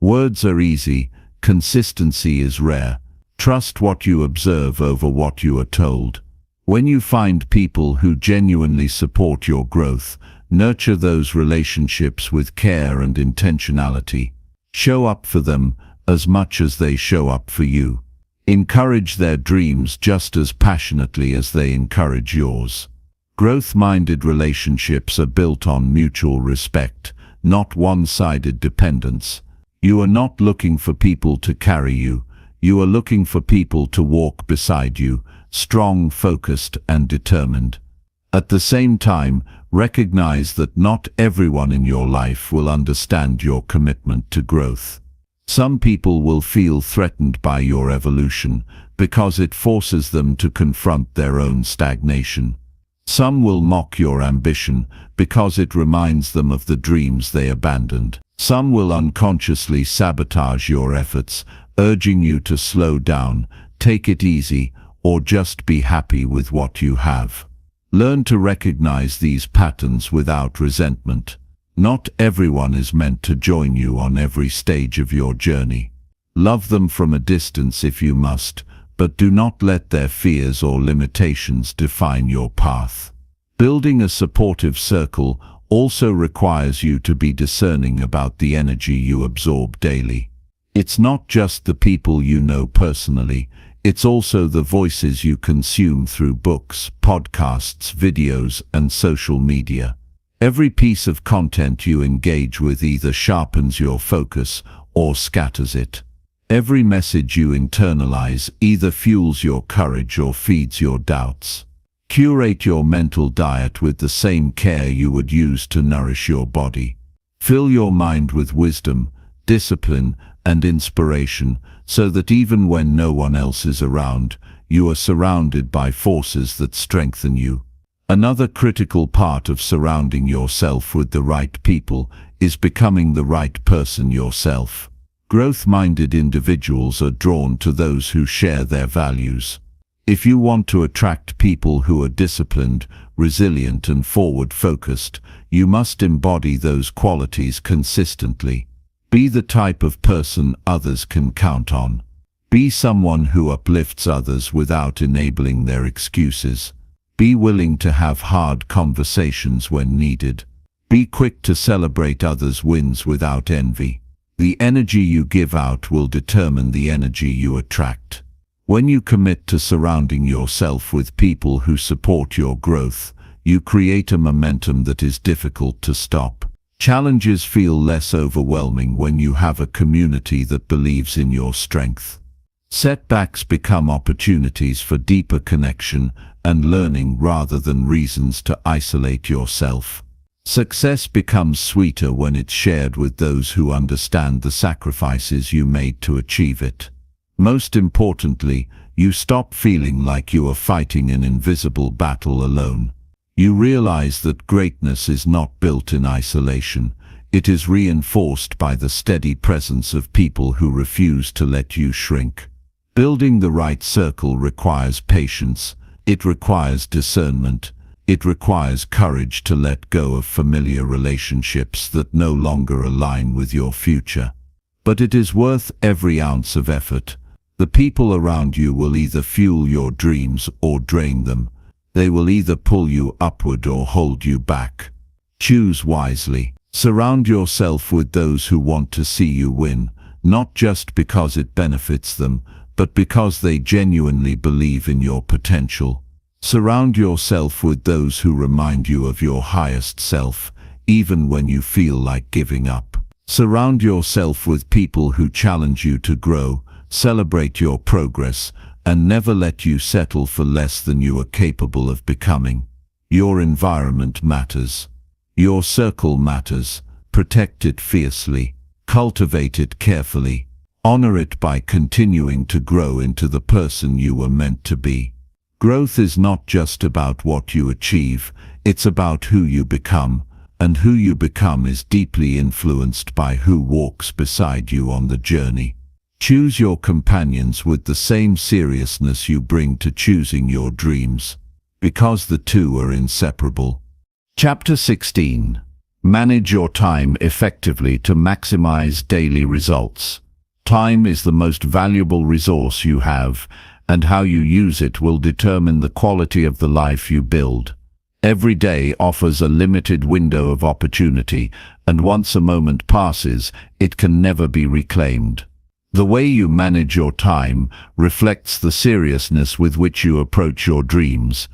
Words are easy, consistency is rare. Trust what you observe over what you are told. When you find people who genuinely support your growth, nurture those relationships with care and intentionality. Show up for them as much as they show up for you. Encourage their dreams just as passionately as they encourage yours. Growth-minded relationships are built on mutual respect, not one-sided dependence. You are not looking for people to carry you. You are looking for people to walk beside you, strong, focused, and determined. At the same time, recognize that not everyone in your life will understand your commitment to growth. Some people will feel threatened by your evolution because it forces them to confront their own stagnation. Some will mock your ambition because it reminds them of the dreams they abandoned. Some will unconsciously sabotage your efforts, urging you to slow down, take it easy, or just be happy with what you have. Learn to recognize these patterns without resentment. Not everyone is meant to join you on every stage of your journey. Love them from a distance if you must, but do not let their fears or limitations define your path. Building a supportive circle also requires you to be discerning about the energy you absorb daily. It's not just the people you know personally, it's also the voices you consume through books, podcasts, videos, and social media. Every piece of content you engage with either sharpens your focus or scatters it. Every message you internalize either fuels your courage or feeds your doubts. Curate your mental diet with the same care you would use to nourish your body. Fill your mind with wisdom, discipline, and inspiration so that even when no one else is around, you are surrounded by forces that strengthen you. Another critical part of surrounding yourself with the right people is becoming the right person yourself. Growth-minded individuals are drawn to those who share their values. If you want to attract people who are disciplined, resilient, and forward-focused, you must embody those qualities consistently. Be the type of person others can count on. Be someone who uplifts others without enabling their excuses. Be willing to have hard conversations when needed. Be quick to celebrate others' wins without envy. The energy you give out will determine the energy you attract. When you commit to surrounding yourself with people who support your growth, you create a momentum that is difficult to stop. Challenges feel less overwhelming when you have a community that believes in your strength. Setbacks become opportunities for deeper connection and learning rather than reasons to isolate yourself. Success becomes sweeter when it's shared with those who understand the sacrifices you made to achieve it. Most importantly, you stop feeling like you are fighting an invisible battle alone. You realize that greatness is not built in isolation. It is reinforced by the steady presence of people who refuse to let you shrink. Building the right circle requires patience. It requires discernment. It requires courage to let go of familiar relationships that no longer align with your future. But it is worth every ounce of effort. The people around you will either fuel your dreams or drain them. They will either pull you upward or hold you back. Choose wisely. Surround yourself with those who want to see you win, not just because it benefits them, but because they genuinely believe in your potential. Surround yourself with those who remind you of your highest self, even when you feel like giving up. Surround yourself with people who challenge you to grow, celebrate your progress, and never let you settle for less than you are capable of becoming. Your environment matters. Your circle matters. Protect it fiercely. Cultivate it carefully. Honor it by continuing to grow into the person you were meant to be. Growth is not just about what you achieve, it's about who you become, and who you become is deeply influenced by who walks beside you on the journey. Choose your companions with the same seriousness you bring to choosing your dreams, because the two are inseparable. Chapter 16. Manage your time effectively to maximize daily results. Time is the most valuable resource you have, and how you use it will determine the quality of the life you build. Every day offers a limited window of opportunity, and once a moment passes, it can never be reclaimed. The way you manage your time reflects the seriousness with which you approach your dreams.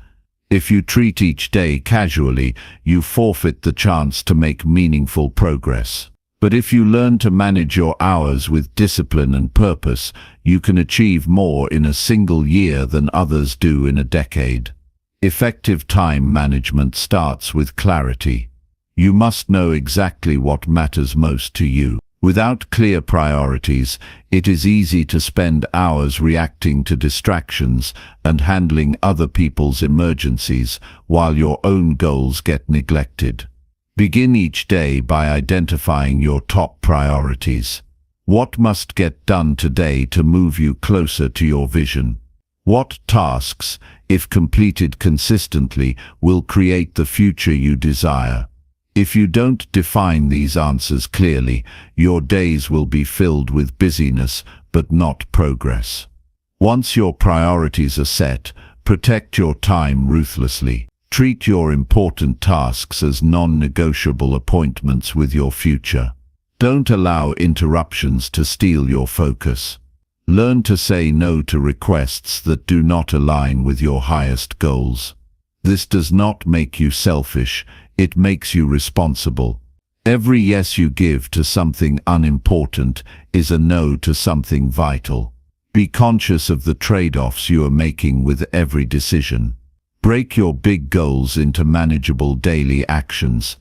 If you treat each day casually, you forfeit the chance to make meaningful progress. But if you learn to manage your hours with discipline and purpose, you can achieve more in a single year than others do in a decade. Effective time management starts with clarity. You must know exactly what matters most to you. Without clear priorities, it is easy to spend hours reacting to distractions and handling other people's emergencies while your own goals get neglected. Begin each day by identifying your top priorities. What must get done today to move you closer to your vision? What tasks, if completed consistently, will create the future you desire? If you don't define these answers clearly, your days will be filled with busyness but not progress. Once your priorities are set, protect your time ruthlessly. Treat your important tasks as non-negotiable appointments with your future. Don't allow interruptions to steal your focus. Learn to say no to requests that do not align with your highest goals. This does not make you selfish, it makes you responsible. Every yes you give to something unimportant is a no to something vital. Be conscious of the trade-offs you are making with every decision. Break your big goals into manageable daily actions.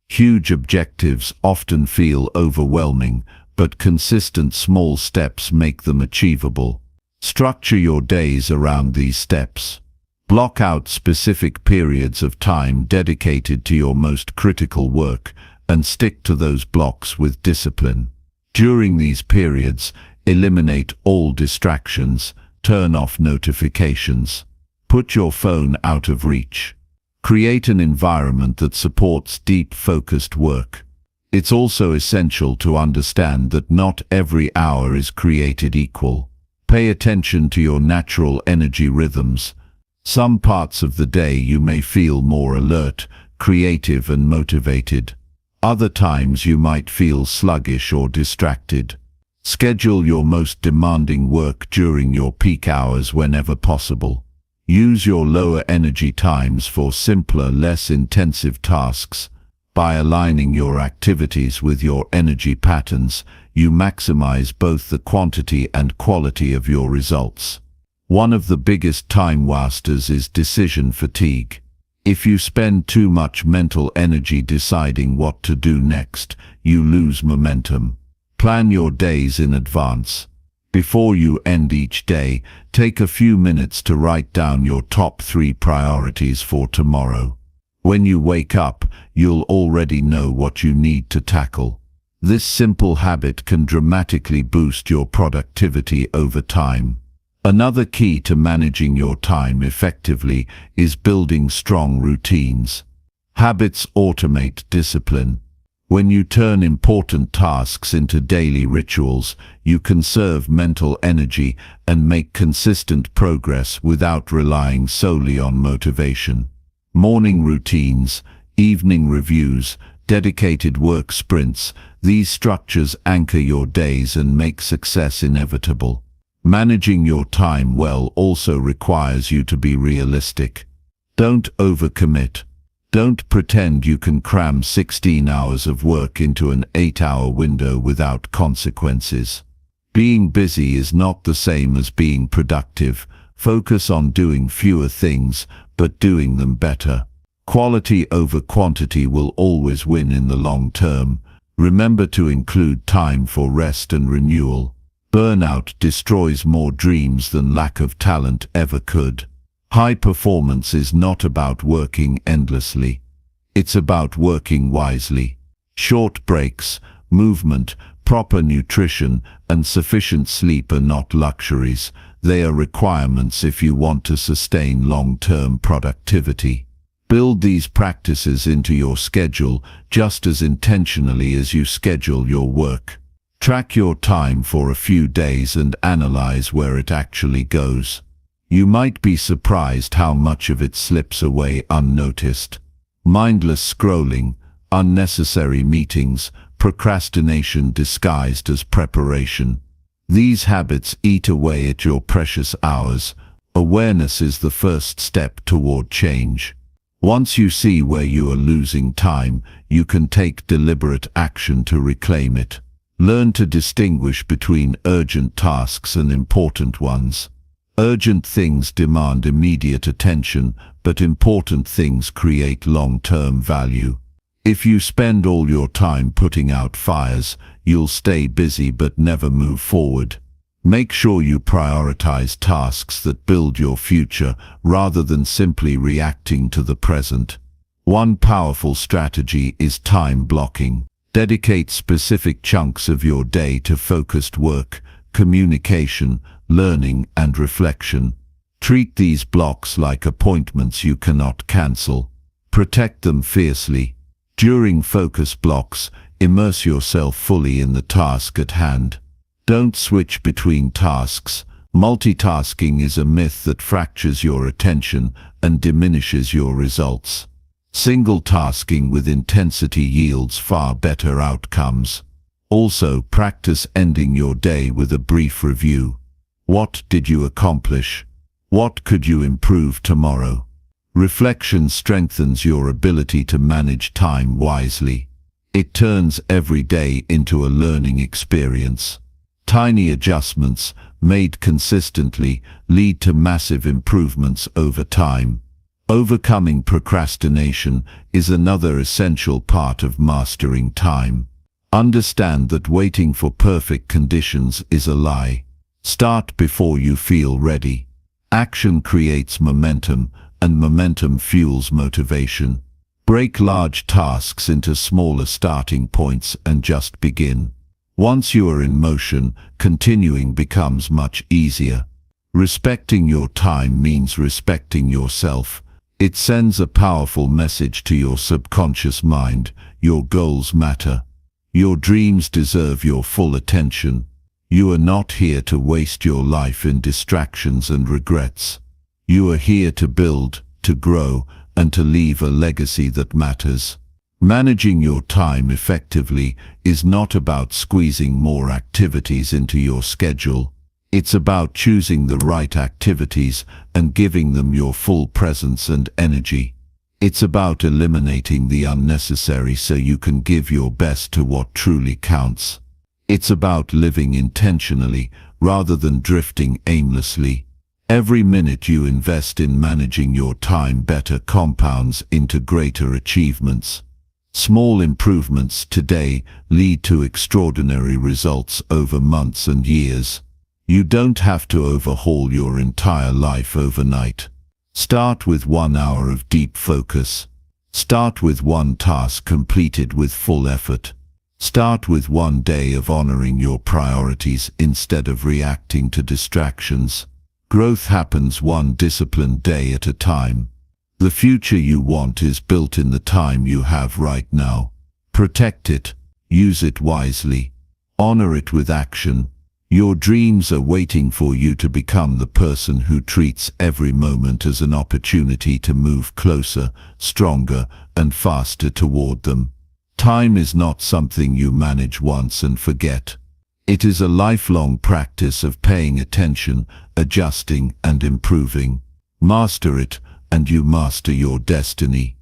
Huge objectives often feel overwhelming, but consistent small steps make them achievable. Structure your days around these steps. Block out specific periods of time dedicated to your most critical work and stick to those blocks with discipline. During these periods, eliminate all distractions, turn off notifications. Put your phone out of reach. Create an environment that supports deep, focused work. It's also essential to understand that not every hour is created equal. Pay attention to your natural energy rhythms. Some parts of the day you may feel more alert, creative and motivated. Other times you might feel sluggish or distracted. Schedule your most demanding work during your peak hours whenever possible. Use your lower energy times for simpler, less intensive tasks. By aligning your activities with your energy patterns, you maximize both the quantity and quality of your results. One of the biggest time wasters is decision fatigue. If you spend too much mental energy deciding what to do next, you lose momentum. Plan your days in advance. Before you end each day, take a few minutes to write down your top 3 priorities for tomorrow. When you wake up, you'll already know what you need to tackle. This simple habit can dramatically boost your productivity over time. Another key to managing your time effectively is building strong routines. Habits automate discipline. When you turn important tasks into daily rituals, you conserve mental energy and make consistent progress without relying solely on motivation. Morning routines, evening reviews, dedicated work sprints, these structures anchor your days and make success inevitable. Managing your time well also requires you to be realistic. Don't overcommit. Don't pretend you can cram 16 hours of work into an 8-hour window without consequences. Being busy is not the same as being productive. Focus on doing fewer things, but doing them better. Quality over quantity will always win in the long term. Remember to include time for rest and renewal. Burnout destroys more dreams than lack of talent ever could. High performance is not about working endlessly. It's about working wisely. Short breaks, movement, proper nutrition, and sufficient sleep are not luxuries. They are requirements if you want to sustain long-term productivity. Build these practices into your schedule just as intentionally as you schedule your work. Track your time for a few days and analyze where it actually goes. You might be surprised how much of it slips away unnoticed. Mindless scrolling, unnecessary meetings, procrastination disguised as preparation. These habits eat away at your precious hours. Awareness is the first step toward change. Once you see where you are losing time, you can take deliberate action to reclaim it. Learn to distinguish between urgent tasks and important ones. Urgent things demand immediate attention, but important things create long-term value. If you spend all your time putting out fires, you'll stay busy but never move forward. Make sure you prioritize tasks that build your future rather than simply reacting to the present. One powerful strategy is time blocking. Dedicate specific chunks of your day to focused work, communication, learning, and reflection. Treat these blocks like appointments you cannot cancel. Protect them fiercely. During focus blocks, immerse yourself fully in the task at hand. Don't switch between tasks. Multitasking is a myth that fractures your attention and diminishes your results. Single tasking with intensity yields far better outcomes. Also, practice ending your day with a brief review. What did you accomplish? What could you improve tomorrow? Reflection strengthens your ability to manage time wisely. It turns every day into a learning experience. Tiny adjustments, made consistently, lead to massive improvements over time. Overcoming procrastination is another essential part of mastering time. Understand that waiting for perfect conditions is a lie. Start before you feel ready. Action creates momentum, and momentum fuels motivation. Break large tasks into smaller starting points and just begin. Once you are in motion, continuing becomes much easier. Respecting your time means respecting yourself. It sends a powerful message to your subconscious mind. Your goals matter. Your dreams deserve your full attention. You are not here to waste your life in distractions and regrets. You are here to build, to grow, and to leave a legacy that matters. Managing your time effectively is not about squeezing more activities into your schedule. It's about choosing the right activities and giving them your full presence and energy. It's about eliminating the unnecessary so you can give your best to what truly counts. It's about living intentionally rather than drifting aimlessly. Every minute you invest in managing your time better compounds into greater achievements. Small improvements today lead to extraordinary results over months and years. You don't have to overhaul your entire life overnight. Start with 1 hour of deep focus. Start with one task completed with full effort. Start with 1 day of honoring your priorities instead of reacting to distractions. Growth happens one disciplined day at a time. The future you want is built in the time you have right now. Protect it. Use it wisely. Honor it with action. Your dreams are waiting for you to become the person who treats every moment as an opportunity to move closer, stronger, and faster toward them. Time is not something you manage once and forget. It is a lifelong practice of paying attention, adjusting, and improving. Master it, and you master your destiny.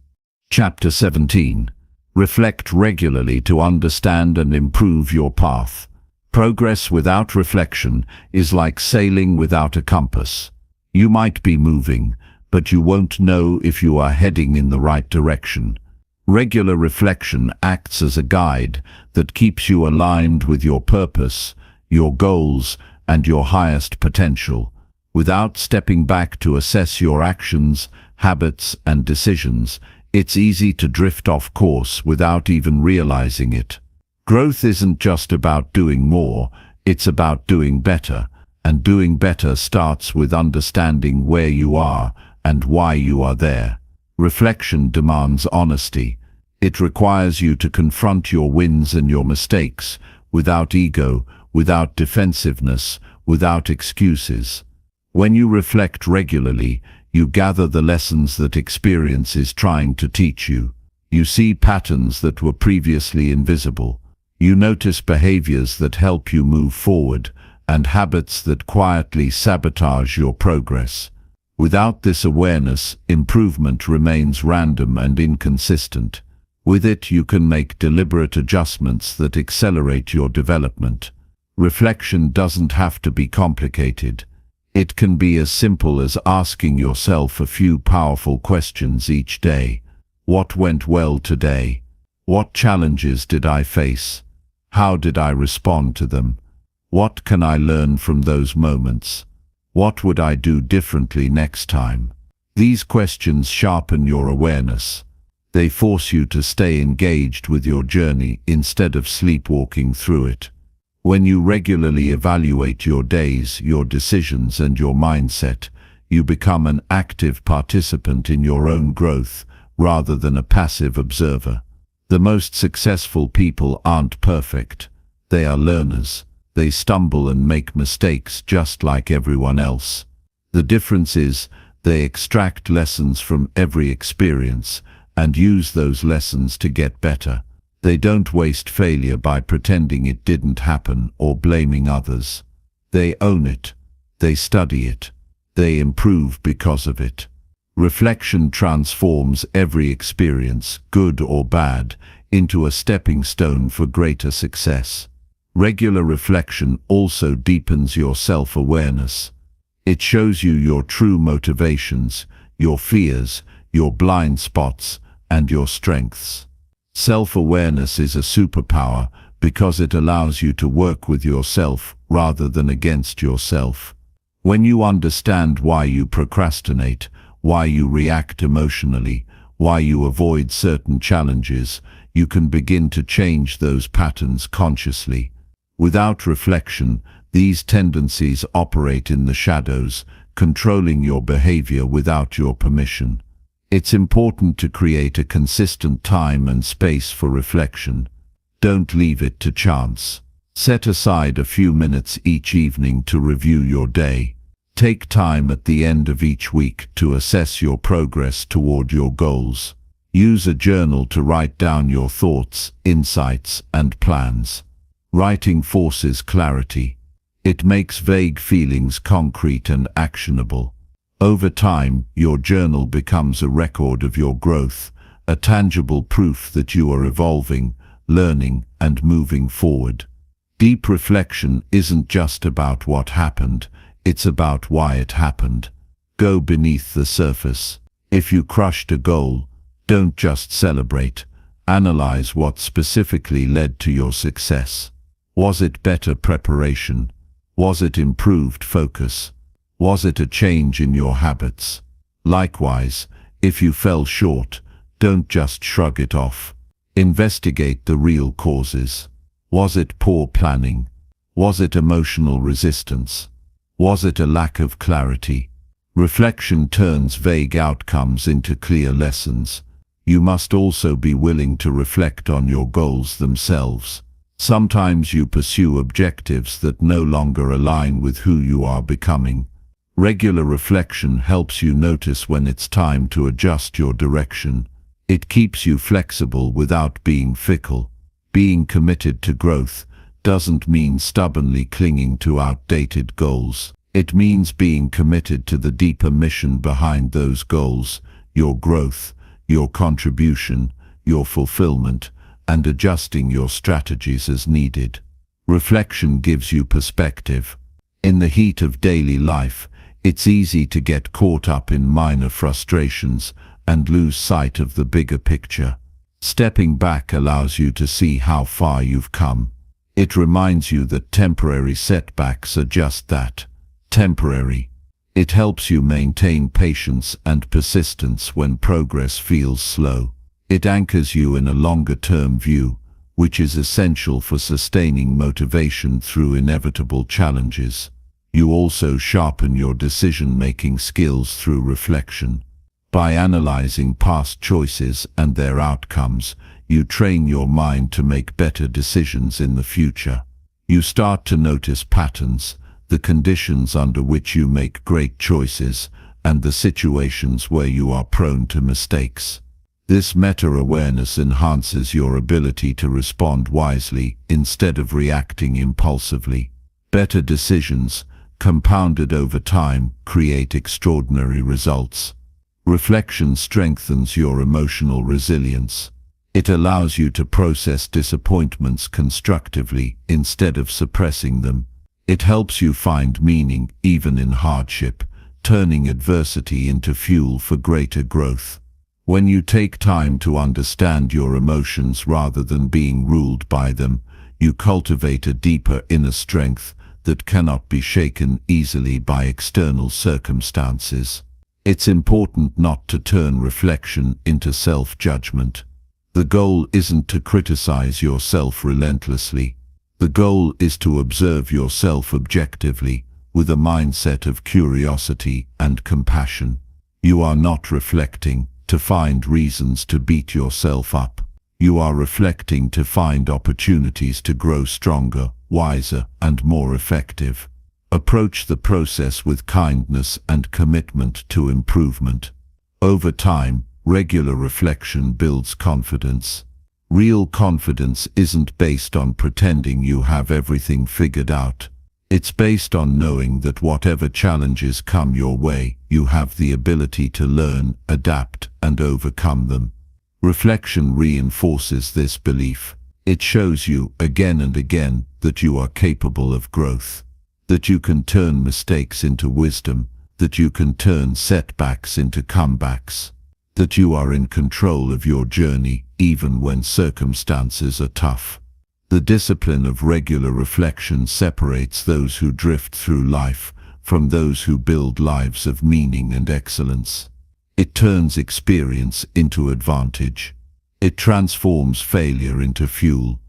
Chapter 17. Reflect regularly to understand and improve your path. Progress without reflection is like sailing without a compass. You might be moving, but you won't know if you are heading in the right direction. Regular reflection acts as a guide that keeps you aligned with your purpose, your goals, and your highest potential. Without stepping back to assess your actions, habits, and decisions, it's easy to drift off course without even realizing it. Growth isn't just about doing more, it's about doing better, and doing better starts with understanding where you are and why you are there. Reflection demands honesty. It requires you to confront your wins and your mistakes, without ego, without defensiveness, without excuses. When you reflect regularly, you gather the lessons that experience is trying to teach you. You see patterns that were previously invisible. You notice behaviors that help you move forward, and habits that quietly sabotage your progress. Without this awareness, improvement remains random and inconsistent. With it, you can make deliberate adjustments that accelerate your development. Reflection doesn't have to be complicated. It can be as simple as asking yourself a few powerful questions each day. What went well today? What challenges did I face? How did I respond to them? What can I learn from those moments? What would I do differently next time? These questions sharpen your awareness. They force you to stay engaged with your journey instead of sleepwalking through it. When you regularly evaluate your days, your decisions, and your mindset, you become an active participant in your own growth rather than a passive observer. The most successful people aren't perfect. They are learners. They stumble and make mistakes just like everyone else. The difference is they extract lessons from every experience and use those lessons to get better. They don't waste failure by pretending it didn't happen or blaming others. They own it. They study it. They improve because of it. Reflection transforms every experience, good or bad, into a stepping stone for greater success. Regular reflection also deepens your self-awareness. It shows you your true motivations, your fears, your blind spots, and your strengths. Self-awareness is a superpower because it allows you to work with yourself rather than against yourself. When you understand why you procrastinate, why you react emotionally, why you avoid certain challenges, you can begin to change those patterns consciously. Without reflection, these tendencies operate in the shadows, controlling your behavior without your permission. It's important to create a consistent time and space for reflection. Don't leave it to chance. Set aside a few minutes each evening to review your day. Take time at the end of each week to assess your progress toward your goals. Use a journal to write down your thoughts, insights, and plans. Writing forces clarity. It makes vague feelings concrete and actionable. Over time, your journal becomes a record of your growth, a tangible proof that you are evolving, learning, and moving forward. Deep reflection isn't just about what happened, It's about why it happened. Go beneath the surface. If you crushed a goal, don't just celebrate. Analyze what specifically led to your success. Was it better preparation? Was it improved focus? Was it a change in your habits? Likewise, if you fell short, don't just shrug it off. Investigate the real causes. Was it poor planning? Was it emotional resistance? Was it a lack of clarity? Reflection turns vague outcomes into clear lessons. You must also be willing to reflect on your goals themselves. Sometimes you pursue objectives that no longer align with who you are becoming. Regular reflection helps you notice when it's time to adjust your direction. It keeps you flexible without being fickle. Being committed to growth doesn't mean stubbornly clinging to outdated goals. It means being committed to the deeper mission behind those goals, your growth, your contribution, your fulfillment, and adjusting your strategies as needed. Reflection gives you perspective. In the heat of daily life, it's easy to get caught up in minor frustrations and lose sight of the bigger picture. Stepping back allows you to see how far you've come. It reminds you that temporary setbacks are just that, temporary. It helps you maintain patience and persistence when progress feels slow. It anchors you in a longer-term view, which is essential for sustaining motivation through inevitable challenges. You also sharpen your decision-making skills through reflection. By analyzing past choices and their outcomes, you train your mind to make better decisions in the future. You start to notice patterns, the conditions under which you make great choices, and the situations where you are prone to mistakes. This meta-awareness enhances your ability to respond wisely instead of reacting impulsively. Better decisions, compounded over time, create extraordinary results. Reflection strengthens your emotional resilience. It allows you to process disappointments constructively instead of suppressing them. It helps you find meaning even in hardship, turning adversity into fuel for greater growth. When you take time to understand your emotions rather than being ruled by them, you cultivate a deeper inner strength that cannot be shaken easily by external circumstances. It's important not to turn reflection into self-judgment. The goal isn't to criticize yourself relentlessly. The goal is to observe yourself objectively, with a mindset of curiosity and compassion. You are not reflecting to find reasons to beat yourself up. You are reflecting to find opportunities to grow stronger, wiser, and more effective. Approach the process with kindness and commitment to improvement. Over time, regular reflection builds confidence. Real confidence isn't based on pretending you have everything figured out. It's based on knowing that whatever challenges come your way, you have the ability to learn, adapt, and overcome them. Reflection reinforces this belief. It shows you, again and again, that you are capable of growth, that you can turn mistakes into wisdom, that you can turn setbacks into comebacks, that you are in control of your journey even when circumstances are tough. The discipline of regular reflection separates those who drift through life from those who build lives of meaning and excellence. It turns experience into advantage. It transforms failure into fuel.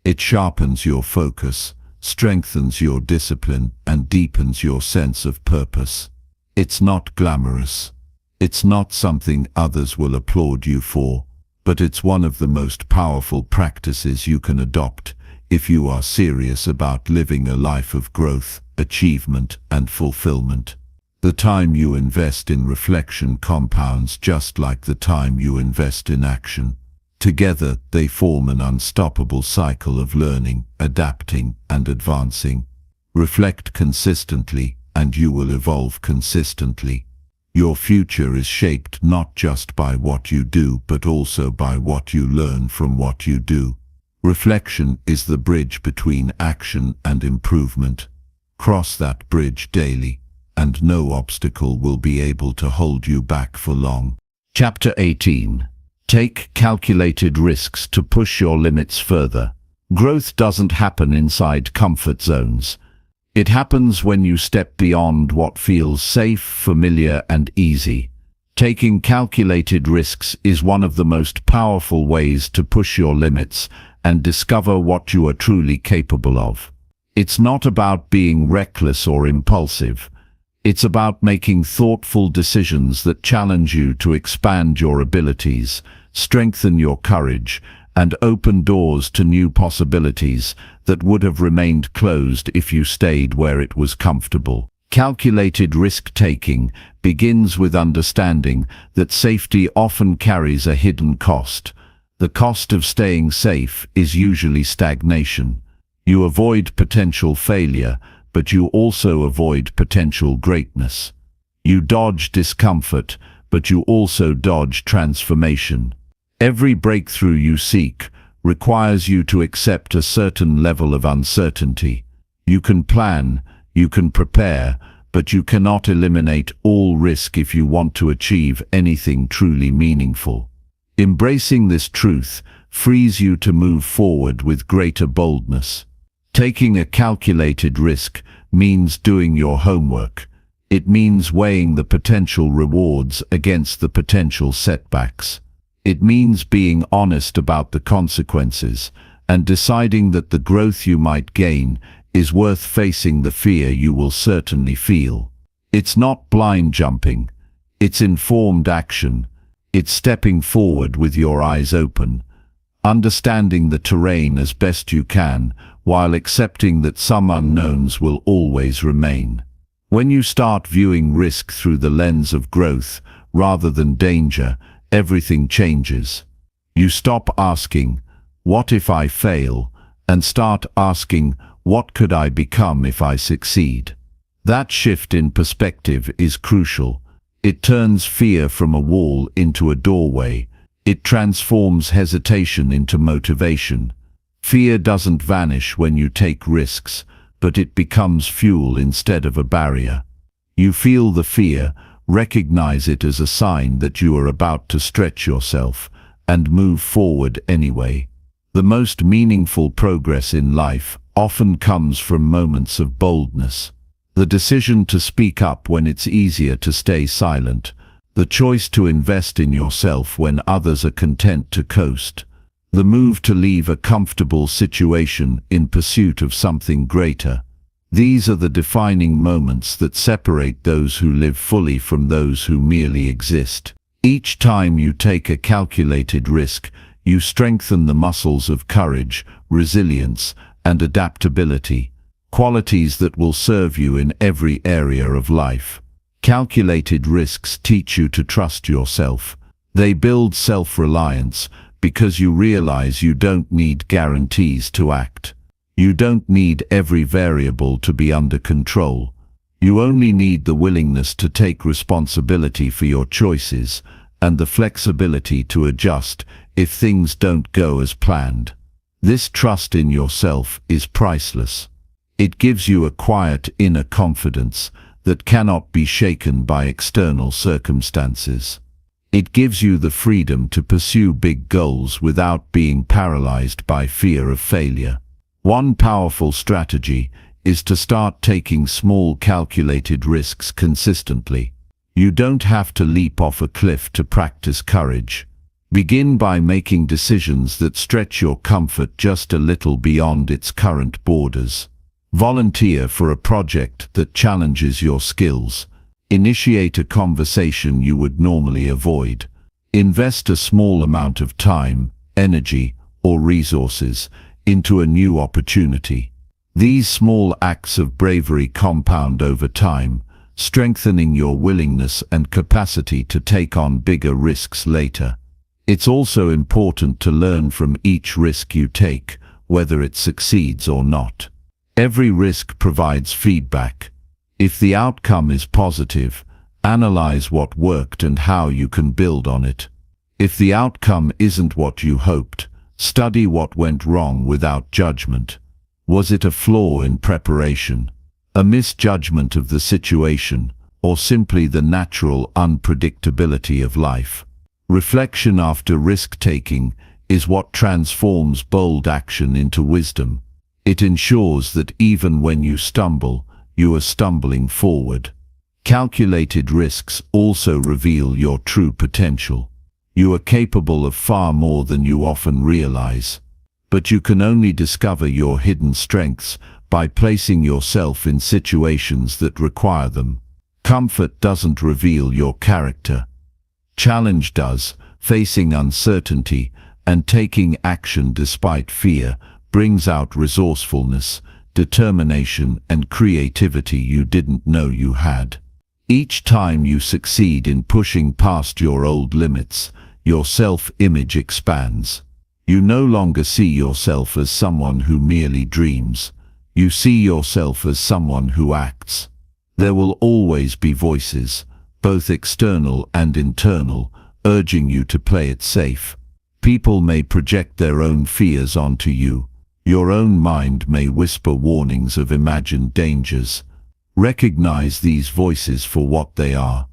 It sharpens your focus, strengthens your discipline, and deepens your sense of purpose. It's not glamorous. It's not something others will applaud you for, but it's one of the most powerful practices you can adopt if you are serious about living a life of growth, achievement, and fulfillment. The time you invest in reflection compounds just like the time you invest in action. Together, they form an unstoppable cycle of learning, adapting, and advancing. Reflect consistently, and you will evolve consistently. Your future is shaped not just by what you do, but also by what you learn from what you do. Reflection is the bridge between action and improvement. Cross that bridge daily. and no obstacle will be able to hold you back for long. Chapter 18. Take calculated risks to push your limits further. Growth doesn't happen inside comfort zones. It happens when you step beyond what feels safe, familiar, and easy. Taking calculated risks is one of the most powerful ways to push your limits and discover what you are truly capable of. It's not about being reckless or impulsive. It's about making thoughtful decisions that challenge you to expand your abilities, strengthen your courage, and open doors to new possibilities that would have remained closed if you stayed where it was comfortable. Calculated risk-taking begins with understanding that safety often carries a hidden cost. The cost of staying safe is usually stagnation. You avoid potential failure, but you also avoid potential greatness. You dodge discomfort, but you also dodge transformation. Every breakthrough you seek requires you to accept a certain level of uncertainty. You can plan, you can prepare, but you cannot eliminate all risk if you want to achieve anything truly meaningful. Embracing this truth frees you to move forward with greater boldness. Taking a calculated risk means doing your homework. It means weighing the potential rewards against the potential setbacks. It means being honest about the consequences and deciding that the growth you might gain is worth facing the fear you will certainly feel. It's not blind jumping. It's informed action. It's stepping forward with your eyes open, understanding the terrain as best you can, while accepting that some unknowns will always remain. When you start viewing risk through the lens of growth rather than danger, everything changes. You stop asking, "What if I fail?" and start asking, "What could I become if I succeed?" That shift in perspective is crucial. It turns fear from a wall into a doorway. It transforms hesitation into motivation. Fear doesn't vanish when you take risks, but it becomes fuel instead of a barrier. You feel the fear, recognize it as a sign that you are about to stretch yourself, and move forward anyway. The most meaningful progress in life often comes from moments of boldness. The decision to speak up when it's easier to stay silent. The choice to invest in yourself when others are content to coast. The move to leave a comfortable situation in pursuit of something greater. These are the defining moments that separate those who live fully from those who merely exist. Each time you take a calculated risk, you strengthen the muscles of courage, resilience, and adaptability, qualities that will serve you in every area of life. Calculated risks teach you to trust yourself. They build self-reliance because you realize you don't need guarantees to act. You don't need every variable to be under control. You only need the willingness to take responsibility for your choices and the flexibility to adjust if things don't go as planned. This trust in yourself is priceless. It gives you a quiet inner confidence that cannot be shaken by external circumstances. It gives you the freedom to pursue big goals without being paralyzed by fear of failure. One powerful strategy is to start taking small calculated risks consistently. You don't have to leap off a cliff to practice courage. Begin by making decisions that stretch your comfort just a little beyond its current borders. Volunteer for a project that challenges your skills. Initiate a conversation you would normally avoid. Invest a small amount of time, energy, or resources into a new opportunity. These small acts of bravery compound over time, strengthening your willingness and capacity to take on bigger risks later. It's also important to learn from each risk you take, whether it succeeds or not. Every risk provides feedback. If the outcome is positive, analyze what worked and how you can build on it. If the outcome isn't what you hoped, study what went wrong without judgment. Was it a flaw in preparation, a misjudgment of the situation, or simply the natural unpredictability of life. Reflection after risk-taking is what transforms bold action into wisdom. It ensures that even when you stumble, you are stumbling forward. Calculated risks also reveal your true potential. You are capable of far more than you often realize. But you can only discover your hidden strengths by placing yourself in situations that require them. Comfort doesn't reveal your character. Challenge does. Facing uncertainty and taking action despite fear brings out resourcefulness, determination, and creativity you didn't know you had. Each time you succeed in pushing past your old limits, your self-image expands. You no longer see yourself as someone who merely dreams. You see yourself as someone who acts. There will always be voices, both external and internal, urging you to play it safe. People may project their own fears onto you. Your own mind may whisper warnings of imagined dangers. Recognize these voices for what they are.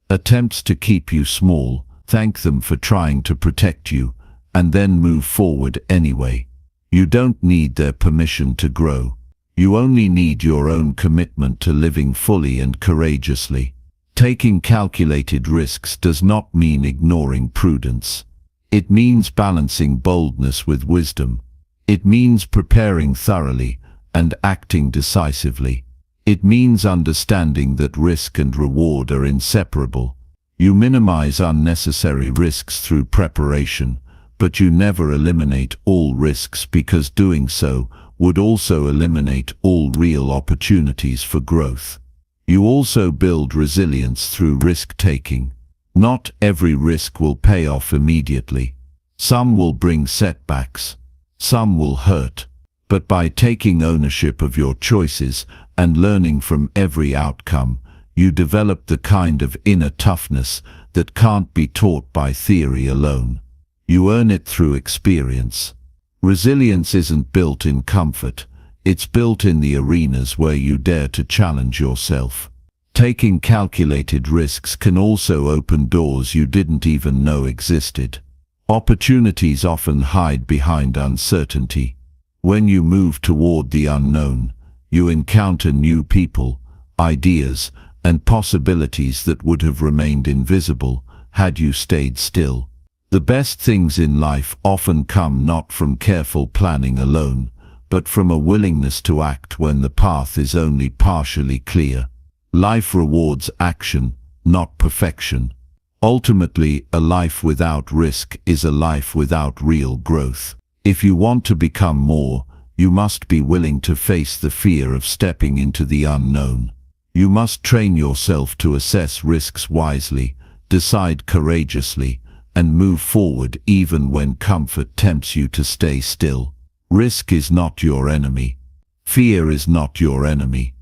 Attempts to keep you small. Thank them for trying to protect you, and then move forward anyway. You don't need their permission to grow. You only need your own commitment to living fully and courageously. Taking calculated risks does not mean ignoring prudence. It means balancing boldness with wisdom. It means preparing thoroughly and acting decisively. It means understanding that risk and reward are inseparable. You minimize unnecessary risks through preparation, but you never eliminate all risks, because doing so would also eliminate all real opportunities for growth. You also build resilience through risk-taking. Not every risk will pay off immediately. Some will bring setbacks. Some will hurt. But by taking ownership of your choices and learning from every outcome, you develop the kind of inner toughness that can't be taught by theory alone. You earn it through experience. Resilience isn't built in comfort. It's built in the arenas where you dare to challenge yourself. Taking calculated risks can also open doors you didn't even know existed. Opportunities often hide behind uncertainty. When you move toward the unknown, you encounter new people, ideas, and possibilities that would have remained invisible had you stayed still. The best things in life often come not from careful planning alone, but from a willingness to act when the path is only partially clear. Life rewards action, not perfection. Ultimately, a life without risk is a life without real growth. If you want to become more, you must be willing to face the fear of stepping into the unknown. You must train yourself to assess risks wisely, decide courageously, and move forward even when comfort tempts you to stay still. Risk is not your enemy. Fear is not your enemy.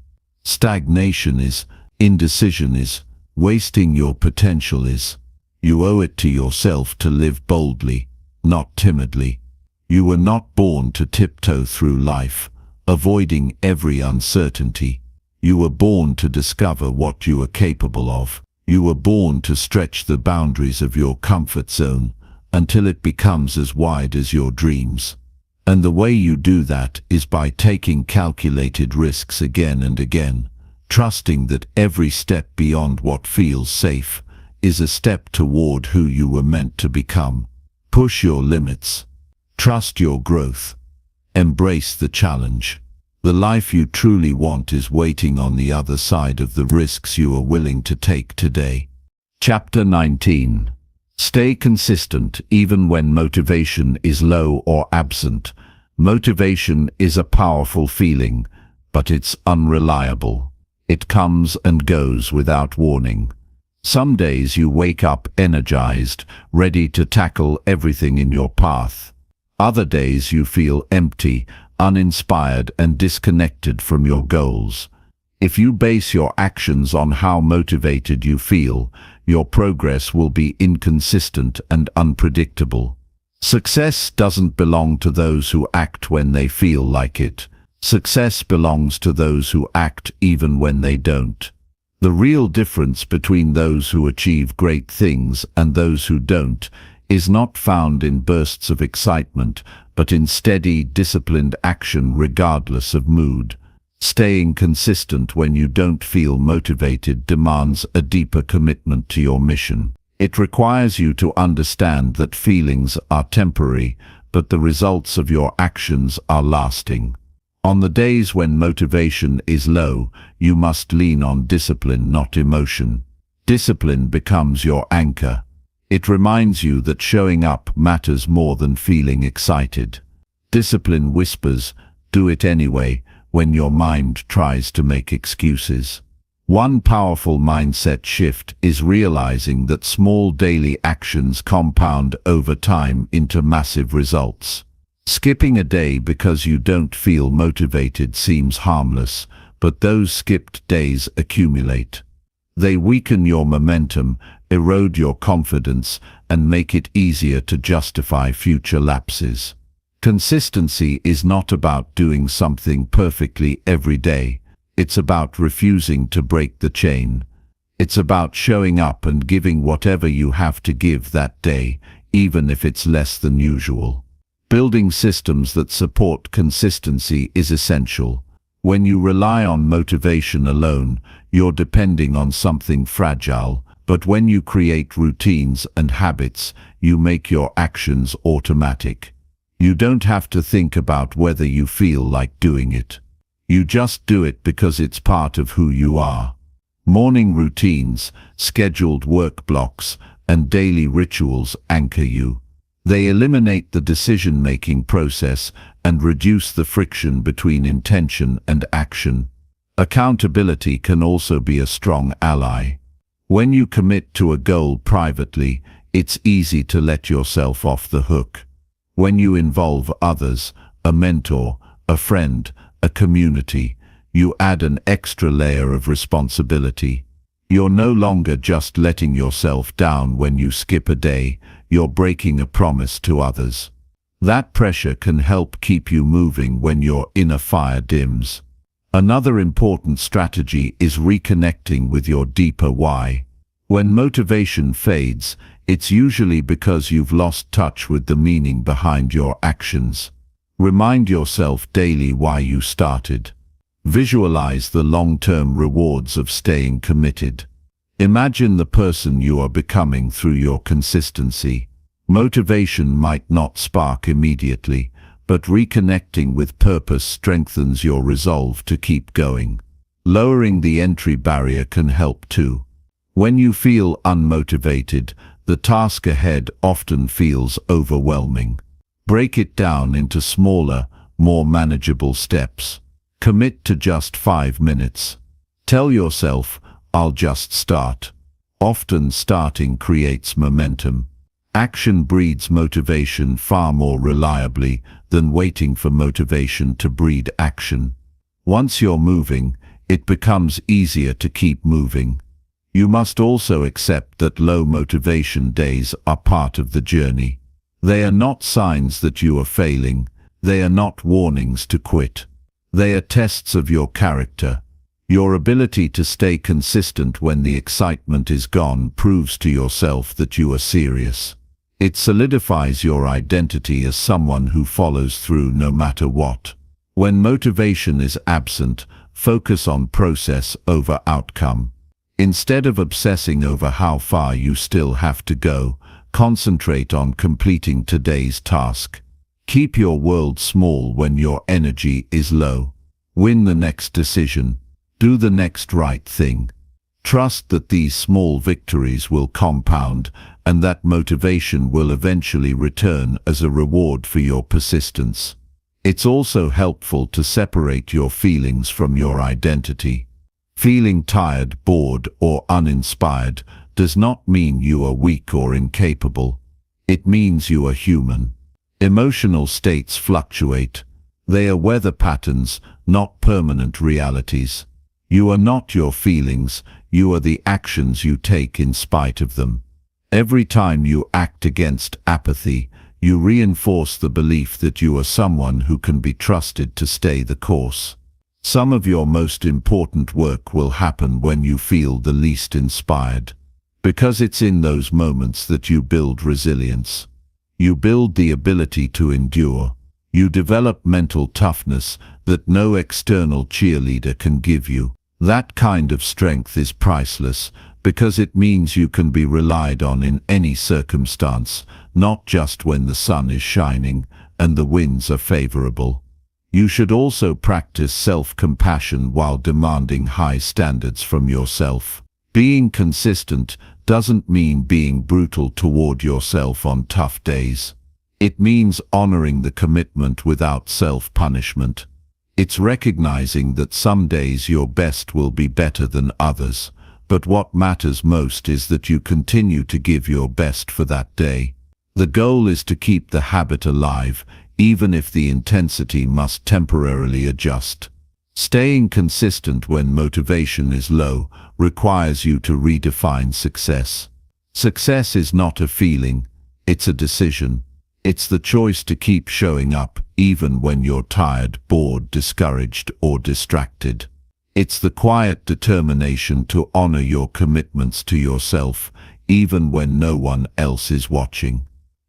Stagnation is, indecision is, wasting your potential is. You owe it to yourself to live boldly, not timidly. You were not born to tiptoe through life, avoiding every uncertainty. You were born to discover what you are capable of. You were born to stretch the boundaries of your comfort zone until it becomes as wide as your dreams. And the way you do that is by taking calculated risks again and again, trusting that every step beyond what feels safe is a step toward who you were meant to become. Push your limits. Trust your growth. Embrace the challenge. The life you truly want is waiting on the other side of the risks you are willing to take today. Chapter 19. Stay consistent even when motivation is low or absent. Motivation is a powerful feeling, but it's unreliable. It comes and goes without warning. Some days you wake up energized, ready to tackle everything in your path. Other days you feel empty, uninspired, and disconnected from your goals. If you base your actions on how motivated you feel, your progress will be inconsistent and unpredictable. Success doesn't belong to those who act when they feel like it. Success belongs to those who act even when they don't. The real difference between those who achieve great things and those who don't is not found in bursts of excitement, but in steady, disciplined action regardless of mood. Staying consistent when you don't feel motivated demands a deeper commitment to your mission. It requires you to understand that feelings are temporary, but the results of your actions are lasting. On the days when motivation is low, you must lean on discipline, not emotion. Discipline becomes your anchor. It reminds you that showing up matters more than feeling excited. Discipline whispers, "Do it anyway," when your mind tries to make excuses. One powerful mindset shift is realizing that small daily actions compound over time into massive results. Skipping a day because you don't feel motivated seems harmless, but those skipped days accumulate. They weaken your momentum, erode your confidence, and make it easier to justify future lapses. Consistency is not about doing something perfectly every day. It's about refusing to break the chain. It's about showing up and giving whatever you have to give that day, even if it's less than usual. Building systems that support consistency is essential. When you rely on motivation alone, you're depending on something fragile, but when you create routines and habits, you make your actions automatic. You don't have to think about whether you feel like doing it. You just do it because it's part of who you are. Morning routines, scheduled work blocks, and daily rituals anchor you. They eliminate the decision-making process and reduce the friction between intention and action. Accountability can also be a strong ally. When you commit to a goal privately, it's easy to let yourself off the hook. When you involve others, a mentor, a friend, a community, you add an extra layer of responsibility. You're no longer just letting yourself down when you skip a day, you're breaking a promise to others. That pressure can help keep you moving when your inner fire dims. Another important strategy is reconnecting with your deeper why. When motivation fades, it's usually because you've lost touch with the meaning behind your actions. Remind yourself daily why you started. Visualize the long-term rewards of staying committed. Imagine the person you are becoming through your consistency. Motivation might not spark immediately, but reconnecting with purpose strengthens your resolve to keep going. Lowering the entry barrier can help too. When you feel unmotivated, the task ahead often feels overwhelming. Break it down into smaller, more manageable steps. Commit to just 5 minutes. Tell yourself, "I'll just start." Often starting creates momentum. Action breeds motivation far more reliably than waiting for motivation to breed action. Once you're moving, it becomes easier to keep moving. You must also accept that low motivation days are part of the journey. They are not signs that you are failing. They are not warnings to quit. They are tests of your character. Your ability to stay consistent when the excitement is gone proves to yourself that you are serious. It solidifies your identity as someone who follows through no matter what. When motivation is absent, focus on process over outcome. Instead of obsessing over how far you still have to go, concentrate on completing today's task. Keep your world small when your energy is low. Win the next decision. Do the next right thing. Trust that these small victories will compound and that motivation will eventually return as a reward for your persistence. It's also helpful to separate your feelings from your identity. Feeling tired, bored, or uninspired does not mean you are weak or incapable. It means you are human. Emotional states fluctuate. They are weather patterns, not permanent realities. You are not your feelings, you are the actions you take in spite of them. Every time you act against apathy, You reinforce the belief that you are someone who can be trusted to stay the course. Some of your most important work will happen when you feel the least inspired, because it's in those moments that you build resilience. You build the ability to endure. You develop mental toughness that no external cheerleader can give you. That kind of strength is priceless because it means you can be relied on in any circumstance, not just when the sun is shining and the winds are favorable. You should also practice self-compassion while demanding high standards from yourself. Being consistent doesn't mean being brutal toward yourself on tough days. It means honoring the commitment without self-punishment. It's recognizing that some days your best will be better than others, but what matters most is that you continue to give your best for that day. The goal is to keep the habit alive, even if the intensity must temporarily adjust. Staying consistent when motivation is low requires you to redefine success. Success is not a feeling, it's a decision. It's the choice to keep showing up even when you're tired, bored, discouraged, or distracted. It's the quiet determination to honor your commitments to yourself even when no one else is watching.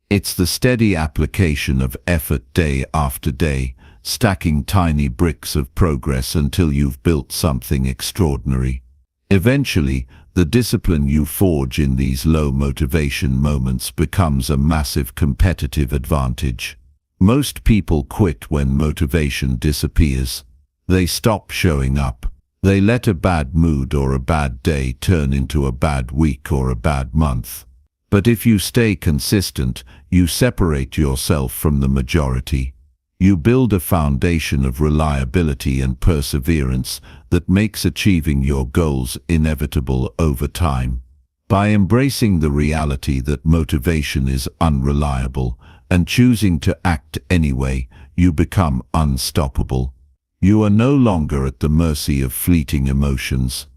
It's the steady application of effort day after day, stacking tiny bricks of progress until you've built something extraordinary. Eventually, the discipline you forge in these low motivation moments becomes a massive competitive advantage. Most people quit when motivation disappears. They stop showing up. They let a bad mood or a bad day turn into a bad week or a bad month. But if you stay consistent, you separate yourself from the majority. You build a foundation of reliability and perseverance that makes achieving your goals inevitable over time. By embracing the reality that motivation is unreliable and choosing to act anyway, you become unstoppable. You are no longer at the mercy of fleeting emotions.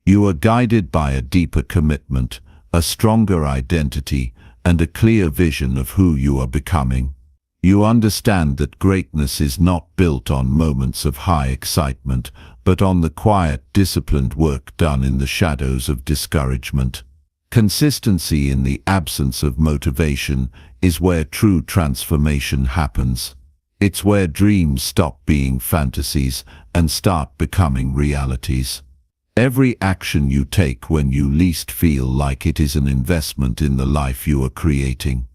You are guided by a deeper commitment, a stronger identity, and a clear vision of who you are becoming. You understand that greatness is not built on moments of high excitement, but on the quiet, disciplined work done in the shadows of discouragement. Consistency in the absence of motivation is where true transformation happens. It's where dreams stop being fantasies and start becoming realities. Every action you take when you least feel like it is an investment in the life you are creating.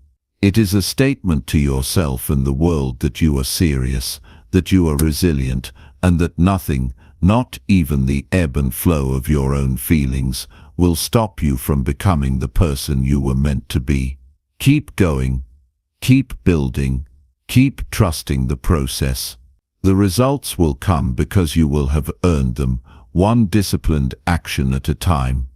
It is a statement to yourself and the world that you are serious, that you are resilient, and that nothing, not even the ebb and flow of your own feelings, will stop you from becoming the person you were meant to be. Keep going. Keep building. Keep trusting the process. The results will come because you will have earned them, one disciplined action at a time.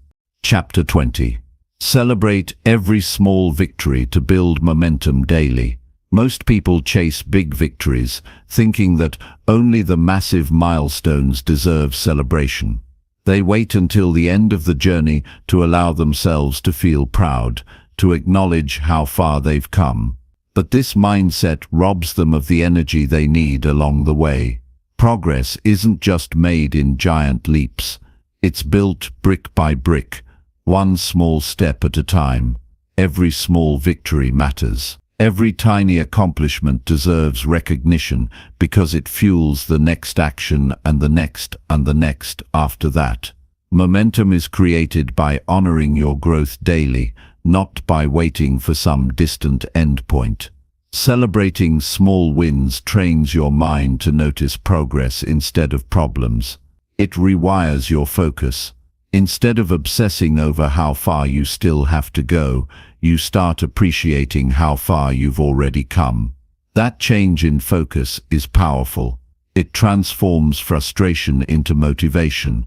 Chapter 20. Celebrate every small victory to build momentum daily. Most people chase big victories, thinking that only the massive milestones deserve celebration. They wait until the end of the journey to allow themselves to feel proud, to acknowledge how far they've come. But this mindset robs them of the energy they need along the way. Progress isn't just made in giant leaps. It's built brick by brick, one small step at a time. Every small victory matters. Every tiny accomplishment deserves recognition because it fuels the next action and the next and the next after that. Momentum is created by honoring your growth daily, not by waiting for some distant endpoint. Celebrating small wins trains your mind to notice progress instead of problems. It rewires your focus. Instead of obsessing over how far you still have to go, you start appreciating how far you've already come. That change in focus is powerful. It transforms frustration into motivation.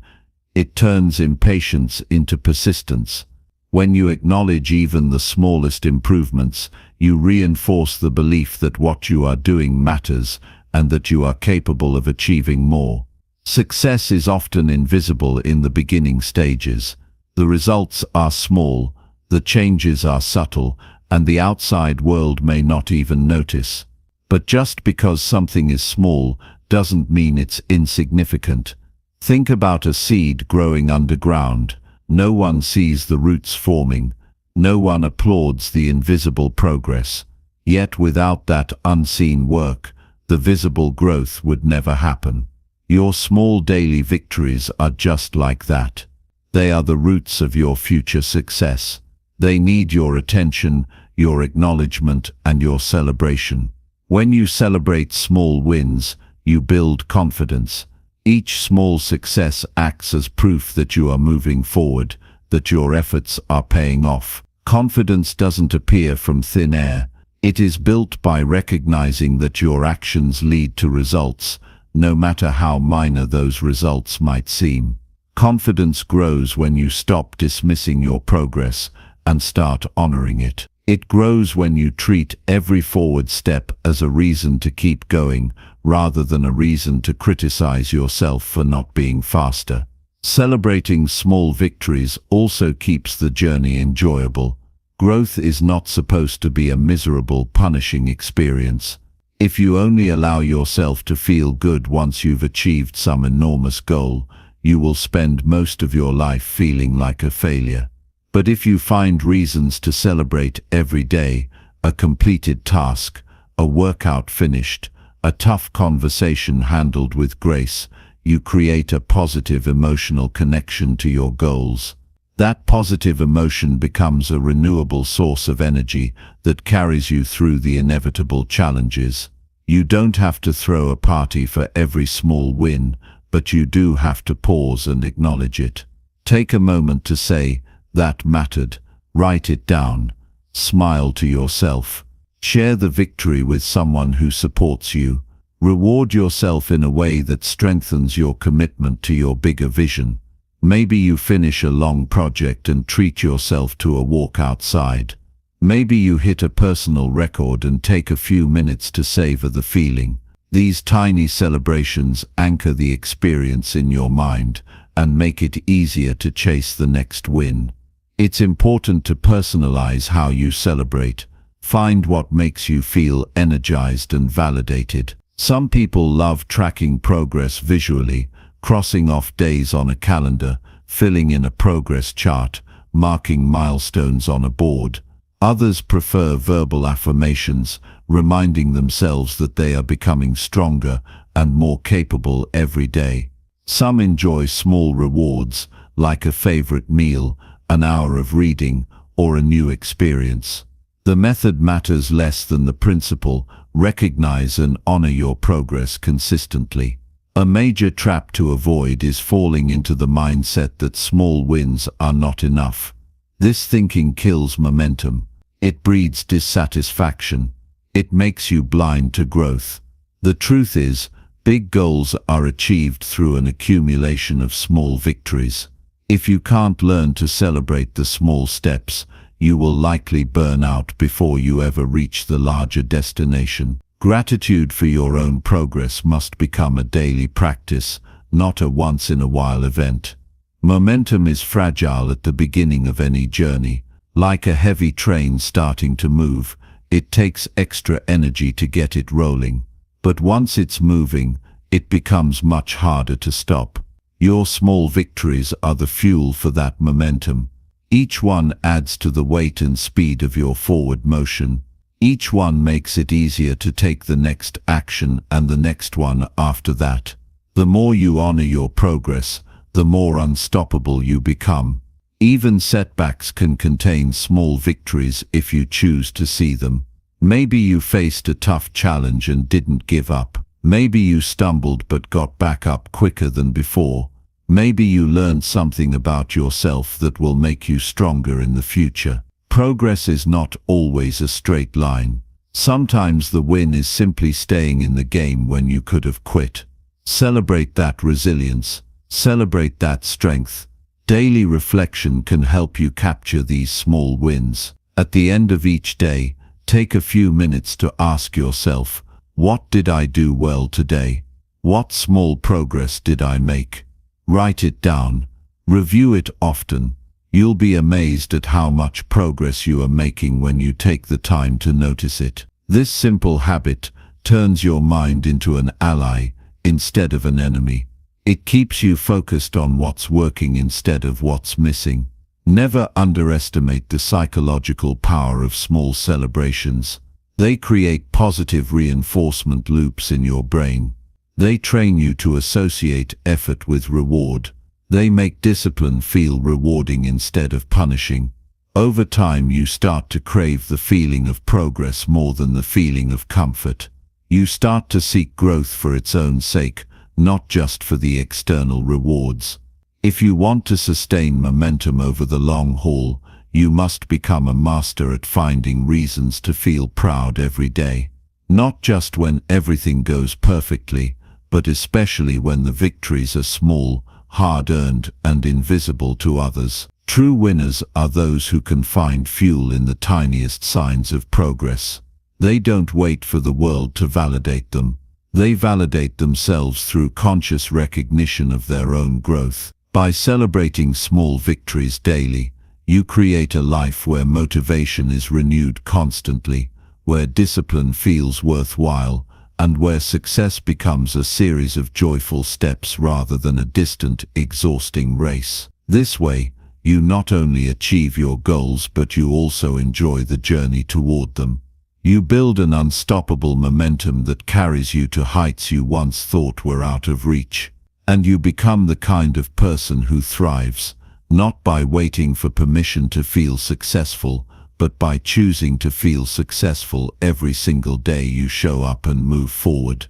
It turns impatience into persistence. When you acknowledge even the smallest improvements, you reinforce the belief that what you are doing matters and that you are capable of achieving more. Success is often invisible in the beginning stages. The results are small, the changes are subtle, and the outside world may not even notice. But just because something is small doesn't mean it's insignificant. Think about a seed growing underground. No one sees the roots forming. No one applauds the invisible progress. Yet without that unseen work, the visible growth would never happen. Your small daily victories are just like that. They are the roots of your future success. They need your attention, your acknowledgement, and your celebration. When you celebrate small wins, you build confidence. Each small success acts as proof that you are moving forward, that your efforts are paying off. Confidence doesn't appear from thin air. It is built by recognizing that your actions lead to results, no matter how minor those results might seem. Confidence grows when you stop dismissing your progress and start honoring it. It grows when you treat every forward step as a reason to keep going, rather than a reason to criticize yourself for not being faster. Celebrating small victories also keeps the journey enjoyable. Growth is not supposed to be a miserable, punishing experience. If you only allow yourself to feel good once you've achieved some enormous goal, you will spend most of your life feeling like a failure. But if you find reasons to celebrate every day, a completed task, a workout finished, a tough conversation handled with grace, you create a positive emotional connection to your goals. That positive emotion becomes a renewable source of energy that carries you through the inevitable challenges. You don't have to throw a party for every small win, but you do have to pause and acknowledge it. Take a moment to say, "That mattered." Write it down. Smile to yourself. Share the victory with someone who supports you. Reward yourself in a way that strengthens your commitment to your bigger vision. Maybe you finish a long project and treat yourself to a walk outside. Maybe you hit a personal record and take a few minutes to savor the feeling. These tiny celebrations anchor the experience in your mind and make it easier to chase the next win. It's important to personalize how you celebrate. Find what makes you feel energized and validated. Some people love tracking progress visually, crossing off days on a calendar, filling in a progress chart, marking milestones on a board. Others prefer verbal affirmations, reminding themselves that they are becoming stronger and more capable every day. Some enjoy small rewards, like a favorite meal, an hour of reading, or a new experience. The method matters less than the principle. Recognize and honor your progress consistently. A major trap to avoid is falling into the mindset that small wins are not enough. This thinking kills momentum. It breeds dissatisfaction. It makes you blind to growth. The truth is, big goals are achieved through an accumulation of small victories. If you can't learn to celebrate the small steps, you will likely burn out before you ever reach the larger destination. Gratitude for your own progress must become a daily practice, not a once-in-a-while event. Momentum is fragile at the beginning of any journey. Like a heavy train starting to move, it takes extra energy to get it rolling. But once it's moving, it becomes much harder to stop. Your small victories are the fuel for that momentum. Each one adds to the weight and speed of your forward motion. Each one makes it easier to take the next action and the next one after that. The more you honor your progress, the more unstoppable you become. Even setbacks can contain small victories if you choose to see them. Maybe you faced a tough challenge and didn't give up. Maybe you stumbled but got back up quicker than before. Maybe you learned something about yourself that will make you stronger in the future. Progress is not always a straight line. Sometimes the win is simply staying in the game when you could have quit. Celebrate that resilience. Celebrate that strength. Daily reflection can help you capture these small wins. At the end of each day, take a few minutes to ask yourself, what did I do well today? What small progress did I make? Write it down. Review it often. You'll be amazed at how much progress you are making when you take the time to notice it. This simple habit turns your mind into an ally instead of an enemy. It keeps you focused on what's working instead of what's missing. Never underestimate the psychological power of small celebrations. They create positive reinforcement loops in your brain. They train you to associate effort with reward. They make discipline feel rewarding instead of punishing. Over time, you start to crave the feeling of progress more than the feeling of comfort. You start to seek growth for its own sake, not just for the external rewards. If you want to sustain momentum over the long haul, you must become a master at finding reasons to feel proud every day. Not just when everything goes perfectly, but especially when the victories are small, hard-earned, and invisible to others. True winners are those who can find fuel in the tiniest signs of progress. They don't wait for the world to validate them. They validate themselves through conscious recognition of their own growth. By celebrating small victories daily, you create a life where motivation is renewed constantly, where discipline feels worthwhile, and where success becomes a series of joyful steps rather than a distant, exhausting race. This way, you not only achieve your goals but you also enjoy the journey toward them. You build an unstoppable momentum that carries you to heights you once thought were out of reach. And you become the kind of person who thrives, not by waiting for permission to feel successful, but by choosing to feel successful every single day you show up and move forward.